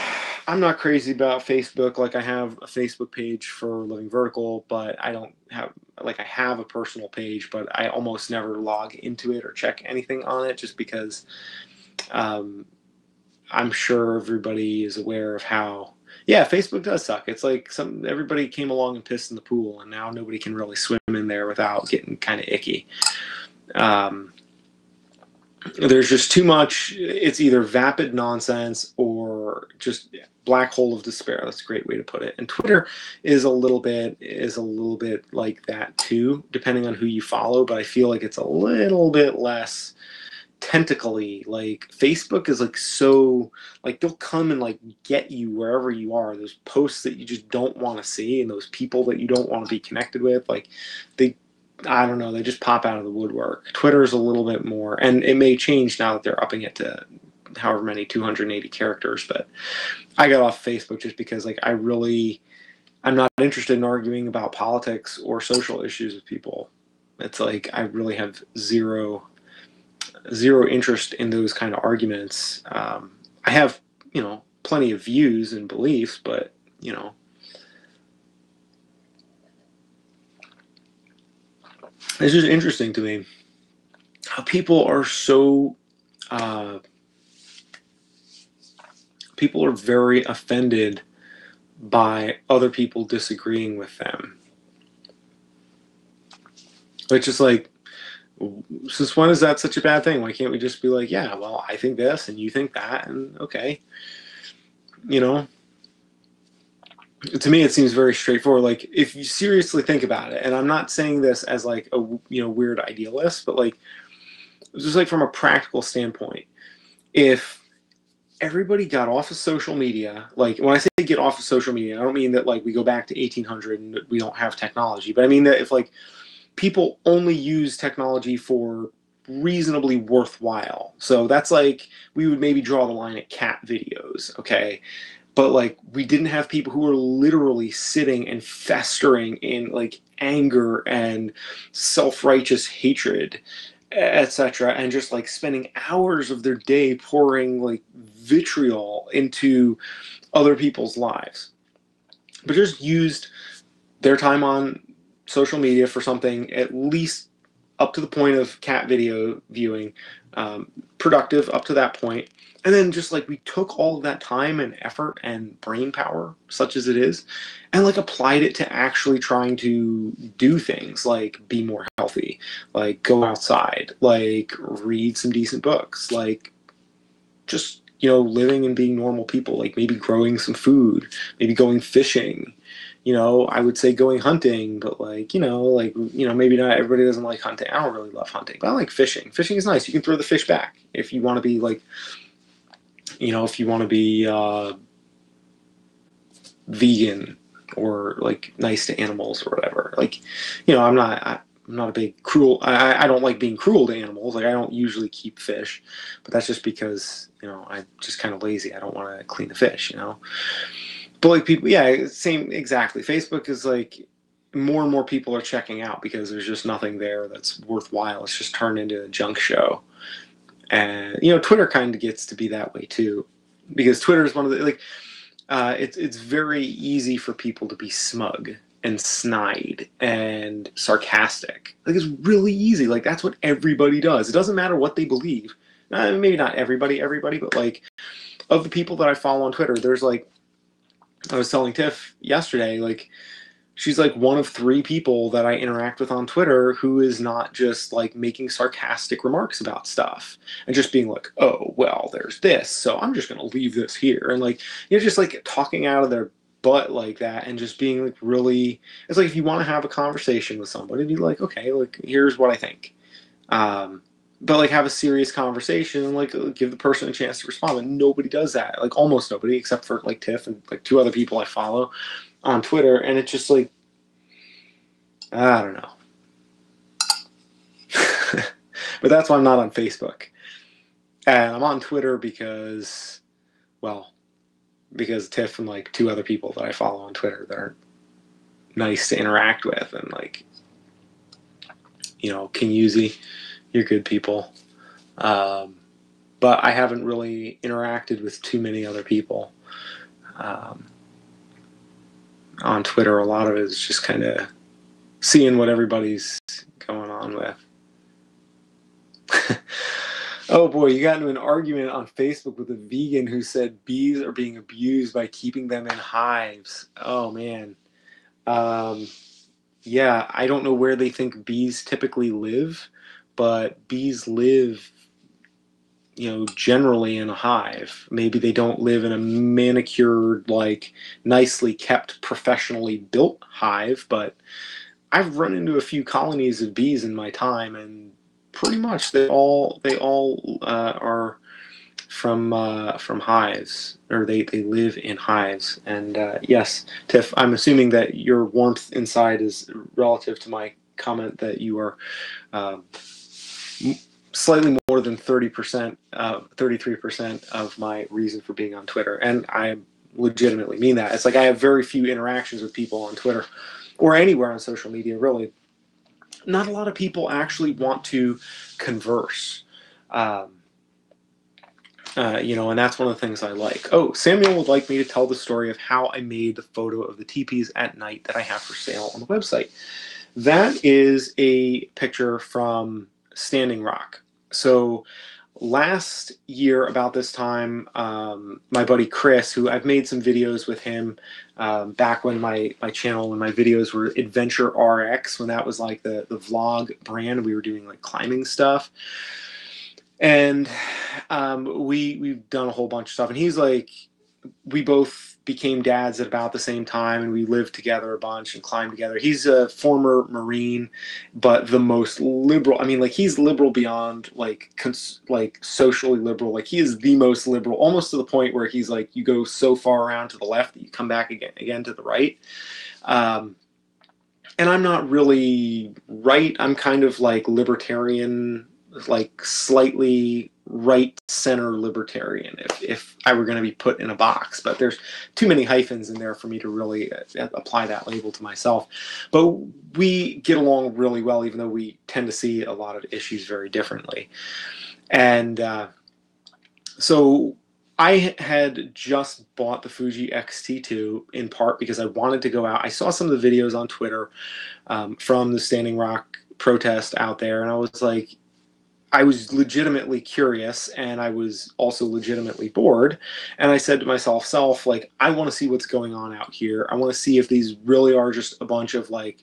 I'm not crazy about Facebook. Like, I have a Facebook page for Living Vertical, but I don't have, like, I have a personal page, but I almost never log into it or check anything on it just because I'm sure everybody is aware of how, yeah, Facebook does suck. It's like everybody came along and pissed in the pool, and now nobody can really swim in there without getting kind of icky. There's just too much. It's either vapid nonsense or just black hole of despair. That's a great way to put it. And Twitter is a little bit like that too, depending on who you follow. But I feel like it's a little bit less tentacly. Like, Facebook is like, so like, they'll come and like get you wherever you are. Those posts that you just don't want to see, and those people that you don't want to be connected with, like, I don't know, they just pop out of the woodwork. Twitter is a little bit more, and it may change now that they're upping it to however many 280 characters, but I got off Facebook just because, like, I'm not interested in arguing about politics or social issues with people. It's like, I really have zero interest in those kind of arguments. I have, plenty of views and beliefs, but, it's just interesting to me how people are so, people are very offended by other people disagreeing with them. It's just like, since when is that such a bad thing? Why can't we just be like, yeah, well, I think this and you think that, and okay. To me, it seems very straightforward. Like, if you seriously think about it, and I'm not saying this as like a weird idealist, but like, just like from a practical standpoint, if everybody got off of social media, like, when I say get off of social media, I don't mean that like we go back to 1800 and we don't have technology, but I mean that if like people only use technology for reasonably worthwhile. So that's like, we would maybe draw the line at cat videos, okay? But like, we didn't have people who were literally sitting and festering in like anger and self-righteous hatred, etc., and just like spending hours of their day pouring like vitriol into other people's lives, but just used their time on social media for something at least up to the point of cat video viewing, productive up to that point. And then just like, we took all of that time and effort and brain power, such as it is, and like applied it to actually trying to do things like be more healthy, like go outside, like read some decent books, like just, living and being normal people, like maybe growing some food, maybe going fishing. I would say going hunting, but maybe not everybody doesn't like hunting. I don't really love hunting, but I like fishing. Fishing is nice. You can throw the fish back if you want to be if you want to be vegan or like nice to animals or whatever. I'm not a big cruel. I don't like being cruel to animals. Like I don't usually keep fish, but that's just because I'm just kind of lazy. I don't want to clean the fish. But like people, yeah, same exactly. Facebook is like more and more people are checking out because there's just nothing there that's worthwhile. It's just turned into a junk show. And Twitter kind of gets to be that way too, because Twitter is one of the it's very easy for people to be smug and snide and sarcastic. Like it's really easy. Like that's what everybody does. It doesn't matter what they believe. Maybe not everybody, but like of the people that I follow on Twitter, there's like I was telling Tiff yesterday, like she's like one of 3 people that I interact with on Twitter who is not just like making sarcastic remarks about stuff and just being like, oh, well, there's this, so I'm just going to leave this here. And like, just like talking out of their butt like that and just being like really, it's like if you want to have a conversation with somebody, be like, okay, like here's what I think. But like have a serious conversation and like give the person a chance to respond. And nobody does that. Like almost nobody, except for like Tiff and like 2 other people I follow on Twitter. And it's just like, I don't know. But that's why I'm not on Facebook. And I'm on Twitter because Tiff and like 2 other people that I follow on Twitter that are nice to interact with and like, King Yuzi, you're good people. But I haven't really interacted with too many other people on Twitter. A lot of it is just kind of seeing what everybody's going on with. Oh boy, you got into an argument on Facebook with a vegan who said bees are being abused by keeping them in hives. Oh man. Yeah, I don't know where they think bees typically live, but bees live, generally in a hive. Maybe they don't live in a manicured, like nicely kept, professionally built hive, but I've run into a few colonies of bees in my time, and pretty much they all are from hives, or they live in hives. And yes, Tiff, I'm assuming that your warmth inside is relative to my comment that you are slightly more than 30%, 33% of my reason for being on Twitter, and I legitimately mean that. It's like I have very few interactions with people on Twitter or anywhere on social media, really. Not a lot of people actually want to converse. And that's one of the things I like. Oh, Samuel would like me to tell the story of how I made the photo of the teepees at night that I have for sale on the website. That is a picture from Standing Rock. So last year about this time, my buddy Chris, who I've made some videos with him back when my channel and my videos were Adventure RX, when that was like the vlog brand, we were doing like climbing stuff. And we've done a whole bunch of stuff, and he's like, we both became dads at about the same time, and we lived together a bunch and climbed together. He's a former Marine, but the most liberal. I mean, like he's liberal beyond like socially liberal. Like he is the most liberal, almost to the point where he's like, you go so far around to the left that you come back again to the right. And I'm not really right. I'm kind of like libertarian, like slightly right center libertarian if I were going to be put in a box, but there's too many hyphens in there for me to really apply that label to myself. But we get along really well, even though we tend to see a lot of issues very differently. And so I had just bought the Fuji X-T2 in part because I wanted to go out. I saw some of the videos on Twitter from the Standing Rock protest out there, and I was like, I was legitimately curious, and I was also legitimately bored. And I said to myself, like, I want to see what's going on out here. I want to see if these really are just a bunch of like,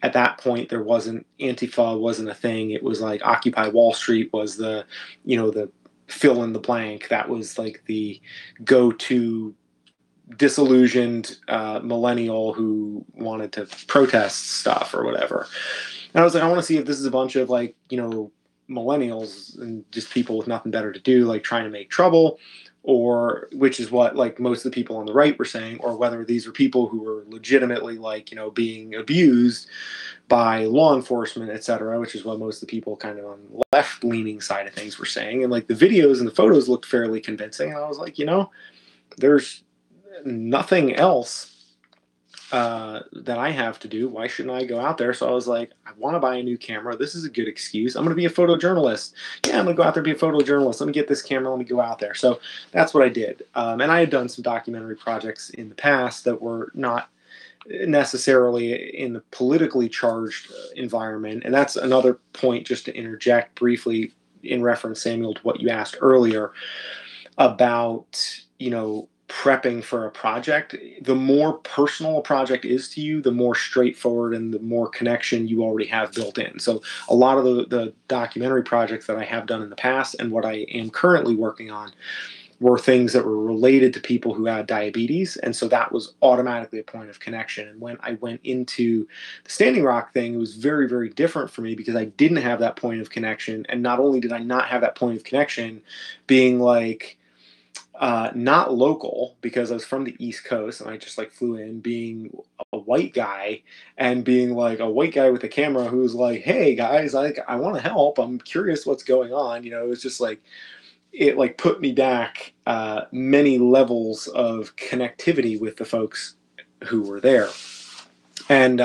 at that point there wasn't Antifa wasn't a thing. It was like Occupy Wall Street was the fill in the blank that was like the go-to disillusioned millennial who wanted to protest stuff or whatever. And I was like, I want to see if this is a bunch of like, millennials and just people with nothing better to do, like trying to make trouble, or which is what like most of the people on the right were saying, or whether these are people who were legitimately like, being abused by law enforcement, et cetera, which is what most of the people kind of on the left leaning side of things were saying. And like the videos and the photos looked fairly convincing. And I was like, there's nothing else that I have to do. Why shouldn't I go out there? So I was like, I want to buy a new camera. This is a good excuse. I'm going to be a photojournalist. Yeah, I'm going to go out there and be a photojournalist. Let me get this camera. Let me go out there. So that's what I did. And I had done some documentary projects in the past that were not necessarily in the politically charged environment. And that's another point, just to interject briefly in reference, Samuel, to what you asked earlier about, prepping for a project. The more personal a project is to you, the more straightforward and the more connection you already have built in. So a lot of the documentary projects that I have done in the past and what I am currently working on were things that were related to people who had diabetes. And so that was automatically a point of connection. And when I went into the Standing Rock thing, it was very, very different for me because I didn't have that point of connection. And not only did I not have that point of connection, being like, not local, because I was from the East Coast and I just like flew in, being a white guy and being like a white guy with a camera who's like, hey guys, I want to help. I'm curious what's going on. It was just like, it like put me back many levels of connectivity with the folks who were there. And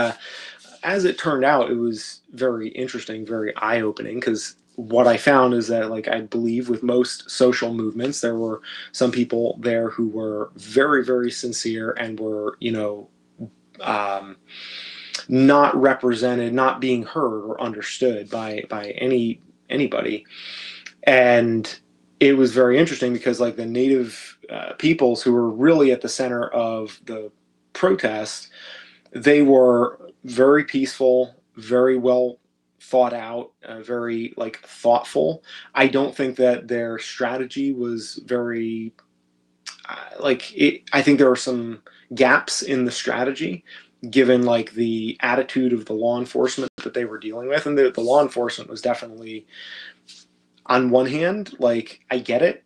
as it turned out, it was very interesting, very eye-opening, because what I found is that, like, I believe with most social movements, there were some people there who were very, very sincere and were, not represented, not being heard or understood by anybody. And it was very interesting because, like, the native peoples who were really at the center of the protest, they were very peaceful, very well thought out, very like thoughtful. I don't think that their strategy was very I think there are some gaps in the strategy given like the attitude of the law enforcement that they were dealing with. And the law enforcement was definitely, on one hand, like, I get it,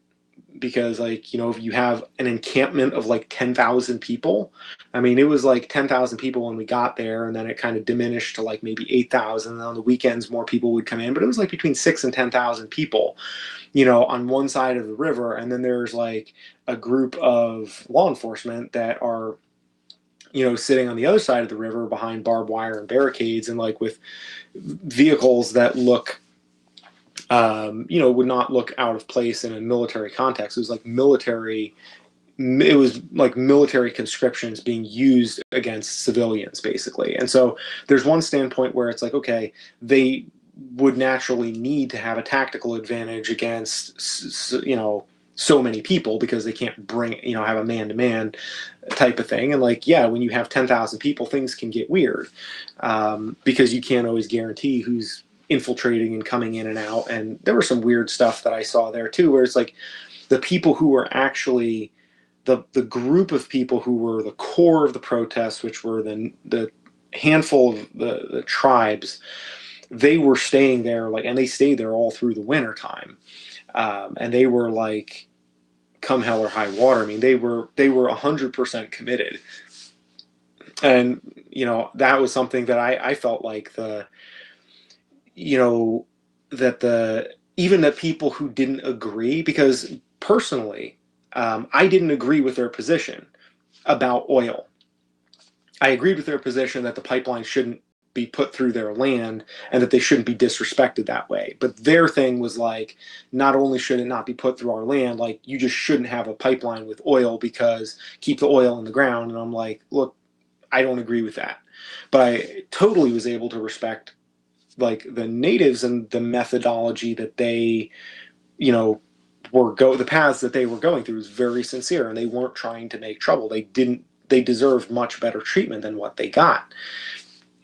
because like, if you have an encampment of like 10,000 people, I mean, it was like 10,000 people when we got there, and then it kind of diminished to like maybe 8,000, and on the weekends more people would come in, but it was like between 6 and 10,000 people, on one side of the river. And then there's like a group of law enforcement that are, sitting on the other side of the river behind barbed wire and barricades, and like with vehicles that look would not look out of place in a military context. It was like military conscriptions being used against civilians, basically. And so there's one standpoint where it's like, okay, they would naturally need to have a tactical advantage against, so many people, because they can't have a man-to-man type of thing. And like, yeah, when you have 10,000 people, things can get weird, because you can't always guarantee who's infiltrating and coming in and out. And there was some weird stuff that I saw there too, where it's like the people who were actually the group of people who were the core of the protests, which were the handful of the tribes, they were staying there, like, and they stayed there all through the winter time. And they were like, come hell or high water. I mean, they were 100% committed. And, that was something that I felt like even the people who didn't agree, because personally, I didn't agree with their position about oil. I agreed with their position that the pipeline shouldn't be put through their land and that they shouldn't be disrespected that way. But their thing was like, not only should it not be put through our land, like, you just shouldn't have a pipeline with oil, because keep the oil in the ground. And I'm like, look, I don't agree with that. But I totally was able to respect like the natives and the methodology that they, the paths that they were going through was very sincere, and they weren't trying to make trouble. They deserved much better treatment than what they got.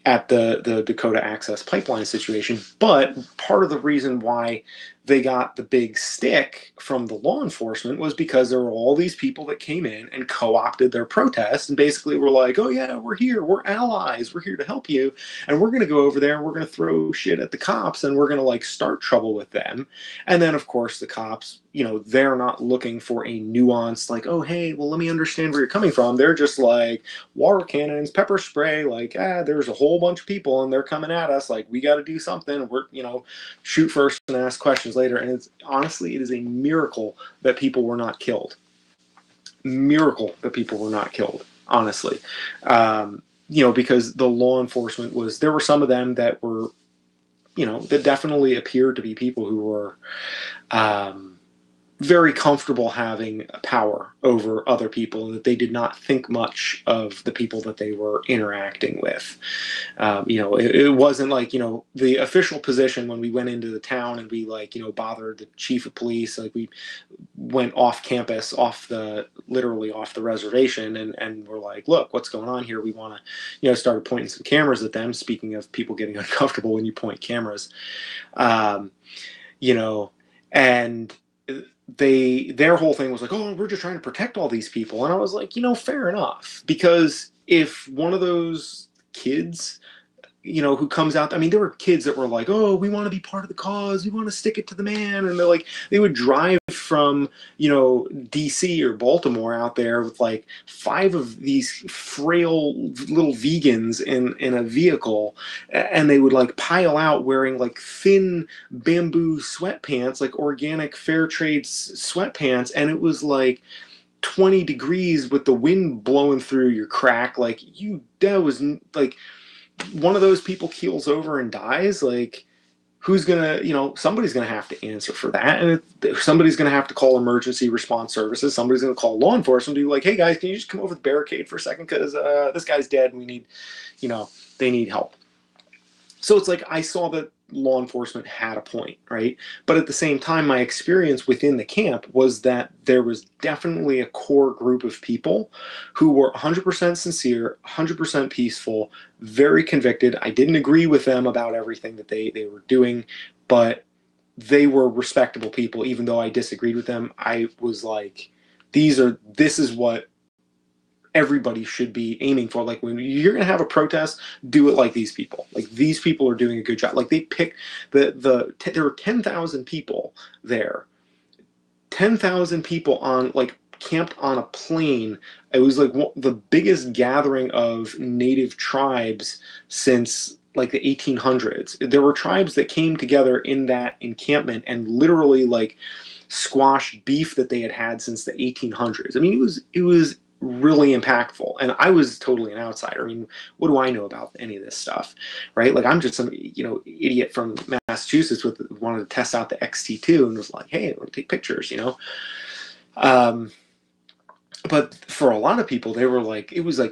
at the Dakota Access Pipeline situation. But part of the reason why they got the big stick from the law enforcement was because there were all these people that came in and co-opted their protest and basically were like, oh yeah, we're here, we're allies, we're here to help you, and we're going to go over there and we're going to throw shit at the cops and we're going to like start trouble with them. And then of course the cops, they're not looking for a nuance like, oh hey, well let me understand where you're coming from. They're just like water cannons, pepper spray, like there's a whole bunch of people and they're coming at us, like we got to do something. We're shoot first and ask questions later. And it's honestly, it is a miracle that people were not killed. Miracle that people were not killed, honestly. Because the law enforcement there were some of them that were, that definitely appeared to be people who were very comfortable having power over other people, and that they did not think much of the people that they were interacting with. It wasn't like, the official position when we went into the town and we bothered the chief of police, like we went off campus, literally off the reservation, and we're like, look, what's going on here? We want to, started pointing some cameras at them. Speaking of people getting uncomfortable when you point cameras, and their whole thing was like, oh, we're just trying to protect all these people. And I was like, fair enough. Because if one of those kids, who comes out, I mean, there were kids that were like, oh, we want to be part of the cause, we want to stick it to the man. And they would drive from, DC or Baltimore out there with like 5 of these frail little vegans in a vehicle. And they would like pile out wearing like thin bamboo sweatpants, like organic fair trade sweatpants. And it was like 20 degrees with the wind blowing through your crack. Like that was like, one of those people keels over and dies, like who's gonna, somebody's gonna have to answer for that, and somebody's gonna have to call emergency response services. Somebody's gonna call law enforcement, be like, hey guys, can you just come over the barricade for a second, because this guy's dead and we need, they need help. So it's like I saw that law enforcement had a point, right? But at the same time, my experience within the camp was that there was definitely a core group of people who were 100% sincere, 100% peaceful, very convicted. I didn't agree with them about everything that they were doing, but they were respectable people. Even though I disagreed with them, I was like, this is what everybody should be aiming for. Like, when you're going to have a protest, do it like these people. Like, these people are doing a good job. Like, they pick there were 10,000 people there. 10,000 people camped on a plain. It was like the biggest gathering of native tribes since like the 1800s. There were tribes that came together in that encampment and literally like squashed beef that they had had since the 1800s. I mean, it was really impactful, and I was totally an outsider. I mean, what do I know about any of this stuff, right? Like, I'm just some idiot from Massachusetts wanted to test out the XT2 and was like, hey, I want to take pictures, but for a lot of people, they were like, it was a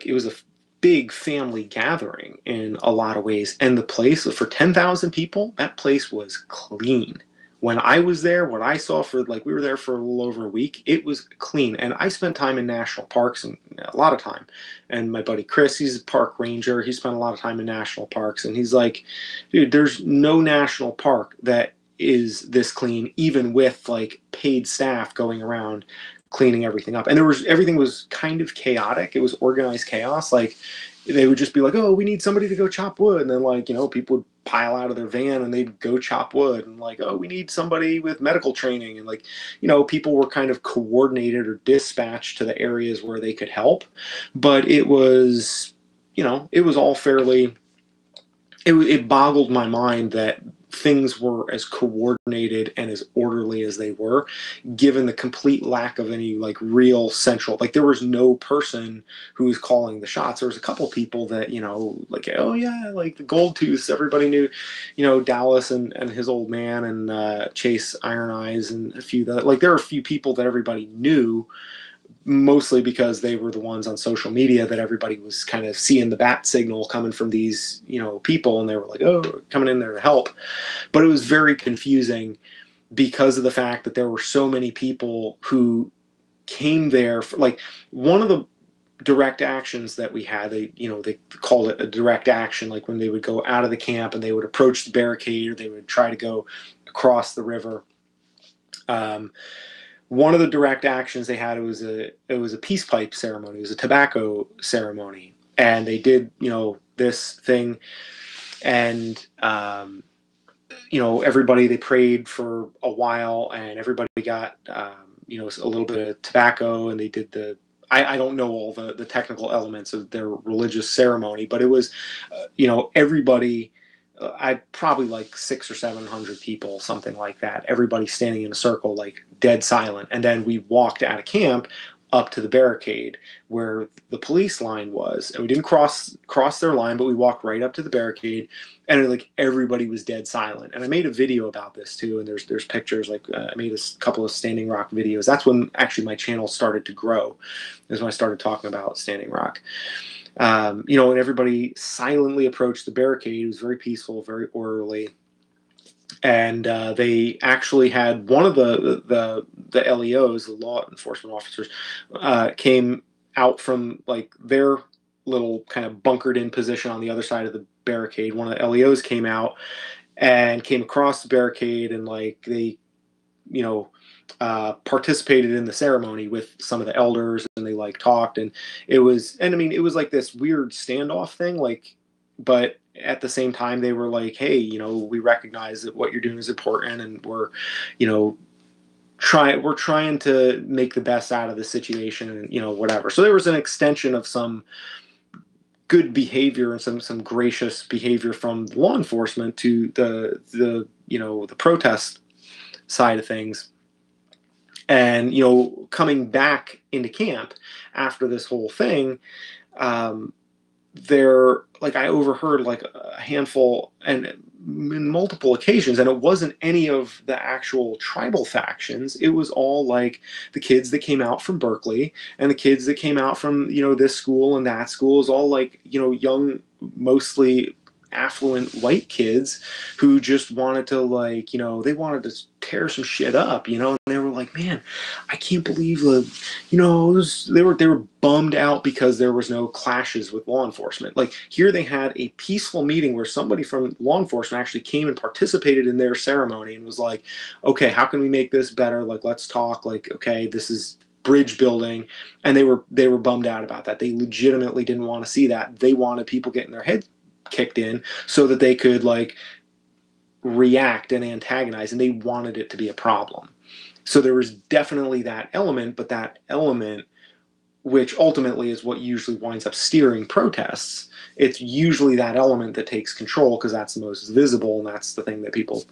big family gathering in a lot of ways, and the place for 10,000 people, that place was clean. When I was there, what I saw we were there for a little over a week, it was clean. And I spent time in national parks, and a lot of time. And my buddy Chris, he's a park ranger. He spent a lot of time in national parks. And he's like, dude, there's no national park that is this clean, even with like paid staff going around cleaning everything up. And everything was kind of chaotic. It was organized chaos. Like, they would just be like, oh, we need somebody to go chop wood. And then people would pile out of their van and they'd go chop wood, and like, oh, we need somebody with medical training, and people were kind of coordinated or dispatched to the areas where they could help. But it was it was all fairly, it boggled my mind that things were as coordinated and as orderly as they were, given the complete lack of any real central, there was no person who was calling the shots. There was a couple people that, oh yeah, the Gold Tooths, everybody knew, Dallas and his old man, and Chase Iron Eyes, and a few that, there were a few people that everybody knew, mostly because they were the ones on social media that everybody was kind of seeing the bat signal coming from these, people, and they were like, oh, coming in there to help. But it was very confusing because of the fact that there were so many people who came there for, one of the direct actions that we had. They called it a direct action, like when they would go out of the camp and they would approach the barricade, or they would try to go across the river. One of the direct actions they had, it was a peace pipe ceremony. It was a tobacco ceremony, and they did this thing, and everybody, they prayed for a while, and everybody got a little bit of tobacco, and they did I don't know all the technical elements of their religious ceremony, but it was everybody. I'd probably like 600 or 700 people, something like that. Everybody standing in a circle, like dead silent. And then we walked out of camp up to the barricade where the police line was, and we didn't cross their line, but we walked right up to the barricade, and like everybody was dead silent. And I made a video about this too, and there's pictures. Like I made a couple of Standing Rock videos. That's when actually my channel started to grow. Is when I started talking about Standing Rock. And everybody silently approached the barricade. It was very peaceful, very orderly. And they actually had one of the LEOs, the law enforcement officers, came out from like their little kind of bunkered in position on the other side of the barricade. One of the LEOs came out and came across the barricade, and like they, participated in the ceremony with some of the elders, and they like talked, and it was like this weird standoff thing, like, but at the same time they were like, hey, we recognize that what you're doing is important, and we're trying to make the best out of the situation, and whatever. So there was an extension of some good behavior and some gracious behavior from law enforcement to the protest side of things. And coming back into camp after this whole thing, I overheard like a handful, and in multiple occasions, and it wasn't any of the actual tribal factions. It was all like the kids that came out from Berkeley and the kids that came out from this school and that school. Is all like young, mostly affluent white kids who just wanted to they wanted to tear some shit up, and they were like, man, I can't believe they were bummed out because there was no clashes with law enforcement. Like here they had a peaceful meeting where somebody from law enforcement actually came and participated in their ceremony and was like, okay, how can we make this better? Like, let's talk, like, okay, this is bridge building. And they were bummed out about that. They legitimately didn't want to see that. They wanted people getting their head kicked in so that they could like react and antagonize, and they wanted it to be a problem. So there was definitely that element, but that element, which ultimately is what usually winds up steering protests, it's usually that element that takes control because that's the most visible, and that's the thing that people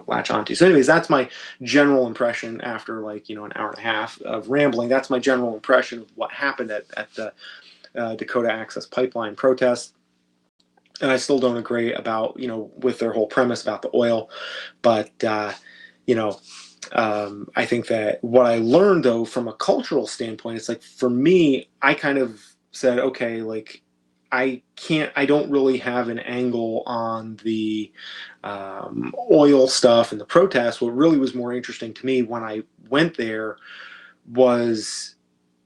latch onto. So anyways, that's my general impression after an hour and a half of rambling. That's my general impression of what happened at the Dakota Access Pipeline protest. And I still don't agree about, with their whole premise about the oil. But, I think that what I learned, though, from a cultural standpoint, it's like, for me, I kind of said, okay, like, I don't really have an angle on the oil stuff and the protests. What really was more interesting to me when I went there was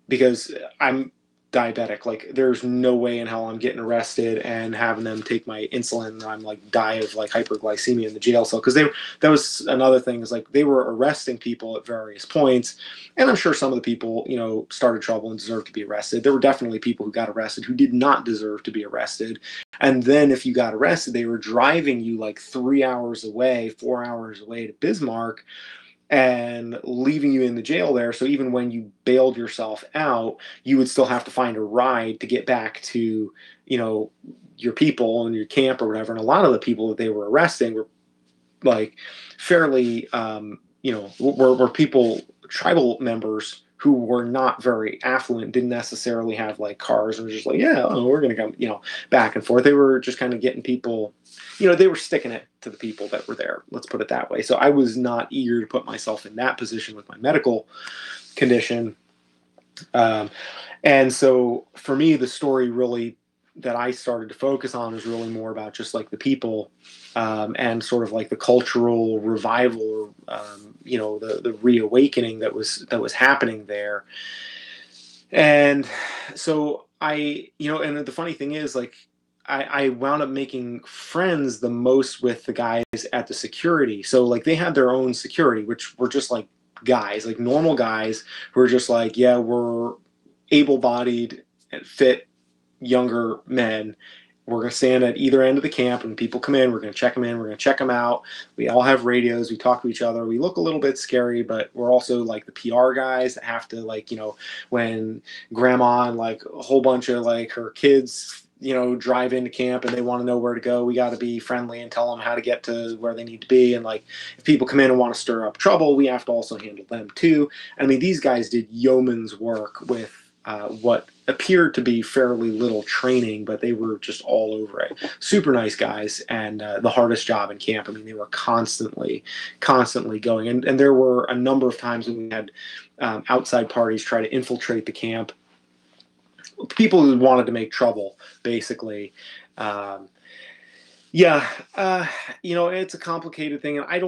because I'm diabetic. Like there's no way in hell I'm getting arrested and having them take my insulin and I'm like die of like hyperglycemia in the jail cell. Because that was another thing, is like they were arresting people at various points, and I'm sure some of the people started trouble and deserved to be arrested. There were definitely people who got arrested who did not deserve to be arrested, and then if you got arrested, they were driving you like 3 hours away, 4 hours away to Bismarck, and leaving you in the jail there. So even when you bailed yourself out, you would still have to find a ride to get back to, your people and your camp or whatever. And a lot of the people that they were arresting were like fairly, were people, tribal members who were not very affluent, didn't necessarily have like cars, and were just like, yeah, we're going to come, back and forth. They were just kind of getting people, they were sticking it to the people that were there. Let's put it that way. So I was not eager to put myself in that position with my medical condition. And so for me, the story really that I started to focus on was really more about just like the people, and sort of like the cultural revival, the reawakening that was happening there. And so and the funny thing is, like, I wound up making friends the most with the guys at the security. So like they had their own security, which were just like guys, like normal guys who were just like, yeah, we're able-bodied and fit younger men. We're going to stand at either end of the camp, and people come in, we're going to check them in, we're going to check them out. We all have radios, we talk to each other. We look a little bit scary, but we're also like the PR guys that have to, like, when grandma and like a whole bunch of like her kids, drive into camp and they want to know where to go, we got to be friendly and tell them how to get to where they need to be. And like, if people come in and want to stir up trouble, we have to also handle them too. I mean, these guys did yeoman's work with what appeared to be fairly little training, but they were just all over it. Super nice guys, and the hardest job in camp. I mean, they were constantly going. And there were a number of times when we had outside parties try to infiltrate the camp. People who wanted to make trouble, basically. It's a complicated thing, and I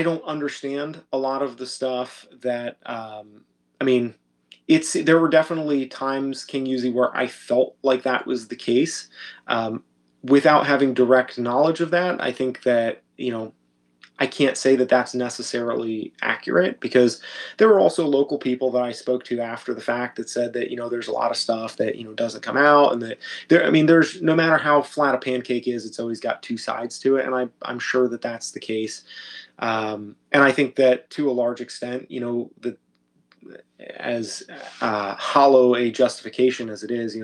don't understand a lot of the stuff that, there were definitely times, King Uzi, where I felt like that was the case. Without having direct knowledge of that, I think that, I can't say that that's necessarily accurate, because there were also local people that I spoke to after the fact that said that, there's a lot of stuff that, doesn't come out, and that there's, no matter how flat a pancake is, it's always got two sides to it. And I'm sure that that's the case. And I think that to a large extent, that as hollow a justification as it is,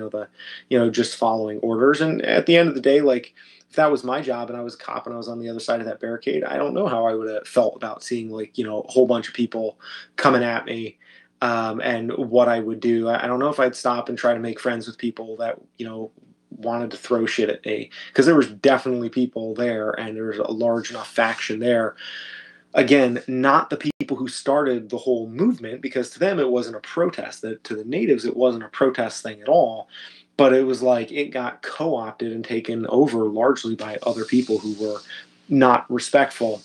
just following orders. And at the end of the day, like, if that was my job and I was a cop and I was on the other side of that barricade, I don't know how I would have felt about seeing, like, a whole bunch of people coming at me, and what I would do. I don't know if I'd stop and try to make friends with people that, wanted to throw shit at me, because there was definitely people there, and there was a large enough faction there. Again, not the people who started the whole movement, because to them it wasn't a protest. That to the natives it wasn't a protest thing at all. But it was like it got co-opted and taken over largely by other people who were not respectful.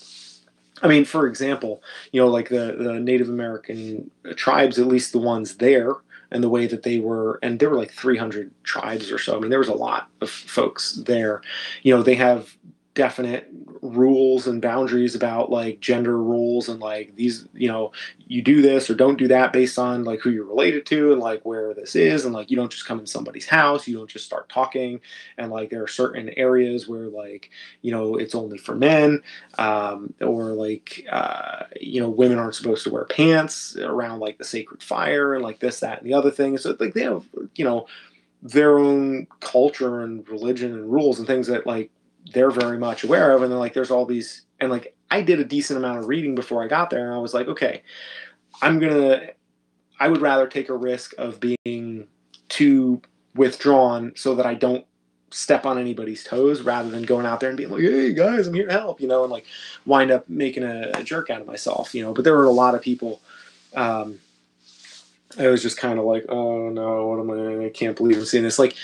I mean, for example, like the Native American tribes, at least the ones there, and the way that they were, and there were like 300 tribes or so. I mean, there was a lot of folks there. They have definite rules and boundaries about like gender rules, and like these, you do this or don't do that based on like who you're related to and like where this is. And like, you don't just come in somebody's house, you don't just start talking. And like, there are certain areas where like, it's only for men, or like, women aren't supposed to wear pants around like the sacred fire, and like this, that, and the other thing. So like they have, their own culture and religion and rules and things that like they're very much aware of. And then like there's all these, and like I did a decent amount of reading before I got there, and I was like, okay, I would rather take a risk of being too withdrawn so that I don't step on anybody's toes, rather than going out there and being like, hey guys, I'm here to help, and like wind up making a jerk out of myself. But there were a lot of people, I was just kind of like, oh no, what am I can't believe I'm seeing this. Like,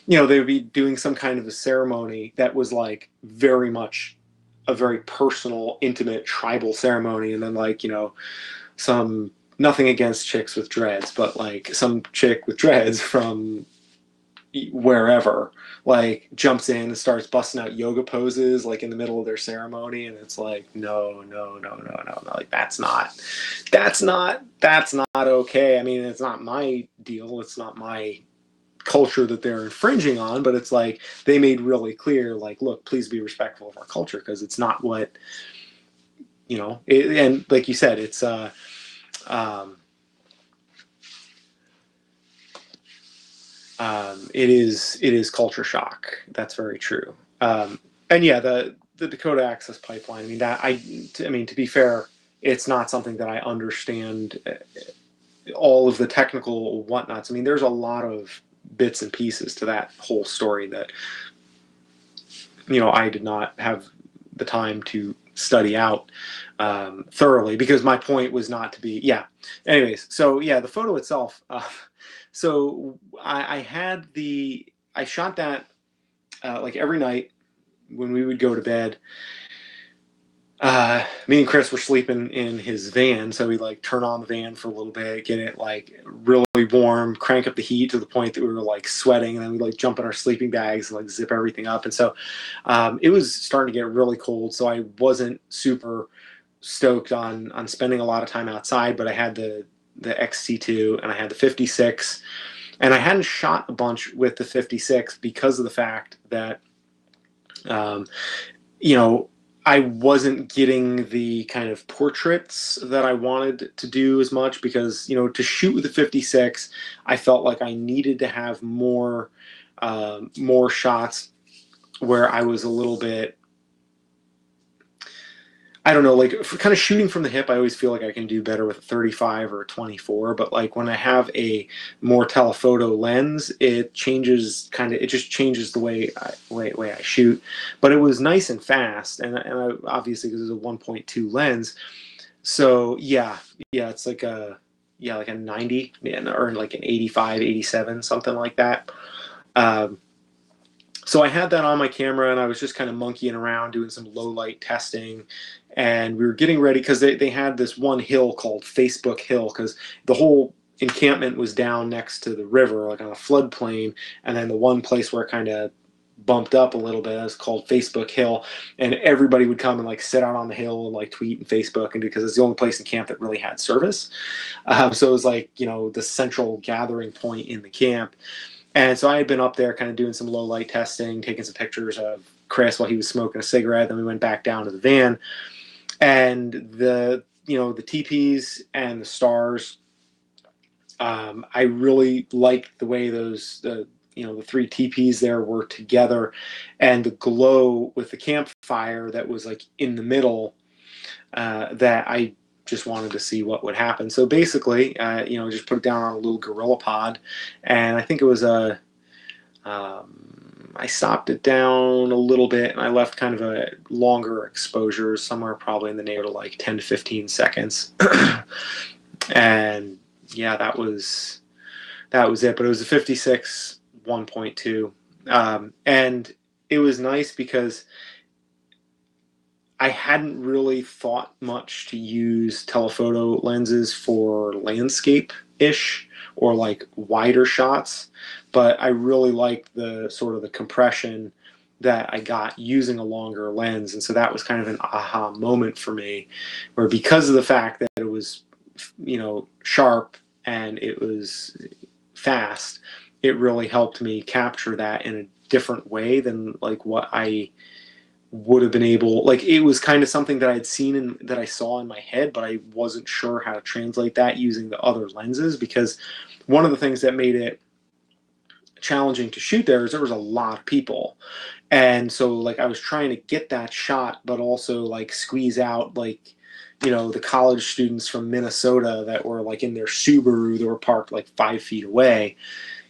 they would be doing some kind of a ceremony that was like very much a very personal, intimate, tribal ceremony. And then like, some, nothing against chicks with dreads, but like some chick with dreads from wherever like jumps in and starts busting out yoga poses like in the middle of their ceremony. And it's like, no, like that's not okay. I mean, it's not my deal, it's not my culture that they're infringing on, but it's like they made really clear, like, look, please be respectful of our culture, because it's not what, and like you said, it's it is culture shock. That's very true. And yeah, the Dakota Access Pipeline. I mean, to be fair, it's not something that I understand all of the technical whatnots. I mean, there's a lot of bits and pieces to that whole story that, I did not have the time to study out thoroughly, because my point was not to be, yeah. Anyways, so yeah, the photo itself. So I shot that like every night when we would go to bed. me and Chris were sleeping in his van, so we like turn on the van for a little bit, get it like really warm, crank up the heat to the point that we were like sweating, and then we like jump in our sleeping bags and like zip everything up. And so it was starting to get really cold, so I wasn't super stoked on spending a lot of time outside, but I had the XT2 and I had the 56, and I hadn't shot a bunch with the 56 because of the fact that um, you know, I wasn't getting the kind of portraits that I wanted to do as much because, to shoot with the 56, I felt like I needed to have more shots where I was a little bit, I don't know, like for kind of shooting from the hip, I always feel like I can do better with a 35 or a 24. But like when I have a more telephoto lens, it just changes the way I shoot. But it was nice and fast, and I, obviously because it's a 1.2 lens, so yeah, it's like a 90 or like an 85, 87, something like that. Um, so I had that on my camera, and I was just kind of monkeying around doing some low light testing, and we were getting ready because they had this one hill called Facebook Hill, because the whole encampment was down next to the river, like on a floodplain, and then the one place where it kind of bumped up a little bit is called Facebook Hill, and everybody would come and like sit out on the hill and like tweet and Facebook, and because it's the only place in camp that really had service. So it was like the central gathering point in the camp. And so I had been up there kind of doing some low light testing, taking some pictures of Chris while he was smoking a cigarette. Then we went back down to the van, and the TPs and the stars. I really liked the way the three TPs there were together, and the glow with the campfire that was like in the middle. That I just wanted to see what would happen. So basically, just put it down on a little Gorilla Pod, and I think it was I stopped it down a little bit, and I left kind of a longer exposure, somewhere probably in the neighborhood of like 10 to 15 seconds. And yeah, that was it. But it was a 56 1.2, and it was nice because I hadn't really thought much to use telephoto lenses for landscape-ish or like wider shots, but I really liked the sort of the compression that I got using a longer lens. And so that was kind of an aha moment for me, where because of the fact that it was, sharp and it was fast, it really helped me capture that in a different way than like what I would have been able, like it was kind of something that I'd seen and that I saw in my head, but I wasn't sure how to translate that using the other lenses, because one of the things that made it challenging to shoot there is there was a lot of people. And so like I was trying to get that shot, but also like squeeze out like, the college students from Minnesota that were like in their Subaru that were parked like 5 feet away.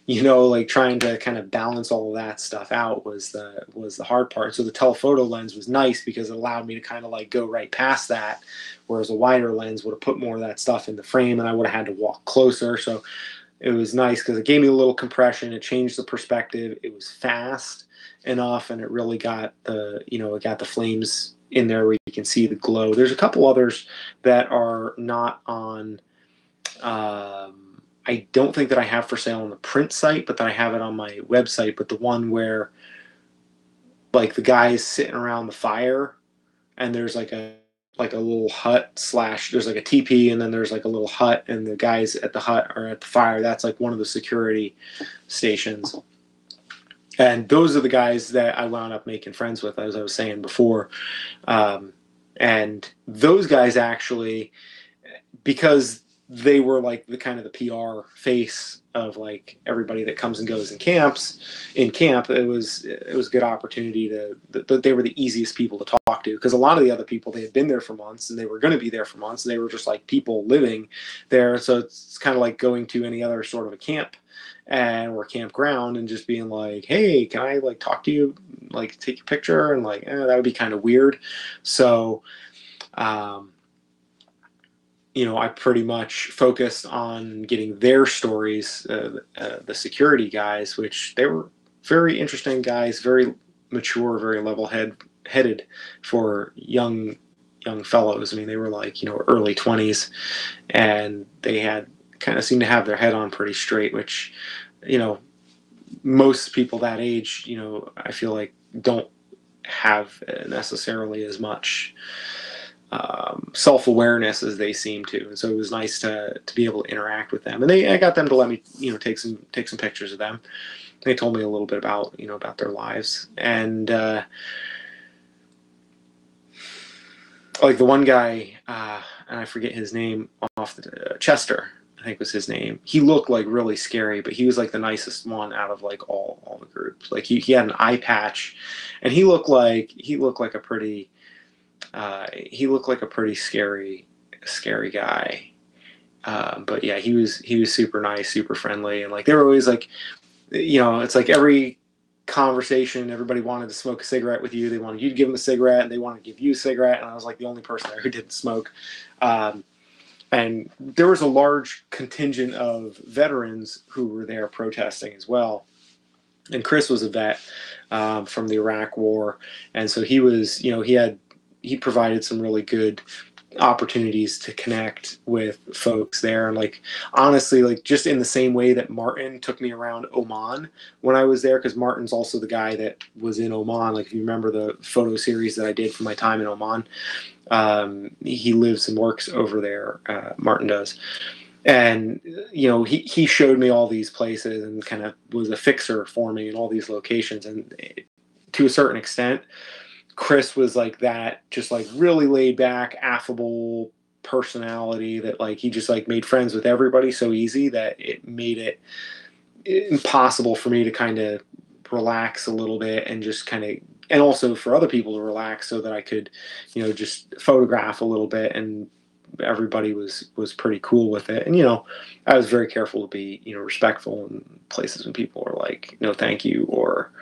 Like trying to kind of balance all of that stuff out was the hard part. So the telephoto lens was nice because it allowed me to kind of like go right past that, whereas a wider lens would have put more of that stuff in the frame, and I would have had to walk closer. So it was nice because it gave me a little compression. It changed the perspective. It was fast enough, and it really got it got the flames in there where you can see the glow. There's a couple others that are not on. I don't think that I have for sale on the print site, but that I have it on my website. But the one where like the guy is sitting around the fire, and there's like a little hut slash there's like a teepee, and then there's like a little hut, and the guys at the hut are at the fire. That's like one of the security stations. And those are the guys that I wound up making friends with, as I was saying before. And those guys actually, because they were like the kind of the PR face of like everybody that comes and goes in camp, it was a good opportunity they were the easiest people to talk to, because a lot of the other people, they had been there for months and they were going to be there for months, and they were just like people living there. So it's kind of like going to any other sort of a camp or campground and just being like, hey, can I like talk to you, like take a picture, and like that would be kind of weird. So I pretty much focused on getting their stories, the security guys, which they were very interesting guys, very mature, very level-headed for young young fellows. I mean, they were like, early 20s, and they had kind of seemed to have their head on pretty straight, which, most people that age, I feel like don't have necessarily as much self-awareness as they seem to. And so it was nice to be able to interact with them. And I got them to let me, take some pictures of them. They told me a little bit about, about their lives. And like the one guy, and I forget his name off the Chester, I think was his name. He looked like really scary, but he was like the nicest one out of like all the groups. Like he had an eye patch, and he looked like a pretty scary guy. But yeah, he was super nice, super friendly, and like they were always like, it's like every conversation, everybody wanted to smoke a cigarette with you. They wanted you to give them a cigarette, and they wanted to give you a cigarette. And I was like the only person there who didn't smoke. And there was a large contingent of veterans who were there protesting as well. And Chris was a vet from the Iraq War, and so he was, he provided some really good opportunities to connect with folks there. And like honestly, like just in the same way that Martin took me around Oman when I was there, because Martin's also the guy that was in Oman. Like if you remember the photo series that I did for my time in Oman, he lives and works over there. Martin does. And he showed me all these places and kind of was a fixer for me in all these locations. And to a certain extent, Chris was like that, just like really laid back, affable personality that like he just like made friends with everybody so easy that it made it impossible for me to kind of relax a little bit and just kind of, and also for other people to relax so that I could, just photograph a little bit. And everybody was pretty cool with it. And, I was very careful to be, respectful in places when people were like, no, thank you. Or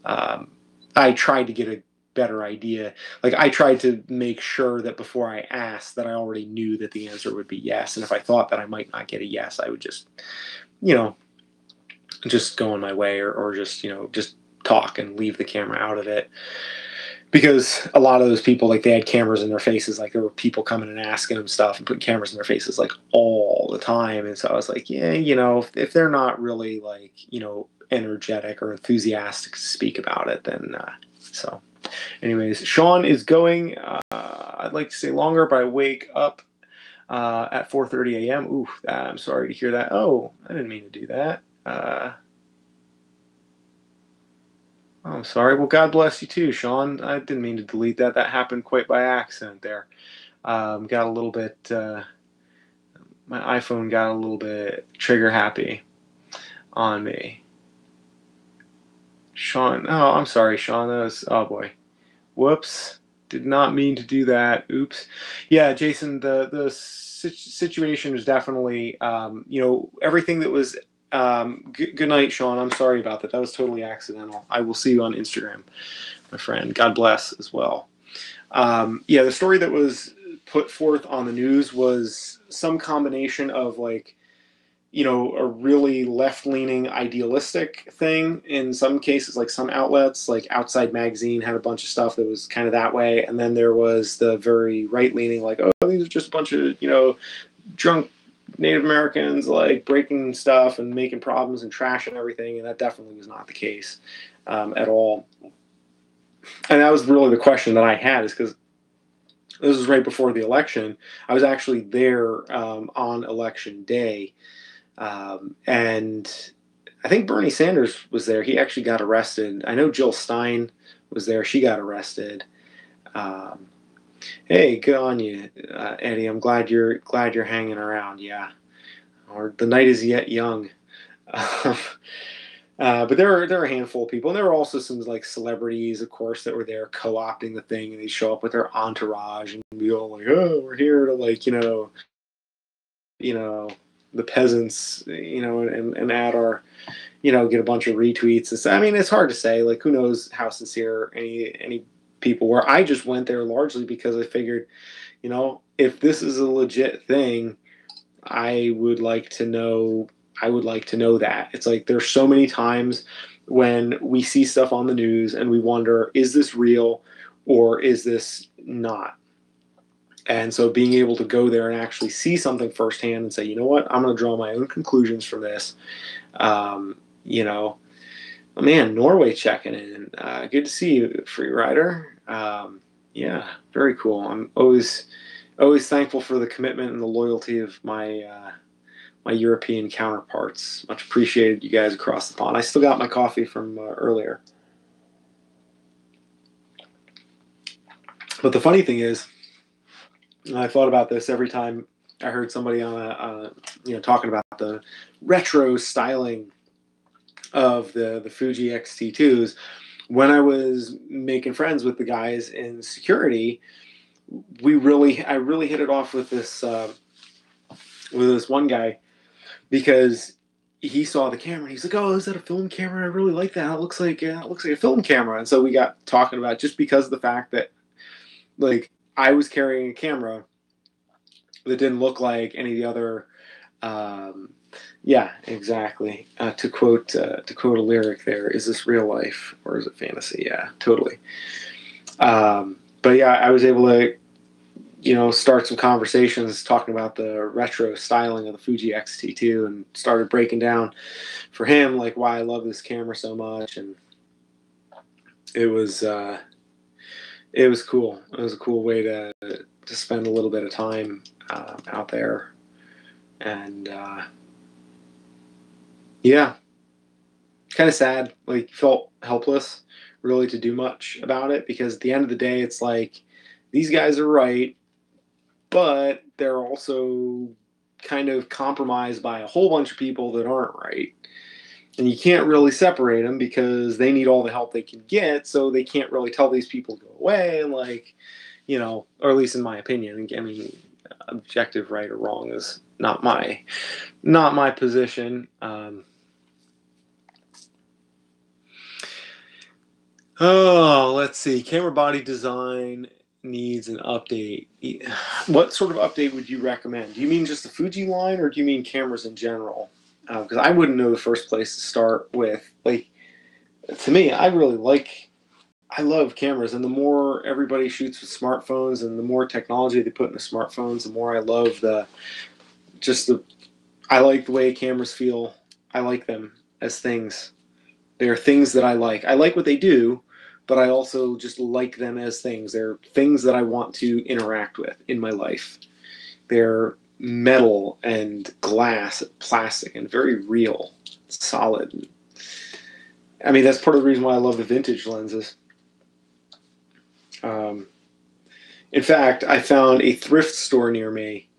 I tried to get a better idea. Like I tried to make sure that before I asked that I already knew that the answer would be yes. And if I thought that I might not get a yes, I would just, just go on my way or just, just talk and leave the camera out of it. Because a lot of those people, like they had cameras in their faces, like there were people coming and asking them stuff and putting cameras in their faces like all the time. And so I was like, yeah, if they're not really like, energetic or enthusiastic to speak about it, then so. Anyways, Sean is going, I'd like to say longer, but I wake up at 4:30 a.m. Ooh, I'm sorry to hear that. Oh, I didn't mean to do that. I'm sorry. Well, God bless you too, Sean. I didn't mean to delete that. That happened quite by accident there. Got a little bit, my iPhone got a little bit trigger happy on me. Sean, oh, I'm sorry, Sean. That was, oh boy. Whoops. Did not mean to do that. Oops. Yeah, Jason, the situation was definitely, everything that was, good night, Sean. I'm sorry about that. That was totally accidental. I will see you on Instagram, my friend. God bless as well. The story that was put forth on the news was some combination of like, a really left-leaning idealistic thing in some cases, like some outlets, like Outside Magazine had a bunch of stuff that was kind of that way. And then there was the very right-leaning, like, oh, these are just a bunch of, drunk Native Americans, like breaking stuff and making problems and trashing everything. And that definitely was not the case at all. And that was really the question that I had, is because this was right before the election. I was actually there on election day. And I think Bernie Sanders was there. He actually got arrested. I know Jill Stein was there. She got arrested. Hey, good on you, Eddie. I'm glad you're hanging around. Yeah, or the night is yet young. But there are a handful of people, and there were also some like celebrities, of course, that were there co-opting the thing, and they show up with their entourage and be all like, "Oh, we're here to like, the peasants, and add our, get a bunch of retweets." And so, I mean, it's hard to say. Like, who knows how sincere any people were. I just went there largely because I figured, if this is a legit thing, I would like to know that. It's like there's so many times when we see stuff on the news and we wonder, is this real or is this not? And so being able to go there and actually see something firsthand and say, you know what, I'm going to draw my own conclusions from this. You know, oh man, Norway checking in. Good to see you, free rider. Yeah, very cool. I'm always thankful for the commitment and the loyalty of my European counterparts. Much appreciated, you guys across the pond. I still got my coffee from earlier. But the funny thing is, I thought about this every time I heard somebody on talking about the retro styling of the Fuji X-T2s. When I was making friends with the guys in security, I really hit it off with this one guy, because he saw the camera and he's like, "Oh, is that a film camera? I really like that. It looks like a film camera." And so we got talking about, just because of the fact that, like, I was carrying a camera that didn't look like any of the other. Yeah, exactly. To quote a lyric, there is this real life or is it fantasy? Yeah, totally. But yeah, I was able to, start some conversations talking about the retro styling of the Fuji X-T2, and started breaking down for him like why I love this camera so much. And it was cool. It was a cool way to spend a little bit of time out there. And yeah, kind of sad. Like, felt helpless really to do much about it, because at the end of the day, it's like, these guys are right, but they're also kind of compromised by a whole bunch of people that aren't right. And you can't really separate them, because they need all the help they can get, so they can't really tell these people to go away. And, like, or at least in my opinion, I mean, objective right or wrong is not my position. Let's see. Camera body design needs an update. What sort of update would you recommend? Do you mean just the Fuji line, or do you mean cameras in general? Because I wouldn't know the first place to start with. Like, to me, I love cameras, and the more everybody shoots with smartphones and the more technology they put in the smartphones, the more I love I like the way cameras feel. I like them as things. They are things that I like. I like what they do, but I also just like them as things. They're things that I want to interact with in my life. They're metal and glass, plastic, and very real, solid. I mean, that's part of the reason why I love the vintage lenses. In fact, I found a thrift store near me,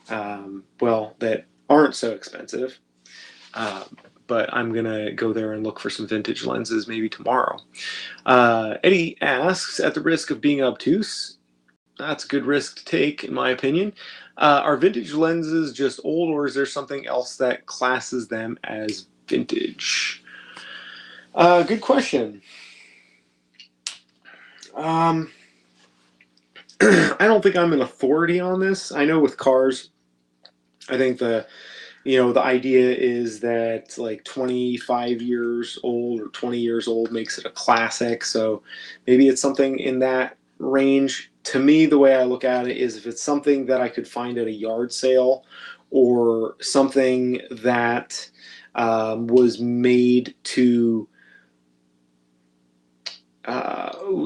that aren't so expensive. But I'm going to go there and look for some vintage lenses maybe tomorrow. Eddie asks, at the risk of being obtuse, that's a good risk to take, in my opinion. Are vintage lenses just old, or is there something else that classes them as vintage? Good question. I don't think I'm an authority on this. I know with cars, I think the idea is that, like, 25 years old or 20 years old makes it a classic. So maybe it's something in that range. To me, the way I look at it is, if it's something that I could find at a yard sale, or something that was made to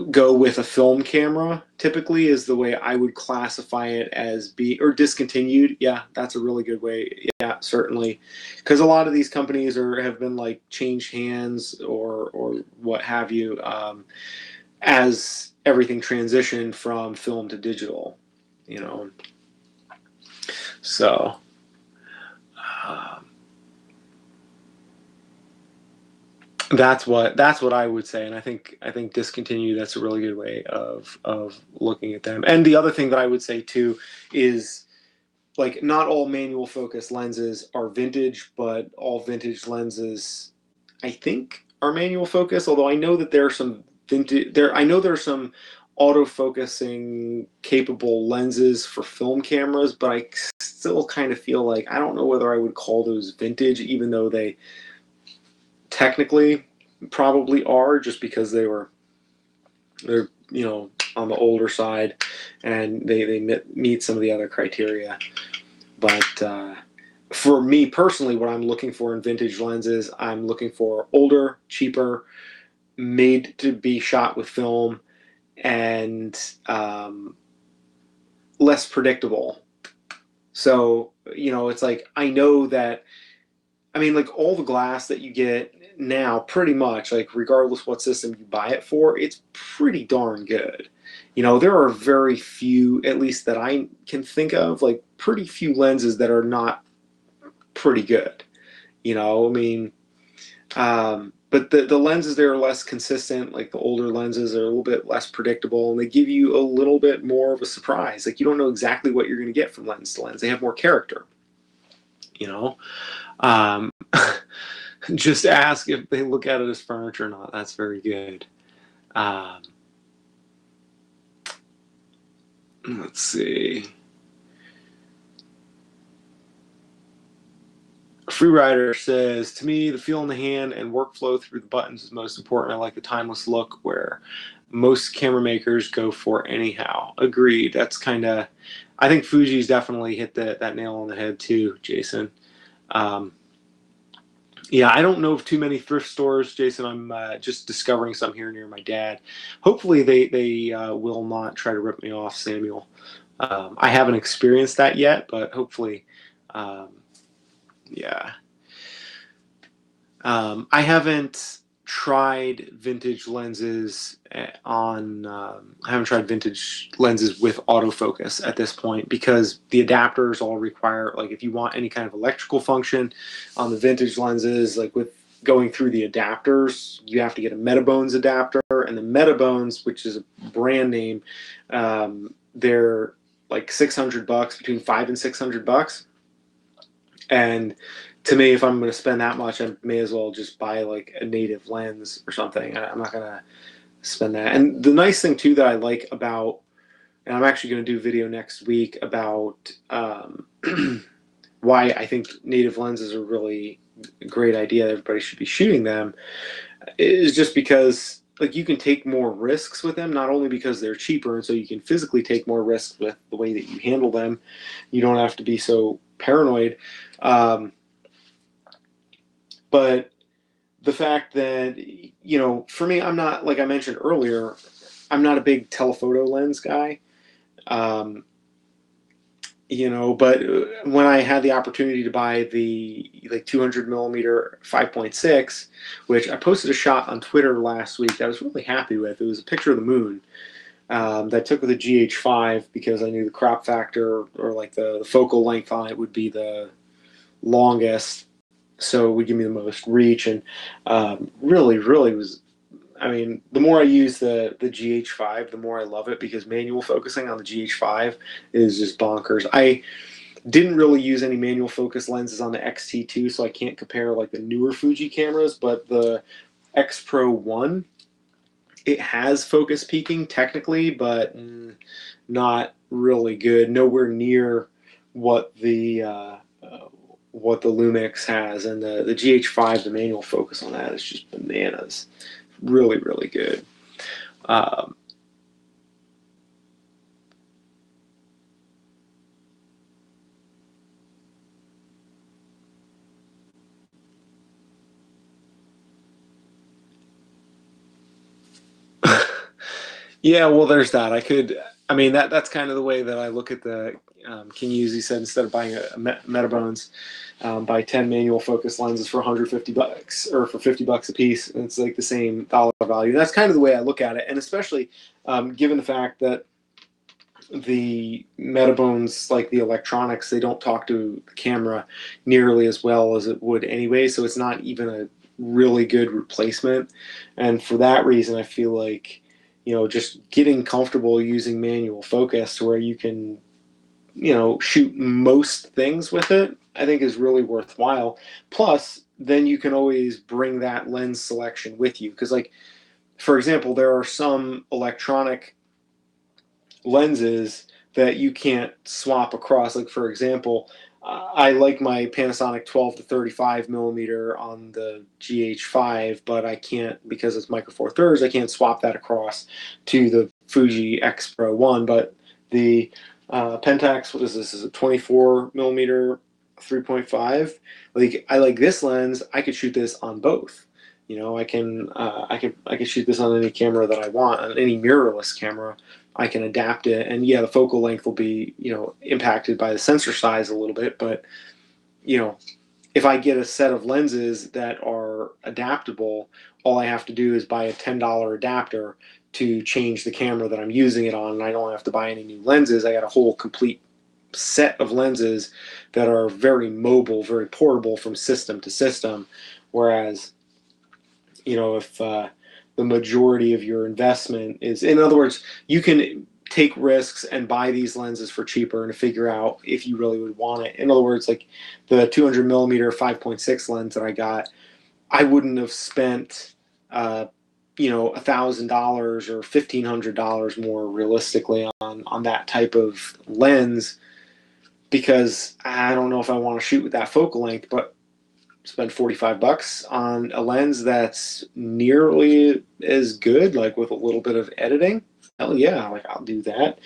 go with a film camera, typically, is the way I would classify it as or discontinued. Yeah, that's a really good way. Yeah, certainly, because a lot of these companies have been, like, changed hands or what have you, as everything transitioned from film to digital. So. That's what I would say, and I think discontinued. That's a really good way of looking at them. And the other thing that I would say too is, like, not all manual focus lenses are vintage, but all vintage lenses, I think, are manual focus. Although I know that there are some vintage I know there are some autofocusing capable lenses for film cameras, but I still kind of feel like I don't know whether I would call those vintage, even though they technically probably are, just because they're on the older side, and they meet some of the other criteria. But for me personally, what I'm looking for in vintage lenses, I'm looking for older, cheaper, made to be shot with film, and less predictable. So, it's like, I know that, like all the glass that you get now, pretty much, like regardless what system you buy it for, it's pretty darn good. There are very few, at least that I can think of, like pretty few lenses that are not pretty good. But the lenses there are less consistent. Like the older lenses are a little bit less predictable, and they give you a little bit more of a surprise. Like you don't know exactly what you're going to get from lens to lens. They have more character. Um, just ask if they look at it as furniture or not. That's very good. Let's see. Freerider says, to me, the feel in the hand and workflow through the buttons is most important. I like the timeless look where most camera makers go for anyhow. Agreed. That's kind of, I think Fuji's definitely hit that nail on the head too, Jason. Yeah, I don't know of too many thrift stores, Jason. I'm just discovering some here near my dad. Hopefully they will not try to rip me off, Samuel. I haven't experienced that yet, but hopefully, yeah. I haven't tried vintage lenses I haven't tried vintage lenses with autofocus at this point, because the adapters all require, like if you want any kind of electrical function on the vintage lenses, like with going through the adapters, you have to get a Metabones adapter, and the Metabones, which is a brand name, they're like $600, between $500 and $600. And to me, if I'm going to spend that much, I may as well just buy like a native lens or something. I'm not going to spend that. And the nice thing too that I like about, and I'm actually going to do a video next week about why I think native lenses are really a great idea. Everybody should be shooting them, is just because like you can take more risks with them, not only because they're cheaper, and so you can physically take more risks with the way that you handle them. You don't have to be so paranoid. But the fact that, for me, I'm not, like I mentioned earlier, I'm not a big telephoto lens guy. But when I had the opportunity to buy the like 200 millimeter 5.6, which I posted a shot on Twitter last week that I was really happy with. It was a picture of the moon that I took with the GH5, because I knew the crop factor, or like the focal length on it, would be the longest. So it would give me the most reach, and really was, the more I use the GH5, the more I love it, because manual focusing on the GH5 is just bonkers. I didn't really use any manual focus lenses on the X-T2, so I can't compare like the newer Fuji cameras, but the X Pro 1, it has focus peaking technically, but not really good. Nowhere near what the Lumix has, and the GH5, the manual focus on that is just bananas. Really, really good. Yeah, well, there's that. That's kind of the way that I look at the King Uzi said, instead of buying a Metabones, buy 10 manual focus lenses for $150, or for $50 a piece. And it's like the same dollar value. That's kind of the way I look at it. And especially given the fact that the Metabones, like the electronics, they don't talk to the camera nearly as well as it would anyway. So it's not even a really good replacement. And for that reason, I feel like, just getting comfortable using manual focus to where you can, shoot most things with it, I think is really worthwhile. Plus, then you can always bring that lens selection with you. Because, like, for example, there are some electronic lenses that you can't swap across. Like, for example, I like my Panasonic 12 to 35 millimeter on the GH5, but I can't, because it's Micro Four Thirds, I can't swap that across to the Fuji X Pro 1, but the Pentax, what is this? Is it 24 millimeter 3.5? Like, I like this lens. I could shoot this on both. You know, I could shoot this on any camera that I want, on any mirrorless camera. I can adapt it, and yeah, the focal length will be, you know, impacted by the sensor size a little bit, but you know, if I get a set of lenses that are adaptable, all I have to do is buy a $10 adapter to change the camera that I'm using it on, and I don't have to buy any new lenses. I got a whole complete set of lenses that are very mobile, very portable from system to system. Whereas, you know, if the majority of your investment is, in other words, you can take risks and buy these lenses for cheaper and figure out if you really would want it. In other words, like the 200 millimeter 5.6 lens that I got, I wouldn't have spent, you know, $1,000 or $1,500 more realistically on that type of lens, because I don't know if I want to shoot with that focal length, but spend 45 bucks on a lens that's nearly as good, like with a little bit of editing. Hell yeah, like I'll do that.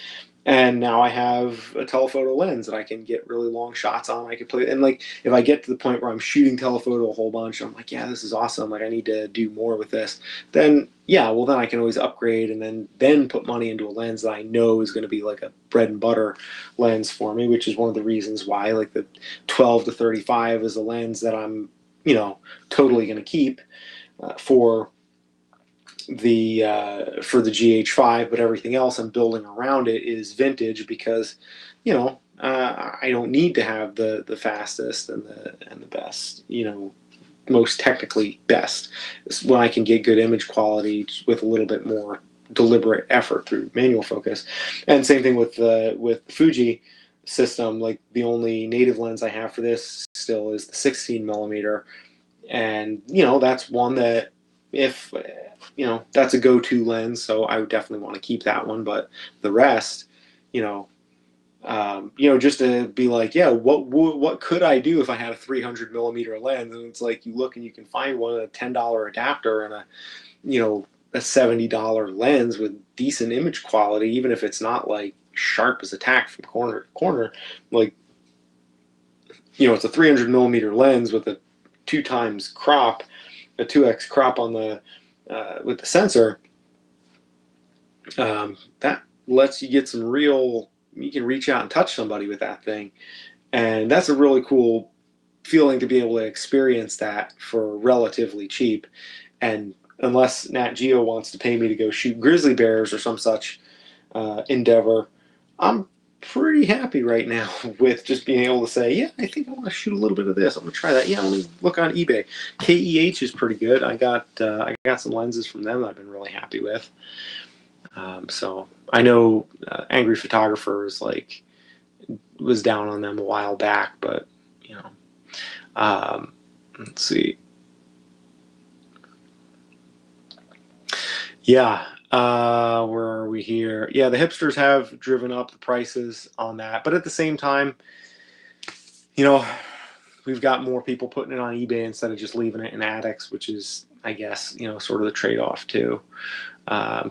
And now I have a telephoto lens that I can get really long shots on. I could play, and like if I get to the point where I'm shooting telephoto a whole bunch, I'm like, yeah, this is awesome. Like I need to do more with this. Then yeah, well then I can always upgrade and then put money into a lens that I know is going to be like a bread and butter lens for me, which is one of the reasons why like the 12 to 35 is a lens that I'm, you know, totally going to keep for the GH5, but everything else I'm building around it is vintage because, you know, I don't need to have the fastest and the best, you know, most technically best. It's when I can get good image quality with a little bit more deliberate effort through manual focus. And same thing with the Fuji system. Like the only native lens I have for this still is the 16 millimeter, and you know that's one that if you know that's a go-to lens, so I would definitely want to keep that one. But the rest, you know, just to be like, yeah, what could I do if I had a 300 millimeter lens? And it's like you look and you can find one, a $10 adapter and a, you know, a $70 lens with decent image quality, even if it's not like sharp as a tack from corner to corner. Like, you know, it's a 300 millimeter lens with a 2x crop, a 2x crop on the with the sensor. That lets you get some real. You can reach out and touch somebody with that thing, and that's a really cool feeling to be able to experience that for relatively cheap. And unless Nat Geo wants to pay me to go shoot grizzly bears or some such endeavor, I'm pretty happy right now with just being able to say, yeah, I think I want to shoot a little bit of this. I'm gonna try that. Yeah, let me look on eBay. KEH is pretty good. I got some lenses from them that I've been really happy with. So I know Angry Photographers like was down on them a while back, but you know, let's see. Yeah, where are we here? Yeah, the hipsters have driven up the prices on that, but at the same time, you know, we've got more people putting it on eBay instead of just leaving it in attics, which is, I guess, you know, sort of the trade-off too.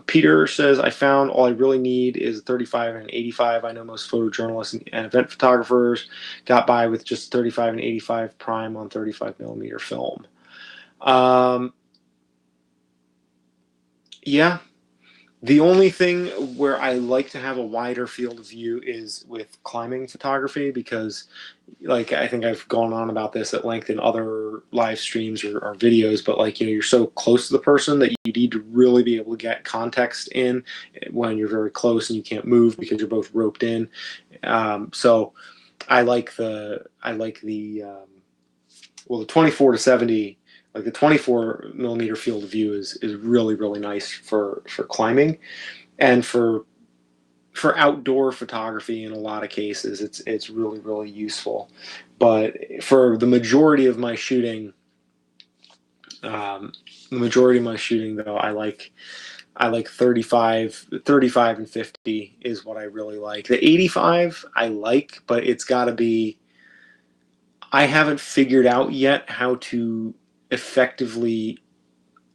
Peter says, I found all I really need is 35 and 85. I know most photojournalists and event photographers got by with just 35 and 85 prime on 35 millimeter film. Yeah, the only thing where I like to have a wider field of view is with climbing photography, because like I think I've gone on about this at length in other live streams or videos, but like, you know, you're so close to the person that you need to really be able to get context in when you're very close and you can't move because you're both roped in. So I like the well, the 24 to 70, like the 24 millimeter field of view is really, really nice for climbing, and for outdoor photography in a lot of cases it's really, really useful. But for the majority of my shooting, though, I like 35 and 50 is what I really like. The 85 I like, but it's got to be, I haven't figured out yet how to effectively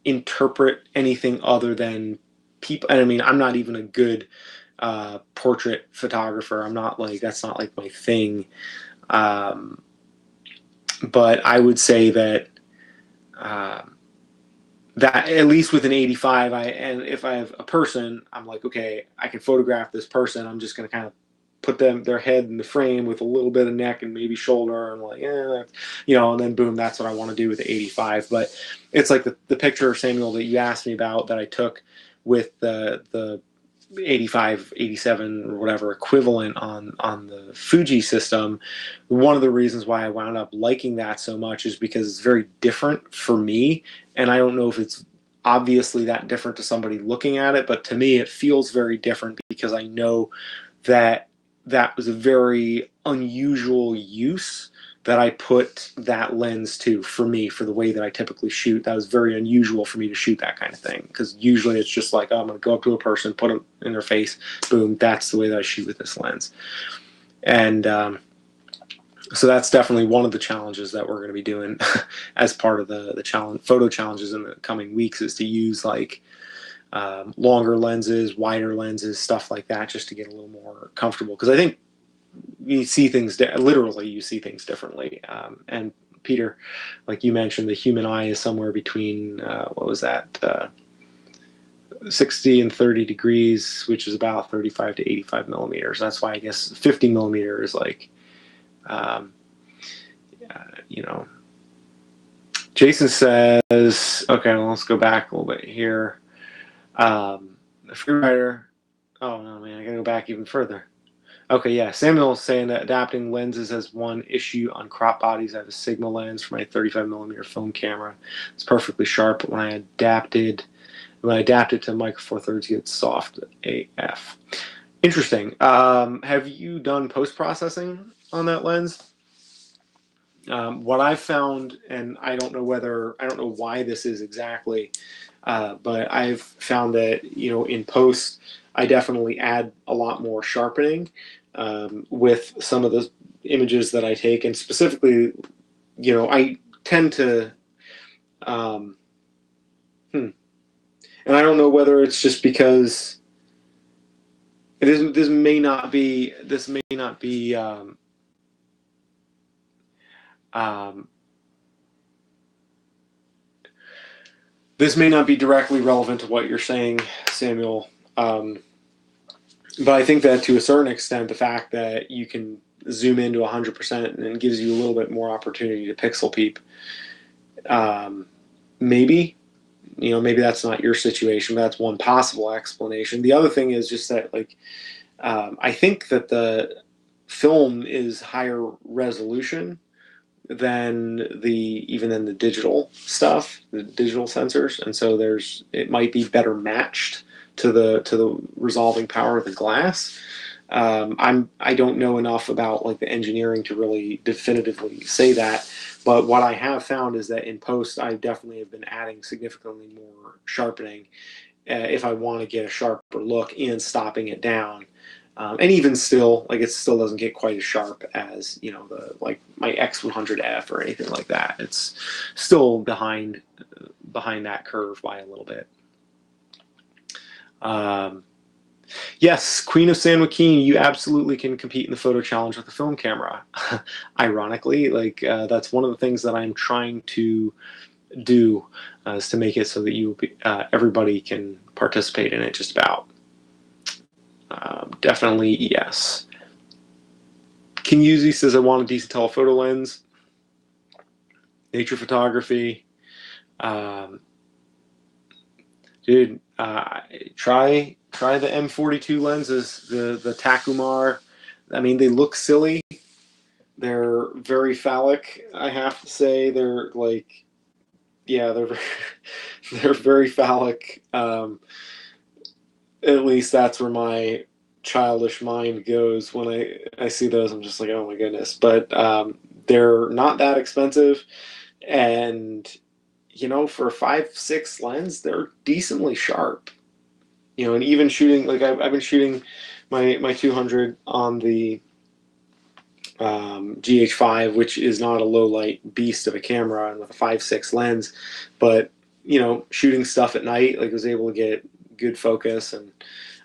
interpret anything other than people, and I mean, I'm not even a good portrait photographer. I'm not like, that's not like my thing. But I would say that that at least with an 85, and if I have a person, I'm like, okay, I can photograph this person. I'm just going to kind of put their head in the frame with a little bit of neck and maybe shoulder, and like, and then boom, that's what I want to do with the 85. But it's like the picture, Samuel, that you asked me about that I took with the 85, 87 or whatever equivalent on the Fuji system. One of the reasons why I wound up liking that so much is because it's very different for me, and I don't know if it's obviously that different to somebody looking at it, but to me it feels very different because I know that that was a very unusual use that I put that lens to for me, for the way that I typically shoot. That was very unusual for me to shoot that kind of thing, because usually it's just like, oh, I'm going to go up to a person, put them in their face, boom, that's the way that I shoot with this lens. And so that's definitely one of the challenges that we're going to be doing as part of the challenge, photo challenges in the coming weeks, is to use like longer lenses, wider lenses, stuff like that, just to get a little more comfortable. Because I think you see things, literally you see things differently. And Peter, like you mentioned, the human eye is somewhere between, what was that, 60 and 30 degrees, which is about 35 to 85 millimeters. That's why I guess 50 millimeter is like, Jason says, okay, well, let's go back a little bit here. The freerider, oh no, man, I gotta go back even further. Okay, yeah, Samuel's saying that adapting lenses has one issue on crop bodies. I have a Sigma lens for my 35 millimeter film camera. It's perfectly sharp, but when I adapt it to Micro Four Thirds, it gets soft AF. Interesting. Have you done post-processing on that lens? What I've found, and I don't know why this is exactly, but I've found that, in post, I definitely add a lot more sharpening with some of the images that I take, and specifically, I tend to, and I don't know whether it's just because this may not be this may not be directly relevant to what you're saying, Samuel. But I think that to a certain extent, the fact that you can zoom into 100% and it gives you a little bit more opportunity to pixel peep. Maybe that's not your situation, but that's one possible explanation. The other thing is just that, like, I think that the film is higher resolution than even in the digital stuff, the digital sensors, and so it might be better matched to the resolving power of the glass. I don't know enough about like the engineering to really definitively say that, but what I have found is that in post I definitely have been adding significantly more sharpening if I want to get a sharper look, and stopping it down. And even still, like, it still doesn't get quite as sharp as like my X100F or anything like that. It's still behind that curve by a little bit. Yes, Queen of San Joaquin, you absolutely can compete in the photo challenge with a film camera. Ironically, like that's one of the things that I'm trying to do, is to make it so that everybody can participate in it just about. Definitely yes. Kinyuzi says, I want a decent telephoto lens. Nature photography. Dude, try the M42 lenses, the Takumar. I mean, they look silly. They're very phallic, I have to say. They're like, yeah, they're very phallic. At least that's where my childish mind goes when I see those. I'm just like, oh my goodness. But they're not that expensive, and for a 5.6 lens, they're decently sharp. And even shooting, like I've been shooting my 200 on the GH5, which is not a low light beast of a camera, and with a 5.6 lens, but shooting stuff at night, like I was able to get good focus. And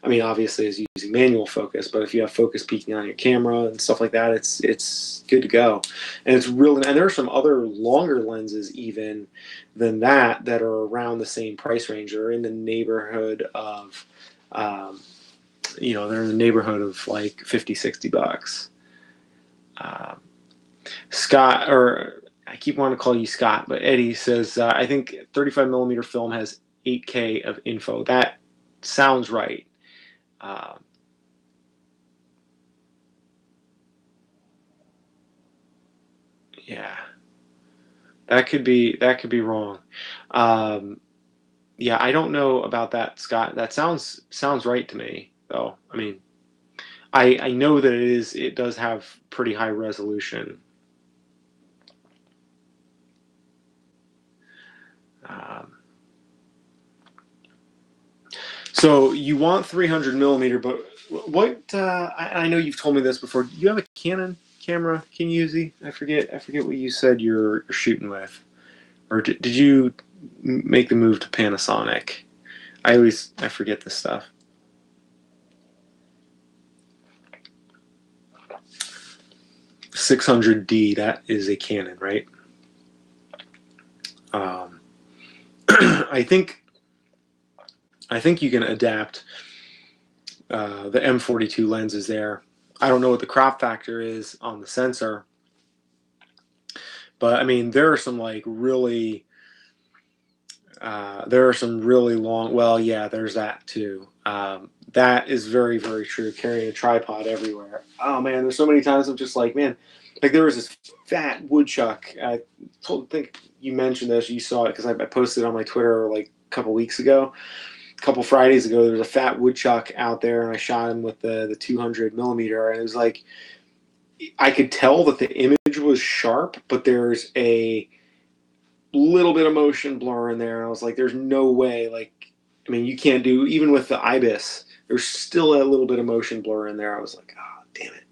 I mean, obviously is using manual focus, but if you have focus peaking on your camera and stuff like that, it's good to go. And it's really, and there are some other longer lenses even than that are around the same price range. They're in the neighborhood of, they're in the neighborhood of like 50, $60. Scott, or I keep wanting to call you Scott, but Eddie says, I think 35 millimeter film has 8K of info. That sounds right. Yeah, that could be wrong. Yeah, I don't know about that, Scott. That sounds right to me, though. I mean, I know that it does have pretty high resolution. So you want 300 millimeter, but what? I know you've told me this before. Do you have a Canon camera? Can you use? I forget what you said you're shooting with, or did you make the move to Panasonic? I forget this stuff. 600D. That is a Canon, right? I think you can adapt the M42 lenses there. I don't know what the crop factor is on the sensor, but I mean there are some like really long. Well, yeah, there's that too. That is very, very true. Carrying a tripod everywhere. Oh man, there's so many times I'm just like, man, like there was this fat woodchuck. I think you mentioned this. You saw it because I posted it on my Twitter like a couple weeks ago. A couple Fridays ago, there was a fat woodchuck out there, and I shot him with the 200 millimeter, and it was like I could tell that the image was sharp, but there's a little bit of motion blur in there. And I was like, there's no way. Like, I mean, you can't do even with the IBIS. There's still a little bit of motion blur in there. I was like, oh, damn it.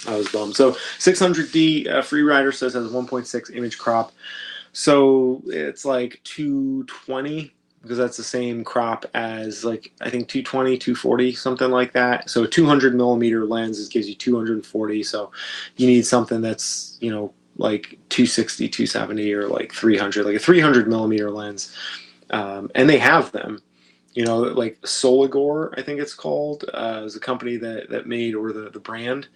I was bummed. So 600D Freerider says has 1.6 image crop. So it's like 220 because that's the same crop as like I think 220, 240, something like that. So 200 millimeter lens gives you 240. So you need something that's like 260, 270, or like 300, like a 300 millimeter lens. And they have them. Like Soligor, I think it's called, is a company that made, or the brand.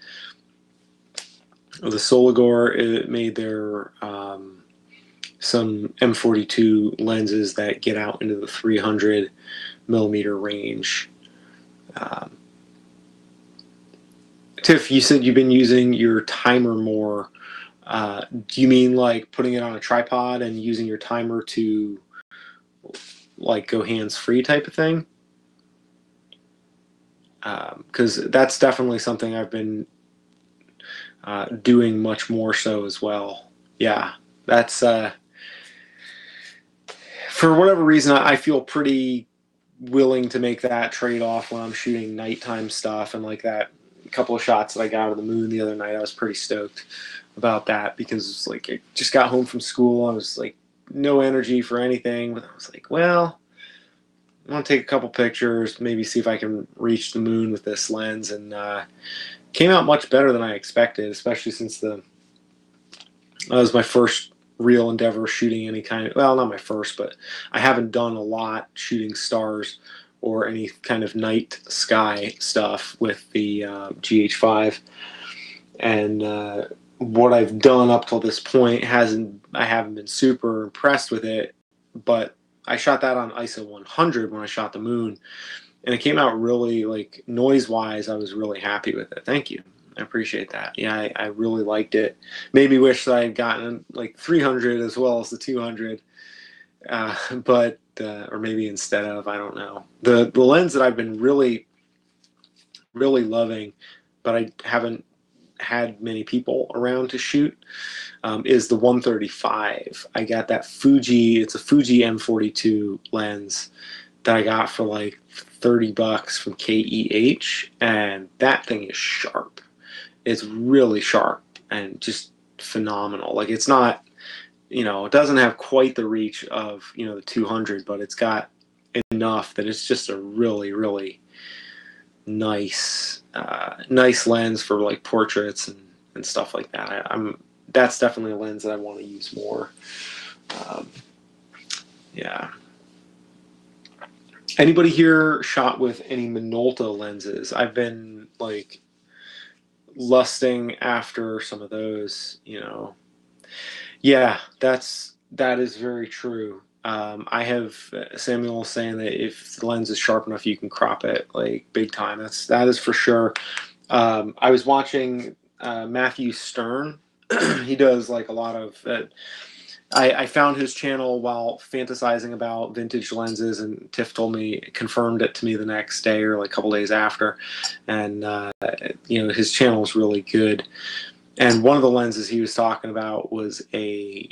The Soligor, it made their some M42 lenses that get out into the 300 millimeter range. Tiff, you said you've been using your timer more. Do you mean like putting it on a tripod and using your timer to like go hands-free type of thing? Because that's definitely something I've been doing much more so as well. Yeah, that's for whatever reason I feel pretty willing to make that trade-off when I'm shooting nighttime stuff. And like that couple of shots that I got of the moon the other night, I was pretty stoked about that because it's like I just got home from school. I was like no energy for anything, but I was like, well, I want to take a couple pictures, maybe see if I can reach the moon with this lens, and came out much better than I expected, especially since that was my first real endeavor shooting any kind of, well, not my first, but I haven't done a lot shooting stars or any kind of night sky stuff with the GH5. And what I've done up till this point I haven't been super impressed with it, but I shot that on ISO 100 when I shot the moon, and it came out really, like, noise-wise, I was really happy with it. Thank you. I appreciate that. Yeah, I really liked it. Maybe wish that I had gotten like 300 as well as the 200, but or maybe instead of, I don't know. The lens that I've been really, really loving, but I haven't had many people around to shoot, is the 135. I got that Fuji. It's a Fuji M42 lens that I got for like $30 from KEH, and that thing is sharp. It's really sharp and just phenomenal. Like, it's not, it doesn't have quite the reach of, the 200, but it's got enough that it's just a really, really nice nice lens for like portraits and stuff like that. That's definitely a lens that I want to use more. Yeah. Anybody here shot with any Minolta lenses? I've been like lusting after some of those, you know. Yeah, that is very true. I have Samuel saying that if the lens is sharp enough, you can crop it like big time. That is for sure. I was watching Matthew Stern. He does like a lot of. I found his channel while fantasizing about vintage lenses, and Tiff confirmed it to me the next day or like a couple days after. And you know, his channel is really good. And one of the lenses he was talking about was a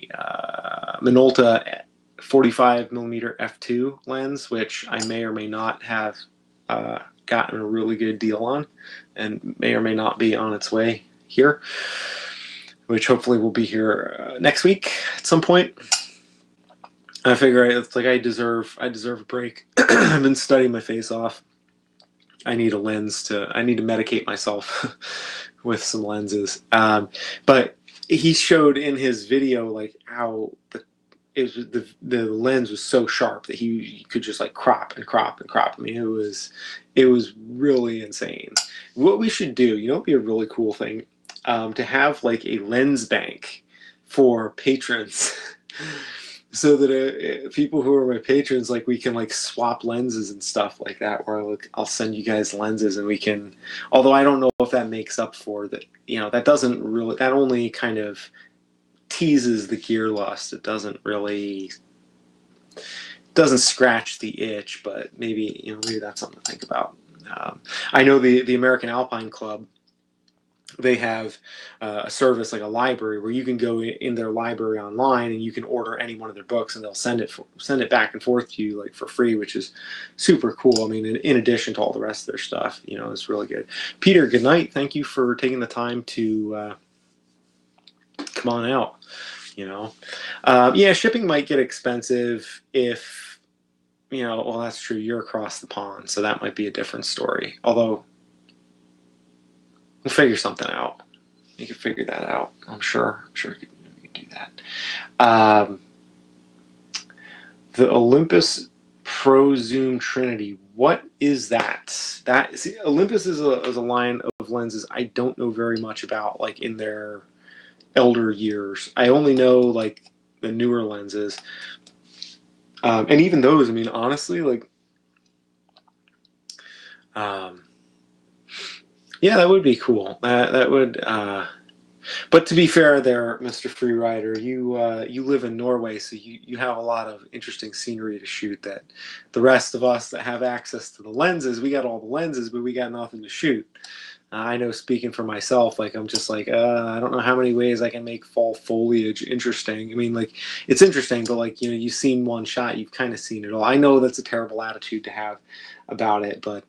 Minolta 45mm f2 lens, which I may or may not have gotten a really good deal on, and may or may not be on its way here, which hopefully will be here next week at some point. I figure it's like I deserve a break. I've been studying my face off. I need a lens I need to medicate myself with some lenses. But he showed in his video like how the lens was so sharp that he could just like crop and crop and crop. I mean, it was really insane. What we should do, you know, it'd be a really cool thing, to have like a lens bank for patrons. So that people who are my patrons, like we can like swap lenses and stuff like that, where I'll send you guys lenses and we can, although I don't know if that makes up for that, you know, that only kind of teases the gear lust. It doesn't scratch the itch, but maybe, you know, maybe that's something to think about. I know the American Alpine Club, they have a service like a library where you can go in their library online and you can order any one of their books and they'll send it back and forth to you like for free, which is super cool. I mean, in addition to all the rest of their stuff, you know, it's really good. Peter, good night. Thank you for taking the time to come on out. You know, yeah, shipping might get expensive if, you know, well, that's true. You're across the pond, so that might be a different story. Although we'll figure something out. You can figure that out. I'm sure you can do that. The Olympus Pro Zoom Trinity. What is that? Olympus is a line of lenses I don't know very much about, like in their elder years. I only know like the newer lenses. And even those, I mean, honestly, like, yeah, that would be cool. That would, but to be fair there, Mr. Freerider, you live in Norway, so you have a lot of interesting scenery to shoot that the rest of us that have access to the lenses, we got all the lenses, but we got nothing to shoot. I know, speaking for myself, like I'm just like, I don't know how many ways I can make fall foliage interesting. I mean, like, it's interesting, but like, you know, you've seen one shot, you've kind of seen it all. I know that's a terrible attitude to have about it, but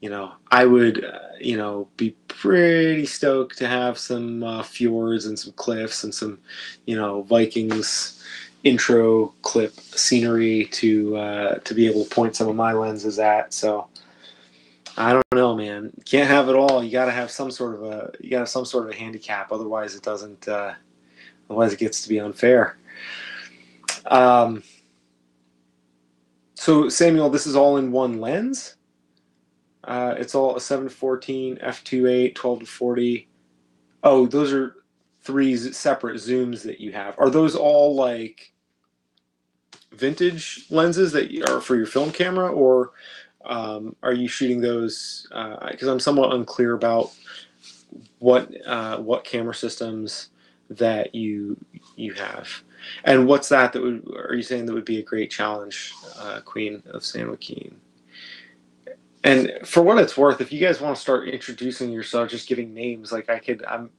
you know, I would, you know, be pretty stoked to have some fjords and some cliffs and some, you know, Vikings intro clip scenery to be able to point some of my lenses at. So I don't know, man. You can't have it all. You got to have some sort of a handicap. Otherwise, it doesn't. Otherwise, it gets to be unfair. So Samuel, this is all in one lens. It's all a 7-14, f2.8, 12-40. Oh, those are three separate zooms that you have. Are those all like vintage lenses that are for your film camera, or are you shooting those? Because I'm somewhat unclear about what camera systems that you have, and what's that would. Are you saying that would be a great challenge, Queen of San Joaquin? And for what it's worth, if you guys want to start introducing yourself, just giving names, like I'm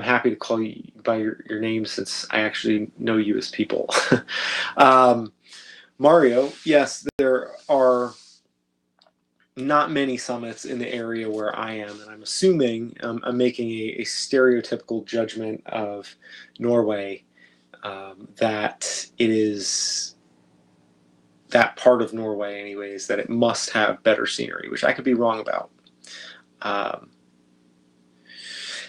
happy to call you by your name since I actually know you as people. Mario, yes, there are not many summits in the area where I am, and I'm assuming I'm making a stereotypical judgment of Norway, that it is that part of Norway anyways, that it must have better scenery, which I could be wrong about.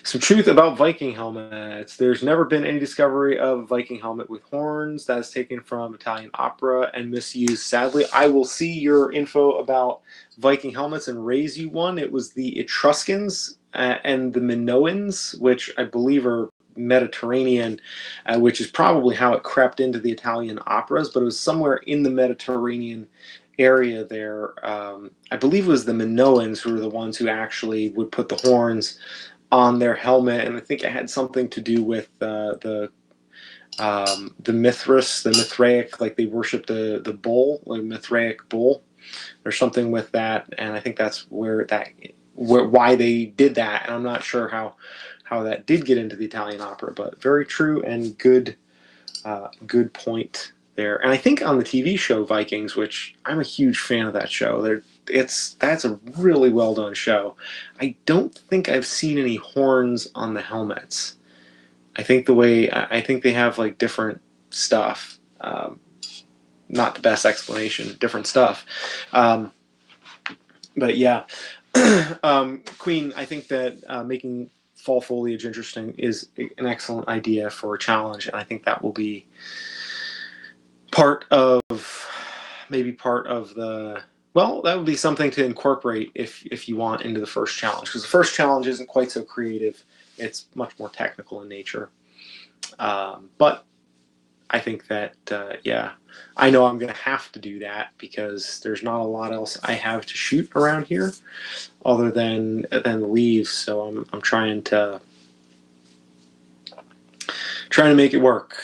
Some truth about Viking helmets. There's never been any discovery of a Viking helmet with horns. That is taken from Italian opera and misused. Sadly, I will see your info about Viking helmets and raise you one. It was the Etruscans and the Minoans, which I believe are Mediterranean, which is probably how it crept into the Italian operas, but it was somewhere in the Mediterranean area there. I believe it was the Minoans who were the ones who actually would put the horns on their helmet, and I think it had something to do with the Mithras, the Mithraic, like they worship the bull, the Mithraic bull, or something with that. And I think that's why they did that. And I'm not sure how that did get into the Italian opera, but very true and good point there. And I think on the TV show Vikings, which I'm a huge fan of that show, that's a really well done show. I don't think I've seen any horns on the helmets. I think they have like different stuff. Not the best explanation, different stuff. But yeah, Queen, I think that making fall foliage interesting is an excellent idea for a challenge, and I think that will be part of the. Well, that would be something to incorporate if you want into the first challenge, because the first challenge isn't quite so creative. It's much more technical in nature. But I think that, yeah, I know I'm going to have to do that because there's not a lot else I have to shoot around here other than leaves. So I'm trying to make it work,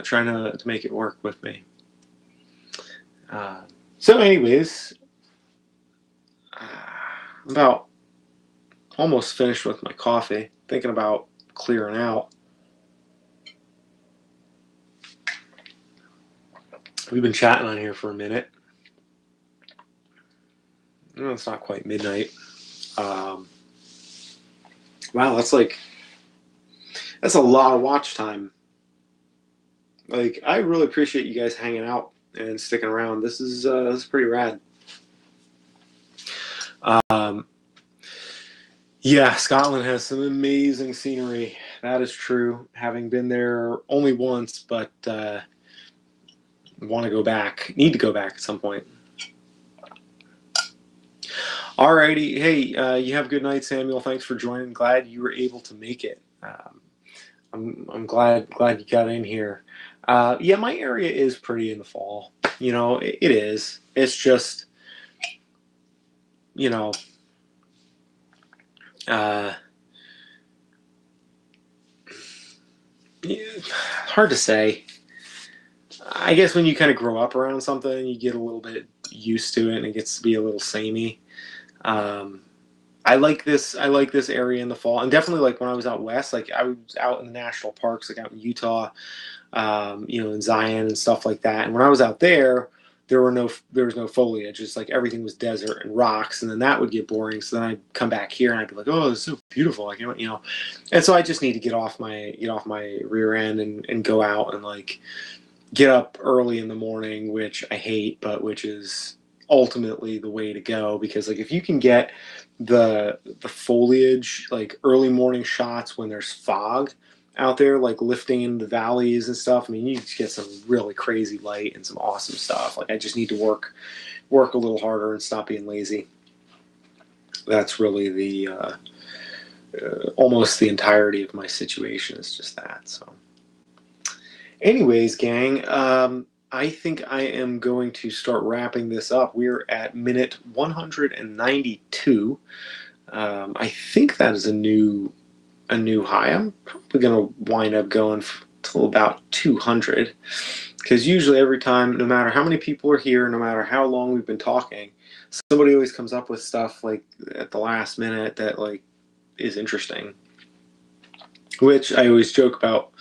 trying to make it work with me. So anyways, I'm about almost finished with my coffee, thinking about clearing out. We've been chatting on here for a minute. No, it's not quite midnight. Wow, that's a lot of watch time. Like, I really appreciate you guys hanging out and sticking around. This is pretty rad. Yeah, Scotland has some amazing scenery. That is true. Having been there only once, but want to go back. Need to go back at some point. Alrighty. Hey, you have a good night, Samuel. Thanks for joining. Glad you were able to make it. I'm glad you got in here. Yeah, my area is pretty in the fall. You know, it is. It's just, you know, hard to say. I guess when you kind of grow up around something, you get a little bit used to it, and it gets to be a little samey. I like this area in the fall, and definitely like when I was out west, like I was out in the national parks, like out in Utah, you know, in Zion and stuff like that. And when I was out there, there was no foliage. It's like everything was desert and rocks, and then that would get boring. So then I'd come back here and I'd be like, oh, it's so beautiful, like, you know. And so I just need to get off my rear end and go out and like get up early in the morning, which I hate, but which is ultimately the way to go, because like if you can get the foliage, like early morning shots when there's fog out there, like lifting in the valleys and stuff, I mean, you just get some really crazy light and some awesome stuff. Like I just need to work a little harder and stop being lazy. That's really the almost the entirety of my situation is just that. So anyways, gang, I think I am going to start wrapping this up. We're at minute 192. I think that is a new high. I'm probably going to wind up going till about 200, because usually every time, no matter how many people are here, no matter how long we've been talking, somebody always comes up with stuff like at the last minute that like is interesting, which I always joke about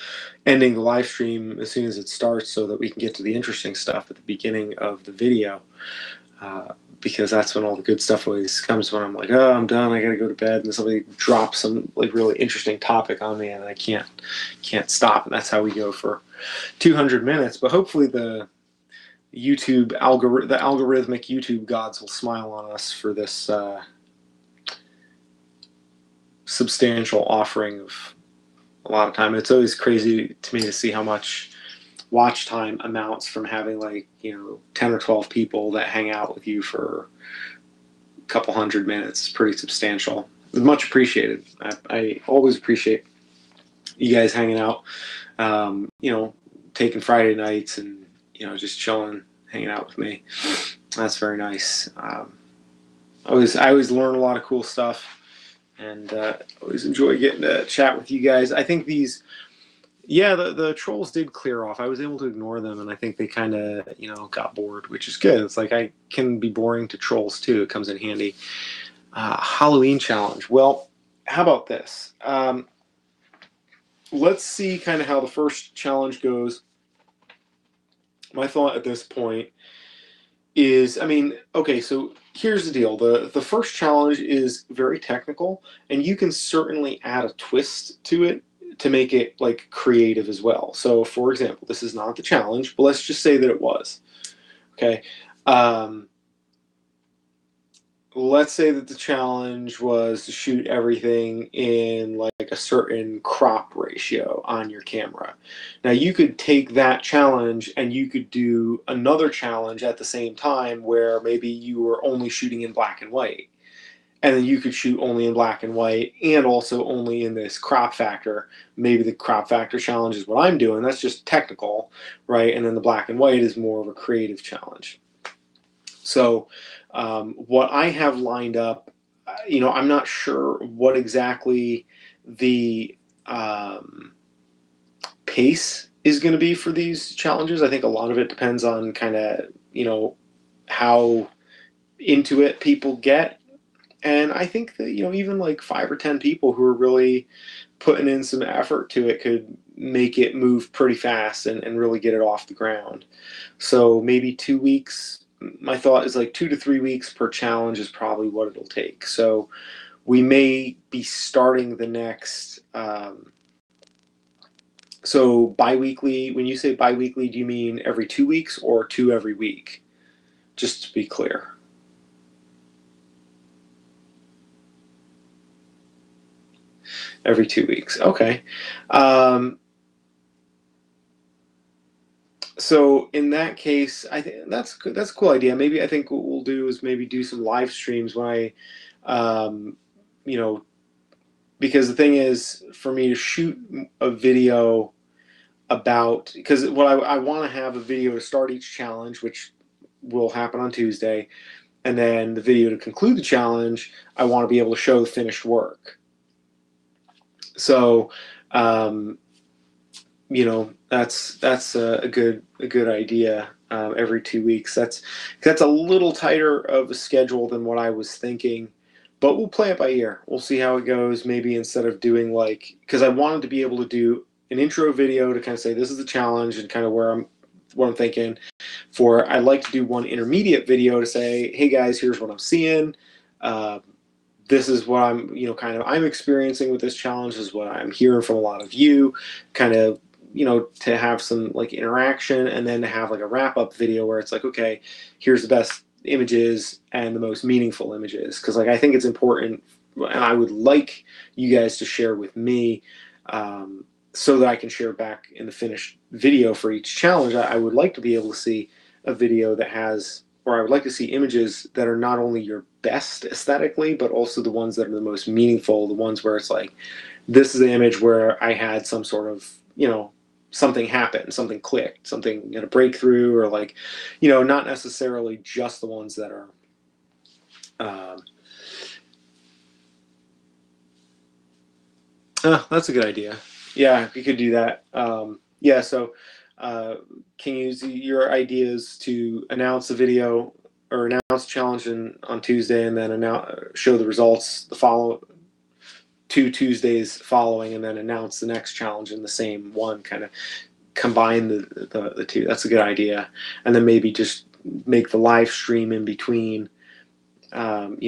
ending the live stream as soon as it starts so that we can get to the interesting stuff at the beginning of the video, because that's when all the good stuff always comes, when I'm like, oh, I'm done, I gotta go to bed, and somebody drops some like really interesting topic on me and I can't stop, and that's how we go for 200 minutes. But hopefully the the algorithmic YouTube gods will smile on us for this substantial offering of a lot of time. It's always crazy to me to see how much watch time amounts from having 10 or 12 people that hang out with you for a couple hundred minutes. It's pretty substantial. It's much appreciated. I always appreciate you guys hanging out, taking Friday nights and, just chilling, hanging out with me. That's very nice. I always learn a lot of cool stuff, and always enjoy getting to chat with you guys. I think the trolls did clear off. I was able to ignore them, and I think they kind of, got bored, which is good. It's like I can be boring to trolls too. It comes in handy. Halloween challenge. Well, how about this? Let's see kind of how the first challenge goes. My thought at this point is, okay, so here's the deal. The first challenge is very technical, and you can certainly add a twist to it to make it creative as well. So for example, this is not the challenge, but let's just say that it was. Okay. Let's say that the challenge was to shoot everything in a certain crop ratio on your camera. Now you could take that challenge and you could do another challenge at the same time where maybe you were only shooting in black and white. And then you could shoot only in black and white and also only in this crop factor. Maybe the crop factor challenge is what I'm doing. That's just technical, right? And then the black and white is more of a creative challenge. So what I have lined up, I'm not sure what exactly the pace is going to be for these challenges. I think a lot of it depends on kind of, how into it people get. And I think that, even 5 or 10 people who are really putting in some effort to it could make it move pretty fast and really get it off the ground. So maybe 2 weeks. My thought is 2 to 3 weeks per challenge is probably what it'll take. So we may be starting the next, so bi-weekly. When you say bi-weekly, do you mean every 2 weeks or 2 every week? Just to be clear. Every 2 weeks. Okay. So in that case, I think that's a cool idea. Maybe I think what we'll do is maybe do some live streams when because the thing is for me to shoot a video about, because what I want to have a video to start each challenge, which will happen on Tuesday, and then the video to conclude the challenge, I want to be able to show the finished work. So, that's a good idea. Every 2 weeks. That's a little tighter of a schedule than what I was thinking, but we'll play it by ear. We'll see how it goes. Maybe instead of doing because I wanted to be able to do an intro video to kind of say this is the challenge and kind of what I'm thinking. I'd like to do one intermediate video to say, hey guys, here's what I'm seeing. This is what I'm, I'm experiencing with this challenge. This is what I'm hearing from a lot of you, kind of, to have some interaction, and then to have a wrap-up video where it's okay, here's the best images and the most meaningful images. Because I think it's important, and I would like you guys to share with me so that I can share back in the finished video for each challenge. I would like to be able to see a video that has, or I would like to see images that are not only your best aesthetically, but also the ones that are the most meaningful, the ones where it's this is the image where I had some sort of, something happened, something clicked, something, a breakthrough, or not necessarily just the ones that are, that's a good idea. Yeah, you could do that. Yeah, so can you use your ideas to announce the video or announce the challenge on Tuesday, and then show the results the 2 Tuesdays following, and then announce the next challenge in the same one, kind of combine the two. That's a good idea. And then maybe just make the live stream in between, the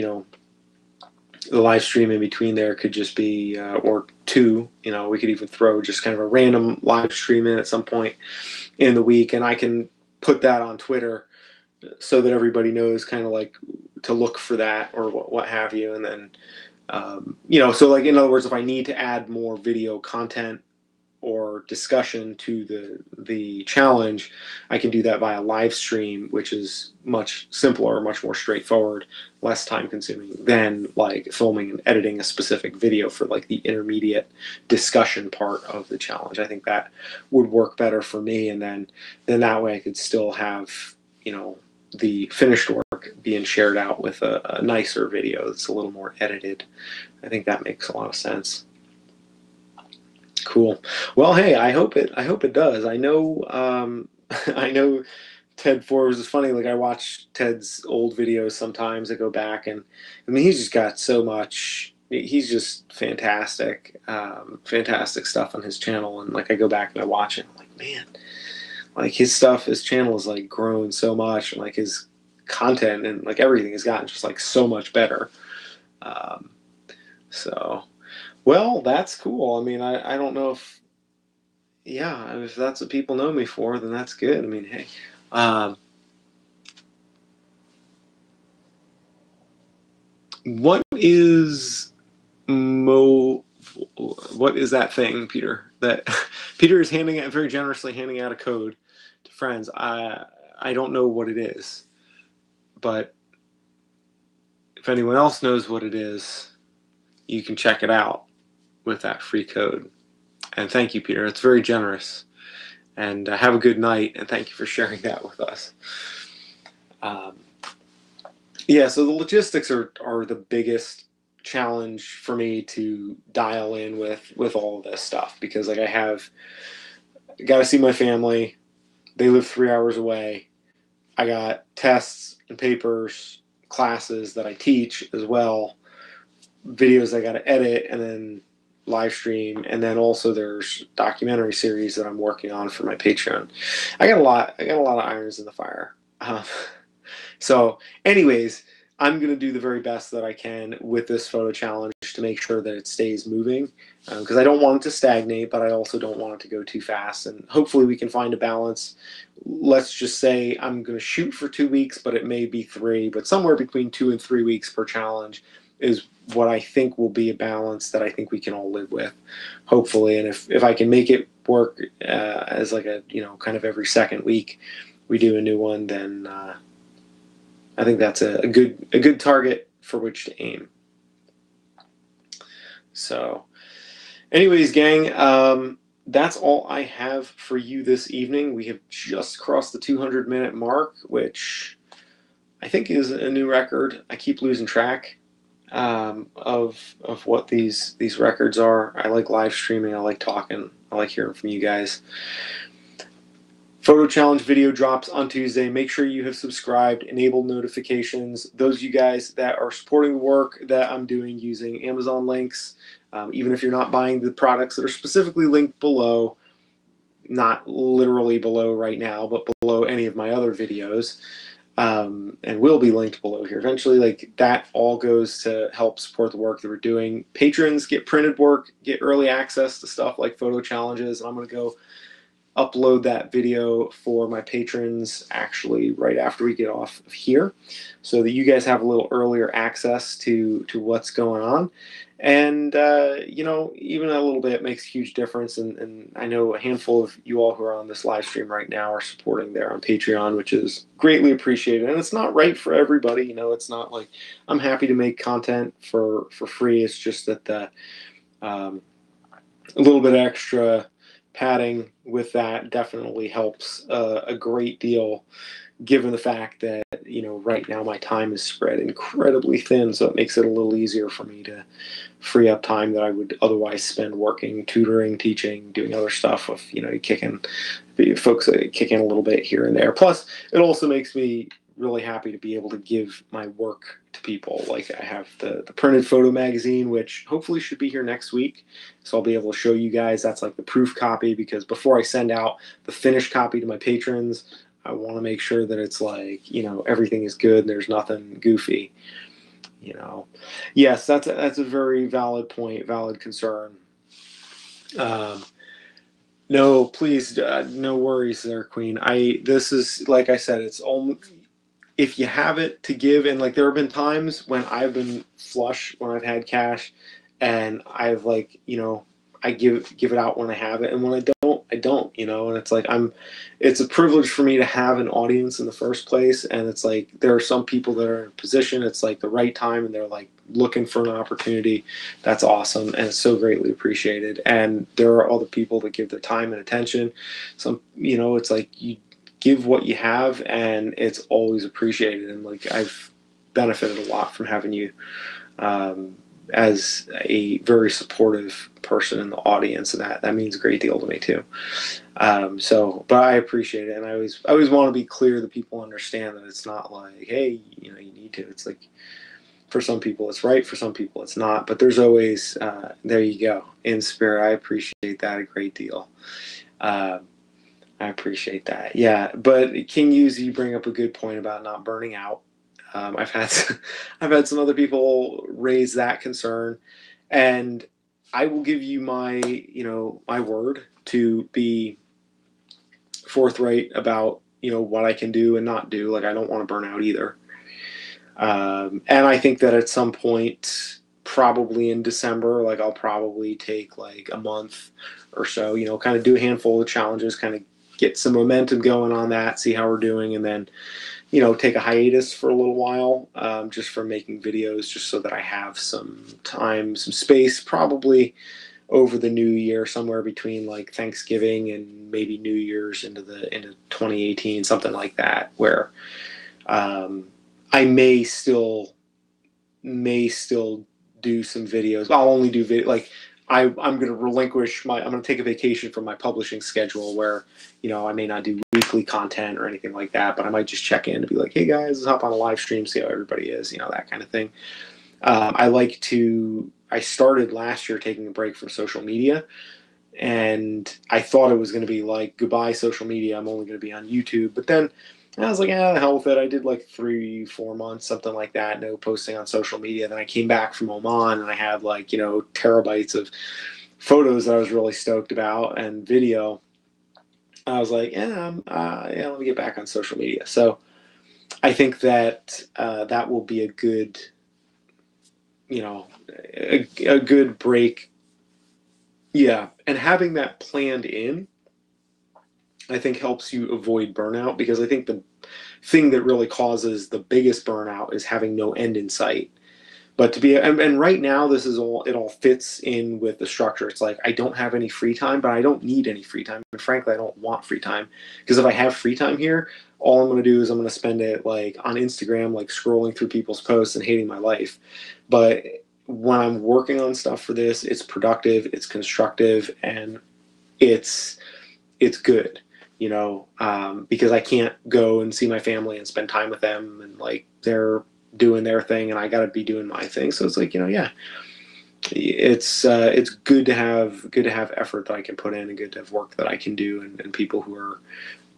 live stream in between there could just be, or 2, we could even throw just kind of a random live stream in at some point in the week, and I can put that on Twitter so that everybody knows kind of like to look for that or what have you. And then, so like, in other words, if I need to add more video content or discussion to the challenge, I can do that via live stream, which is much simpler, much more straightforward, less time consuming than like filming and editing a specific video for like the intermediate discussion part of the challenge. I think that would work better for me, and then that way I could still have, the finished work being shared out with a nicer video that's a little more edited. I think that makes a lot of sense. Cool. Well, hey, I hope it does. I know I know Ted Forbes is funny. Like, I watch Ted's old videos sometimes. I go back, and I mean, he's just got so much. He's just fantastic, fantastic stuff on his channel. And like, I go back and I watch it. I'm like, man, like his channel has like grown so much, and like his content and like everything has gotten just like so much better. So. Well, that's cool. I mean, I don't know if, yeah, if that's what people know me for, then that's good. I mean, hey, what is what is that thing, Peter? That Peter is very generously handing out a code to friends. I don't know what it is, but if anyone else knows what it is, you can check it out with that free code. And thank you, Peter. It's very generous. And have a good night, and thank you for sharing that with us. Yeah, so the logistics are the biggest challenge for me to dial in with all of this stuff, because like I got to see my family. They live 3 hours away. I got tests and papers, classes that I teach as well, videos I got to edit, and then live stream, and then also there's documentary series that I'm working on for my Patreon. I got a lot of irons in the fire. So anyways, I'm going to do the very best that I can with this photo challenge to make sure that it stays moving, because I don't want it to stagnate, but I also don't want it to go too fast. And hopefully we can find a balance. Let's just say I'm going to shoot for 2 weeks, but it may be 3, but somewhere between 2 and 3 weeks per challenge is what I think will be a balance that I think we can all live with, hopefully. And if I can make it work as like a, kind of every second week we do a new one, then I think that's a good target for which to aim. So anyways, gang, that's all I have for you this evening. We have just crossed the 200-minute mark, which I think is a new record. I keep losing track of what these records are. I like live streaming. I like talking. I like hearing from you guys. Photo challenge video drops on Tuesday. Make sure you have subscribed, enabled notifications. Those of you guys that are supporting the work that I'm doing using Amazon links, even if you're not buying the products that are specifically linked below, not literally below right now, but below any of my other videos, and will be linked below here eventually, like that all goes to help support the work that we're doing. Patrons get printed work, get early access to stuff like photo challenges, and I'm going to go upload that video for my patrons actually right after we get off of here, so that you guys have a little earlier access to what's going on. And even a little bit makes a huge difference. And I know a handful of you all who are on this live stream right now are supporting there on Patreon, which is greatly appreciated. And it's not right for everybody, it's not like I'm happy to make content for free. It's just that a little bit extra padding with that definitely helps a great deal, given the fact that right now my time is spread incredibly thin, so it makes it a little easier for me to free up time that I would otherwise spend working, tutoring, teaching, doing other stuff with folks kick in a little bit here and there. Plus it also makes me really happy to be able to give my work to people. Like, I have the printed photo magazine, which hopefully should be here next week, so I'll be able to show you guys. That's like the proof copy, because before I send out the finished copy to my patrons, I want to make sure that it's like, everything is good and there's nothing goofy. Yes, that's a very valid point, valid concern. No, please, no worries there, Queen. This is, like I said, it's only if you have it to give, and like there have been times when I've been flush when I've had cash, and I've like, I give it out when I have it, and when I don't, and it's like it's a privilege for me to have an audience in the first place, and it's like there are some people that are in a position, it's like the right time, and they're like looking for an opportunity. That's awesome, and it's so greatly appreciated. And there are other people that give their time and attention. Some, it's like you give what you have, and it's always appreciated. And like I've benefited a lot from having you as a very supportive person in the audience, and that means a great deal to me too. But I appreciate it, and I always want to be clear that people understand that it's not like, hey, you need to. It's like for some people it's right, for some people it's not. But there's always there you go, in spirit. I appreciate that a great deal. I appreciate that. Yeah, but King Yuzi, you bring up a good point about not burning out. I've had I've had some other people raise that concern, and I will give you my my word to be forthright about what I can do and not do. Like I don't want to burn out either, and I think that at some point, probably in December, like I'll probably take like a month or so, kind of do a handful of challenges, kind of get some momentum going on that, see how we're doing, and then take a hiatus for a little while, just from making videos, just so that I have some time, some space, probably over the new year, somewhere between like Thanksgiving and maybe New Year's into 2018, something like that, where I may still do some videos. I'll only do like I'm going to relinquish I'm going to take a vacation from my publishing schedule where, I may not do weekly content or anything like that, but I might just check in to be like, hey guys, let's hop on a live stream, see how everybody is, that kind of thing. I started last year taking a break from social media, and I thought it was going to be like, goodbye social media, I'm only going to be on YouTube. But then I was like, the hell with it. I did like 3-4 months, something like that, no posting on social media. Then I came back from Oman, and I had like, terabytes of photos that I was really stoked about, and video. I was like, let me get back on social media. So I think that that will be a good, a good break. Yeah. And having that planned in, I think helps you avoid burnout, because I think the thing that really causes the biggest burnout is having no end in sight. But and right now, it all fits in with the structure. It's like I don't have any free time, but I don't need any free time. And frankly, I don't want free time, because if I have free time here, all I'm going to do is I'm going to spend it like on Instagram, like scrolling through people's posts and hating my life. But when I'm working on stuff for this, it's productive, it's constructive, and it's good, because I can't go and see my family and spend time with them, and like they're doing their thing and I got to be doing my thing. So it's like, yeah, it's good to have effort that I can put in, and good to have work that I can do, and people who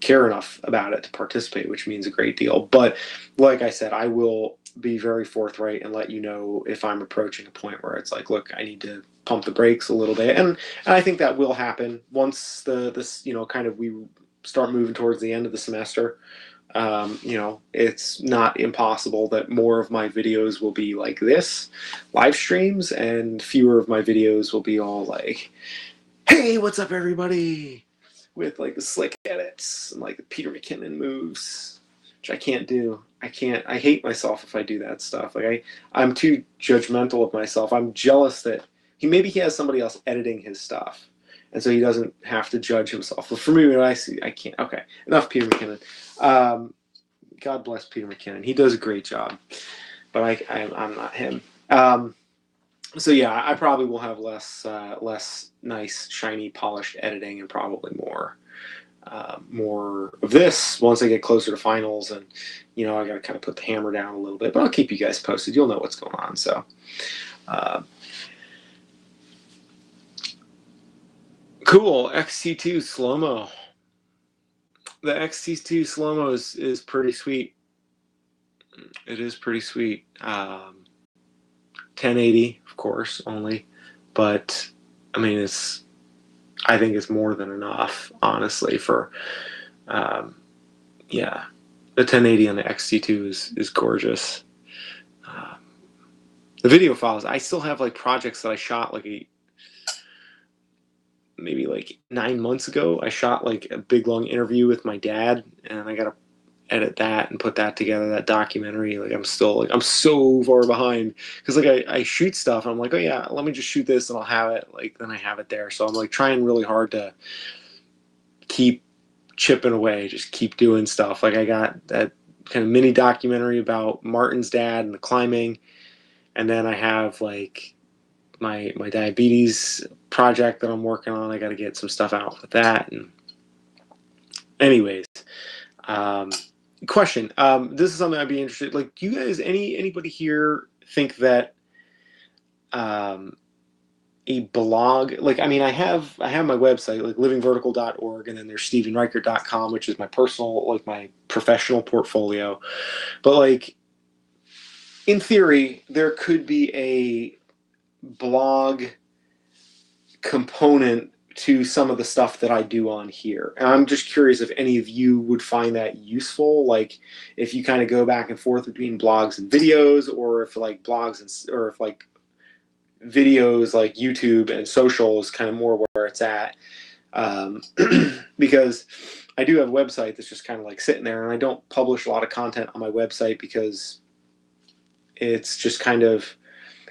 care enough about it to participate, which means a great deal. But like I said, I will be very forthright and let you know if I'm approaching a point where it's like, look, I need to pump the brakes a little bit. And I think that will happen once this, kind of we start moving towards the end of the semester. It's not impossible that more of my videos will be like this, live streams, and fewer of my videos will be all like, hey, what's up, everybody? With like the slick edits and like the Peter McKinnon moves, which I can't do. I hate myself if I do that stuff. Like I'm too judgmental of myself. I'm jealous that maybe he has somebody else editing his stuff, and so he doesn't have to judge himself. But for me, when I see, I can't. Okay, enough Peter McKinnon. God bless Peter McKinnon. He does a great job, but I'm not him. So yeah, I probably will have less nice, shiny, polished editing, and probably more of this once I get closer to finals, and I got to kind of put the hammer down a little bit. But I'll keep you guys posted. You'll know what's going on. So. Cool. XT2 slow-mo. The XT2 slow-mo is pretty sweet. It is pretty sweet. 1080, of course, only. But, I mean, I think is more than enough, honestly, for, yeah. The 1080 on the XT2 is gorgeous. The video files, I still have like projects that I shot like maybe like 9 months ago. I shot like a big long interview with my dad, and I gotta edit that and put that together, that documentary. Like I'm still like, I'm so far behind because like I shoot stuff and I'm like, oh yeah, let me just shoot this and I'll have it, like then I have it there. So I'm like trying really hard to keep chipping away, just keep doing stuff. Like I got that kind of mini documentary about Martin's dad and the climbing, and then I have like my diabetes project that I'm working on. I got to get some stuff out with that. And anyways, question. This is something I'd be interested. Like, do you guys, anybody here think that a blog, like, I mean, I have my website, like livingvertical.org, and then there's stephenreichert.com, which is my personal, like my professional portfolio. But like, in theory, there could be a blog component to some of the stuff that I do on here. And I'm just curious if any of you would find that useful, like if you kind of go back and forth between blogs and videos, or if like blogs and, or if like videos like YouTube and social is kind of more where it's at. Because I do have a website that's just kind of like sitting there, and I don't publish a lot of content on my website because it's just kind of,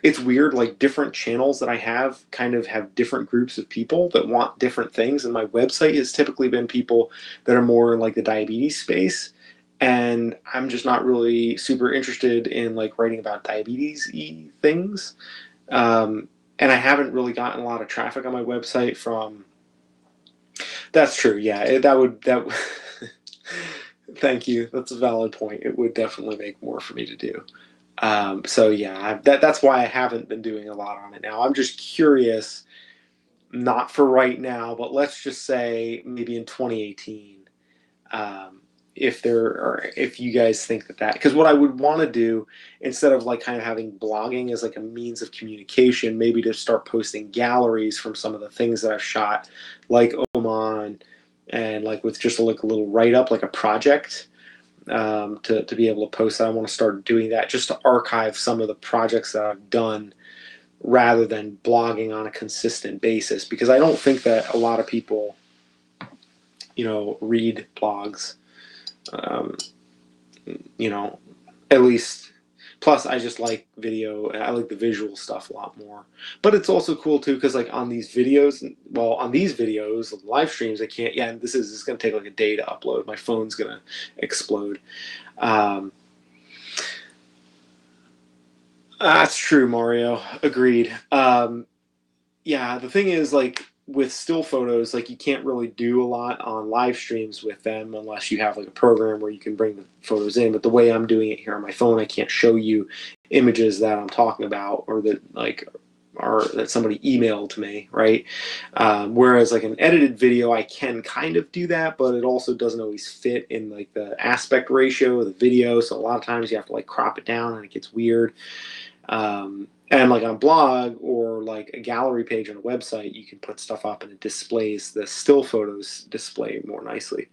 it's weird, like different channels that I have kind of have different groups of people that want different things, and my website has typically been people that are more in like the diabetes space, and I'm just not really super interested in like writing about diabetes-y things. And I haven't really gotten a lot of traffic on my website from, that's true, yeah, that thank you, that's a valid point. It would definitely make more for me to do. So yeah, that's why I haven't been doing a lot on it now. I'm just curious, not for right now, but let's just say maybe in 2018, if there are, if you guys think that, because what I would want to do, instead of like kind of having blogging as like a means of communication, maybe to start posting galleries from some of the things that I've shot, like Oman, and like with just like a little write up, like a project. To be able to post that. I want to start doing that just to archive some of the projects that I've done rather than blogging on a consistent basis, because I don't think that a lot of people, you know, read blogs, you know, at least. Plus, I just like video. I like the visual stuff a lot more. But it's also cool too, because like on these videos, well, on these videos, live streams, I can't. Yeah, this is going to take like a day to upload. My phone's going to explode. That's true, Mario. Agreed. Yeah, the thing is, like with still photos, like you can't really do a lot on live streams with them unless you have like a program where you can bring the photos in. But the way I'm doing it here on my phone, I can't show you images that I'm talking about, or that like are that somebody emailed to me, right? Whereas like an edited video, I can kind of do that, but it also doesn't always fit in like the aspect ratio of the video. So a lot of times you have to like crop it down, and it gets weird. And like on a blog or like a gallery page on a website, you can put stuff up and it displays the still photos display more nicely.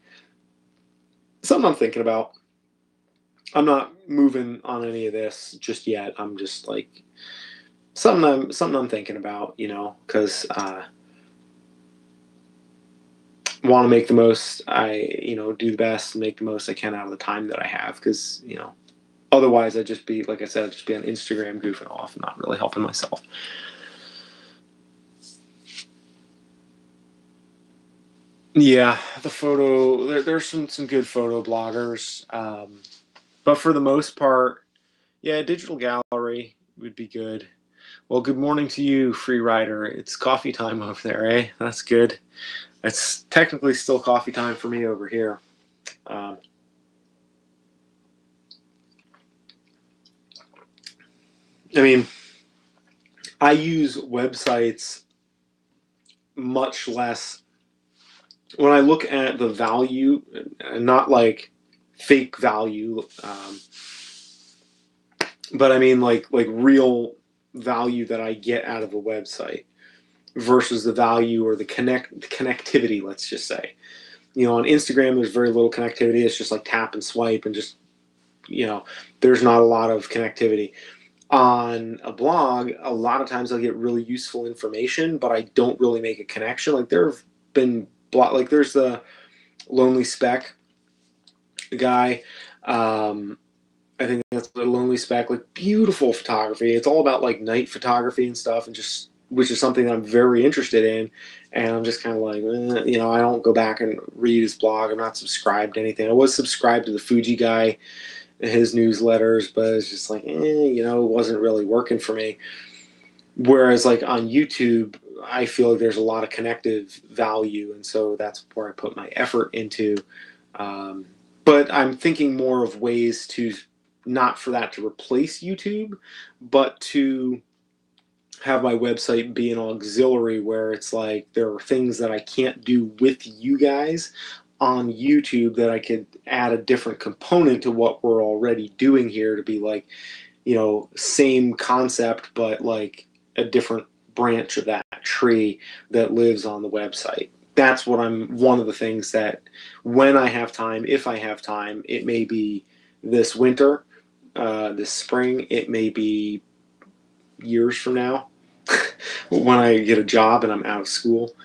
Something I'm thinking about. I'm not moving on any of this just yet. I'm just like something I'm thinking about, you know, because want to make the most. You know, do the best and make the most I can out of the time that I have, because you know, otherwise, I'd just be, like I said, I'd just be on Instagram goofing off and not really helping myself. Yeah, the photo, there's some good photo bloggers. But for the most part, yeah, digital gallery would be good. Well, good morning to you, free rider. It's coffee time over there, eh? That's good. It's technically still coffee time for me over here. Um, I mean, I use websites much less when I look at the value, not like fake value, but I mean like real value that I get out of a website versus the value or the connectivity, let's just say. On Instagram, there's very little connectivity. It's just like tap and swipe and just, there's not a lot of connectivity. On a blog, a lot of times I'll get really useful information, but I don't really make a connection. Like there have been like there's the Lonely Spec guy. I think that's the Lonely Spec, like beautiful photography. It's all about like night photography and stuff, and just which is something I'm very interested in. And I'm just kind of like, I don't go back and read his blog. I'm not subscribed to anything. I was subscribed to the Fuji guy, his newsletters, but it's just like, it wasn't really working for me. Whereas like on YouTube, I feel like there's a lot of connective value, and so that's where I put my effort into. But I'm thinking more of ways to, not for that to replace YouTube, but to have my website be an auxiliary where it's like there are things that I can't do with you guys on YouTube that I could add a different component to what we're already doing here to be like, same concept, but like a different branch of that tree that lives on the website. That's one of the things that when I have time, if I have time, it may be this winter, this spring, it may be years from now when I get a job and I'm out of school.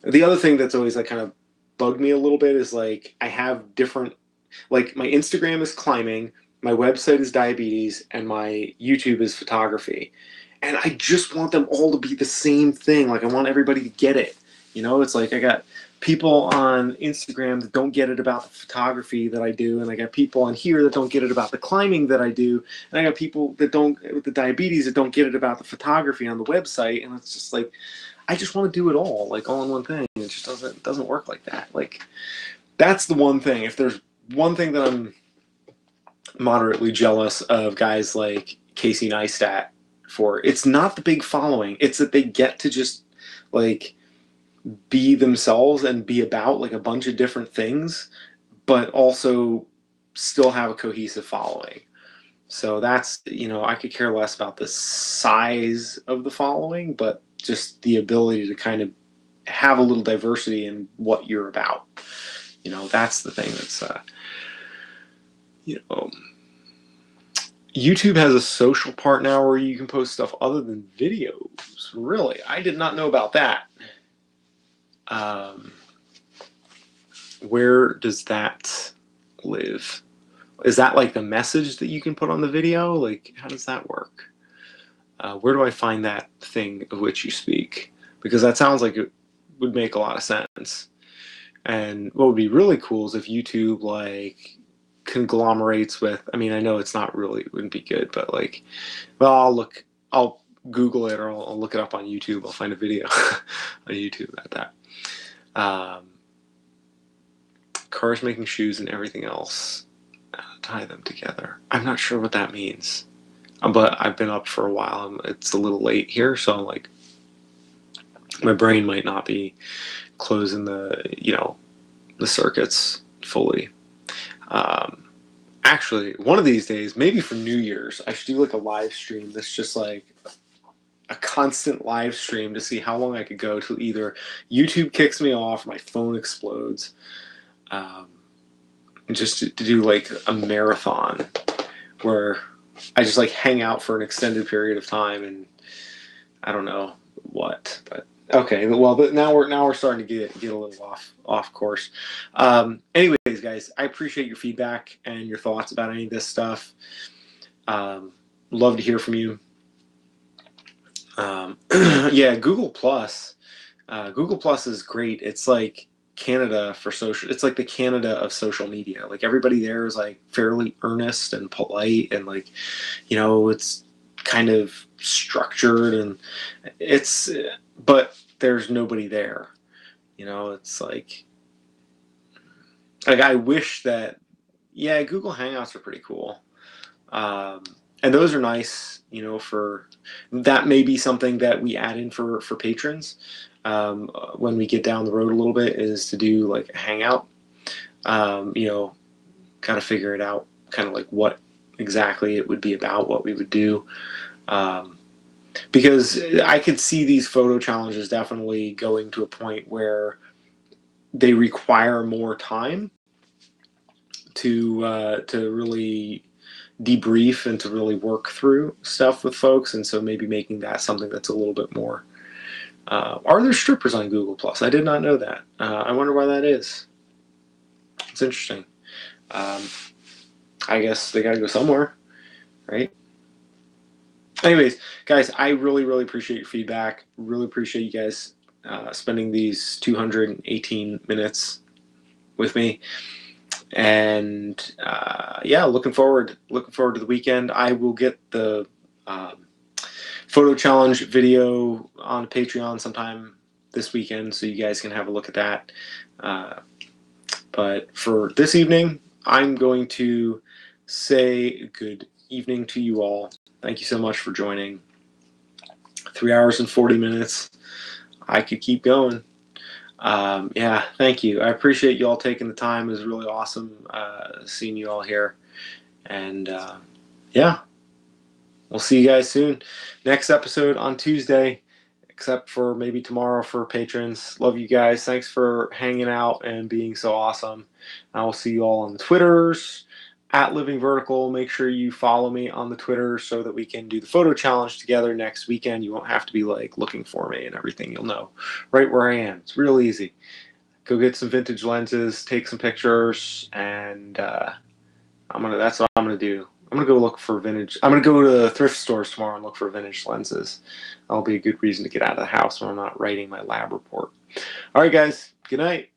The other thing that's always like kind of bugged me a little bit is like I have different, like my Instagram is climbing, my website is diabetes, and my YouTube is photography. And I just want them all to be the same thing. Like I want everybody to get it. It's like I got people on Instagram that don't get it about the photography that I do, and I got people on here that don't get it about the climbing that I do, and I got people that don't, with the diabetes, that don't get it about the photography on the website, and it's just like, I just want to do it all, like all in one thing. It just doesn't work like that. Like that's the one thing. If there's one thing that I'm moderately jealous of guys like Casey Neistat for, it's not the big following. It's that they get to just like be themselves and be about like a bunch of different things, but also still have a cohesive following. So that's, I could care less about the size of the following, but just the ability to kind of have a little diversity in what you're about. That's the thing that's, YouTube has a social part now where you can post stuff other than videos. Really? I did not know about that. Where does that live? Is that like the message that you can put on the video? Like, how does that work? Where do I find that thing of which you speak? Because that sounds like it would make a lot of sense. And what would be really cool is if YouTube like conglomerates with, I mean, I know it's not really, it wouldn't be good, but like, well, I'll Google it, or I'll look it up on YouTube. I'll find a video on YouTube about that. Cars making shoes and everything else, tie them together. I'm not sure what that means, but I've been up for a while. It's a little late here, so I'm like, my brain might not be closing the circuits fully. Actually, one of these days, maybe for New Year's, I should do like a live stream that's just like a constant live stream to see how long I could go till either YouTube kicks me off, or my phone explodes. Just to do like a marathon where I just like hang out for an extended period of time, and I don't know what, but okay. Well, now we're starting to get a little off course. Anyways, guys, I appreciate your feedback and your thoughts about any of this stuff. Love to hear from you. Yeah, Google Plus. Google Plus is great. It's like Canada for social. It's like the Canada of social media. Like everybody there is like fairly earnest and polite, and like, it's kind of structured, and but there's nobody there. It's like I wish that, yeah, Google Hangouts are pretty cool. And those are nice, for that may be something that we add in for patrons when we get down the road a little bit, is to do like a hangout, kind of figure it out, kind of like what exactly it would be about, what we would do. because I could see these photo challenges definitely going to a point where they require more time to really debrief and to really work through stuff with folks, and so maybe making that something that's a little bit more. Are there strippers on Google Plus? I did not know that. I wonder why that is. It's interesting. I guess they got to go somewhere, right? Anyways, guys, I really, really appreciate your feedback. Really appreciate you guys spending these 218 minutes with me. And yeah, looking forward to the weekend. I will get the photo challenge video on Patreon sometime this weekend, so you guys can have a look at that. But for this evening, I'm going to say good evening to you all. Thank you so much for joining. 3 hours and 40 minutes. I could keep going. Yeah, thank you. I appreciate you all taking the time. It was really awesome seeing you all here. And yeah, we'll see you guys soon. Next episode on Tuesday, except for maybe tomorrow for patrons. Love you guys. Thanks for hanging out and being so awesome. I will see you all on the Twitters. At Living Vertical, make sure you follow me on the Twitter so that we can do the photo challenge together next weekend. You won't have to be like looking for me and everything. You'll know right where I am. It's real easy. Go get some vintage lenses, take some pictures, and that's what I'm gonna do. I'm gonna go look for vintage. I'm gonna go to thrift stores tomorrow and look for vintage lenses. That'll be a good reason to get out of the house when I'm not writing my lab report. All right, guys. Good night.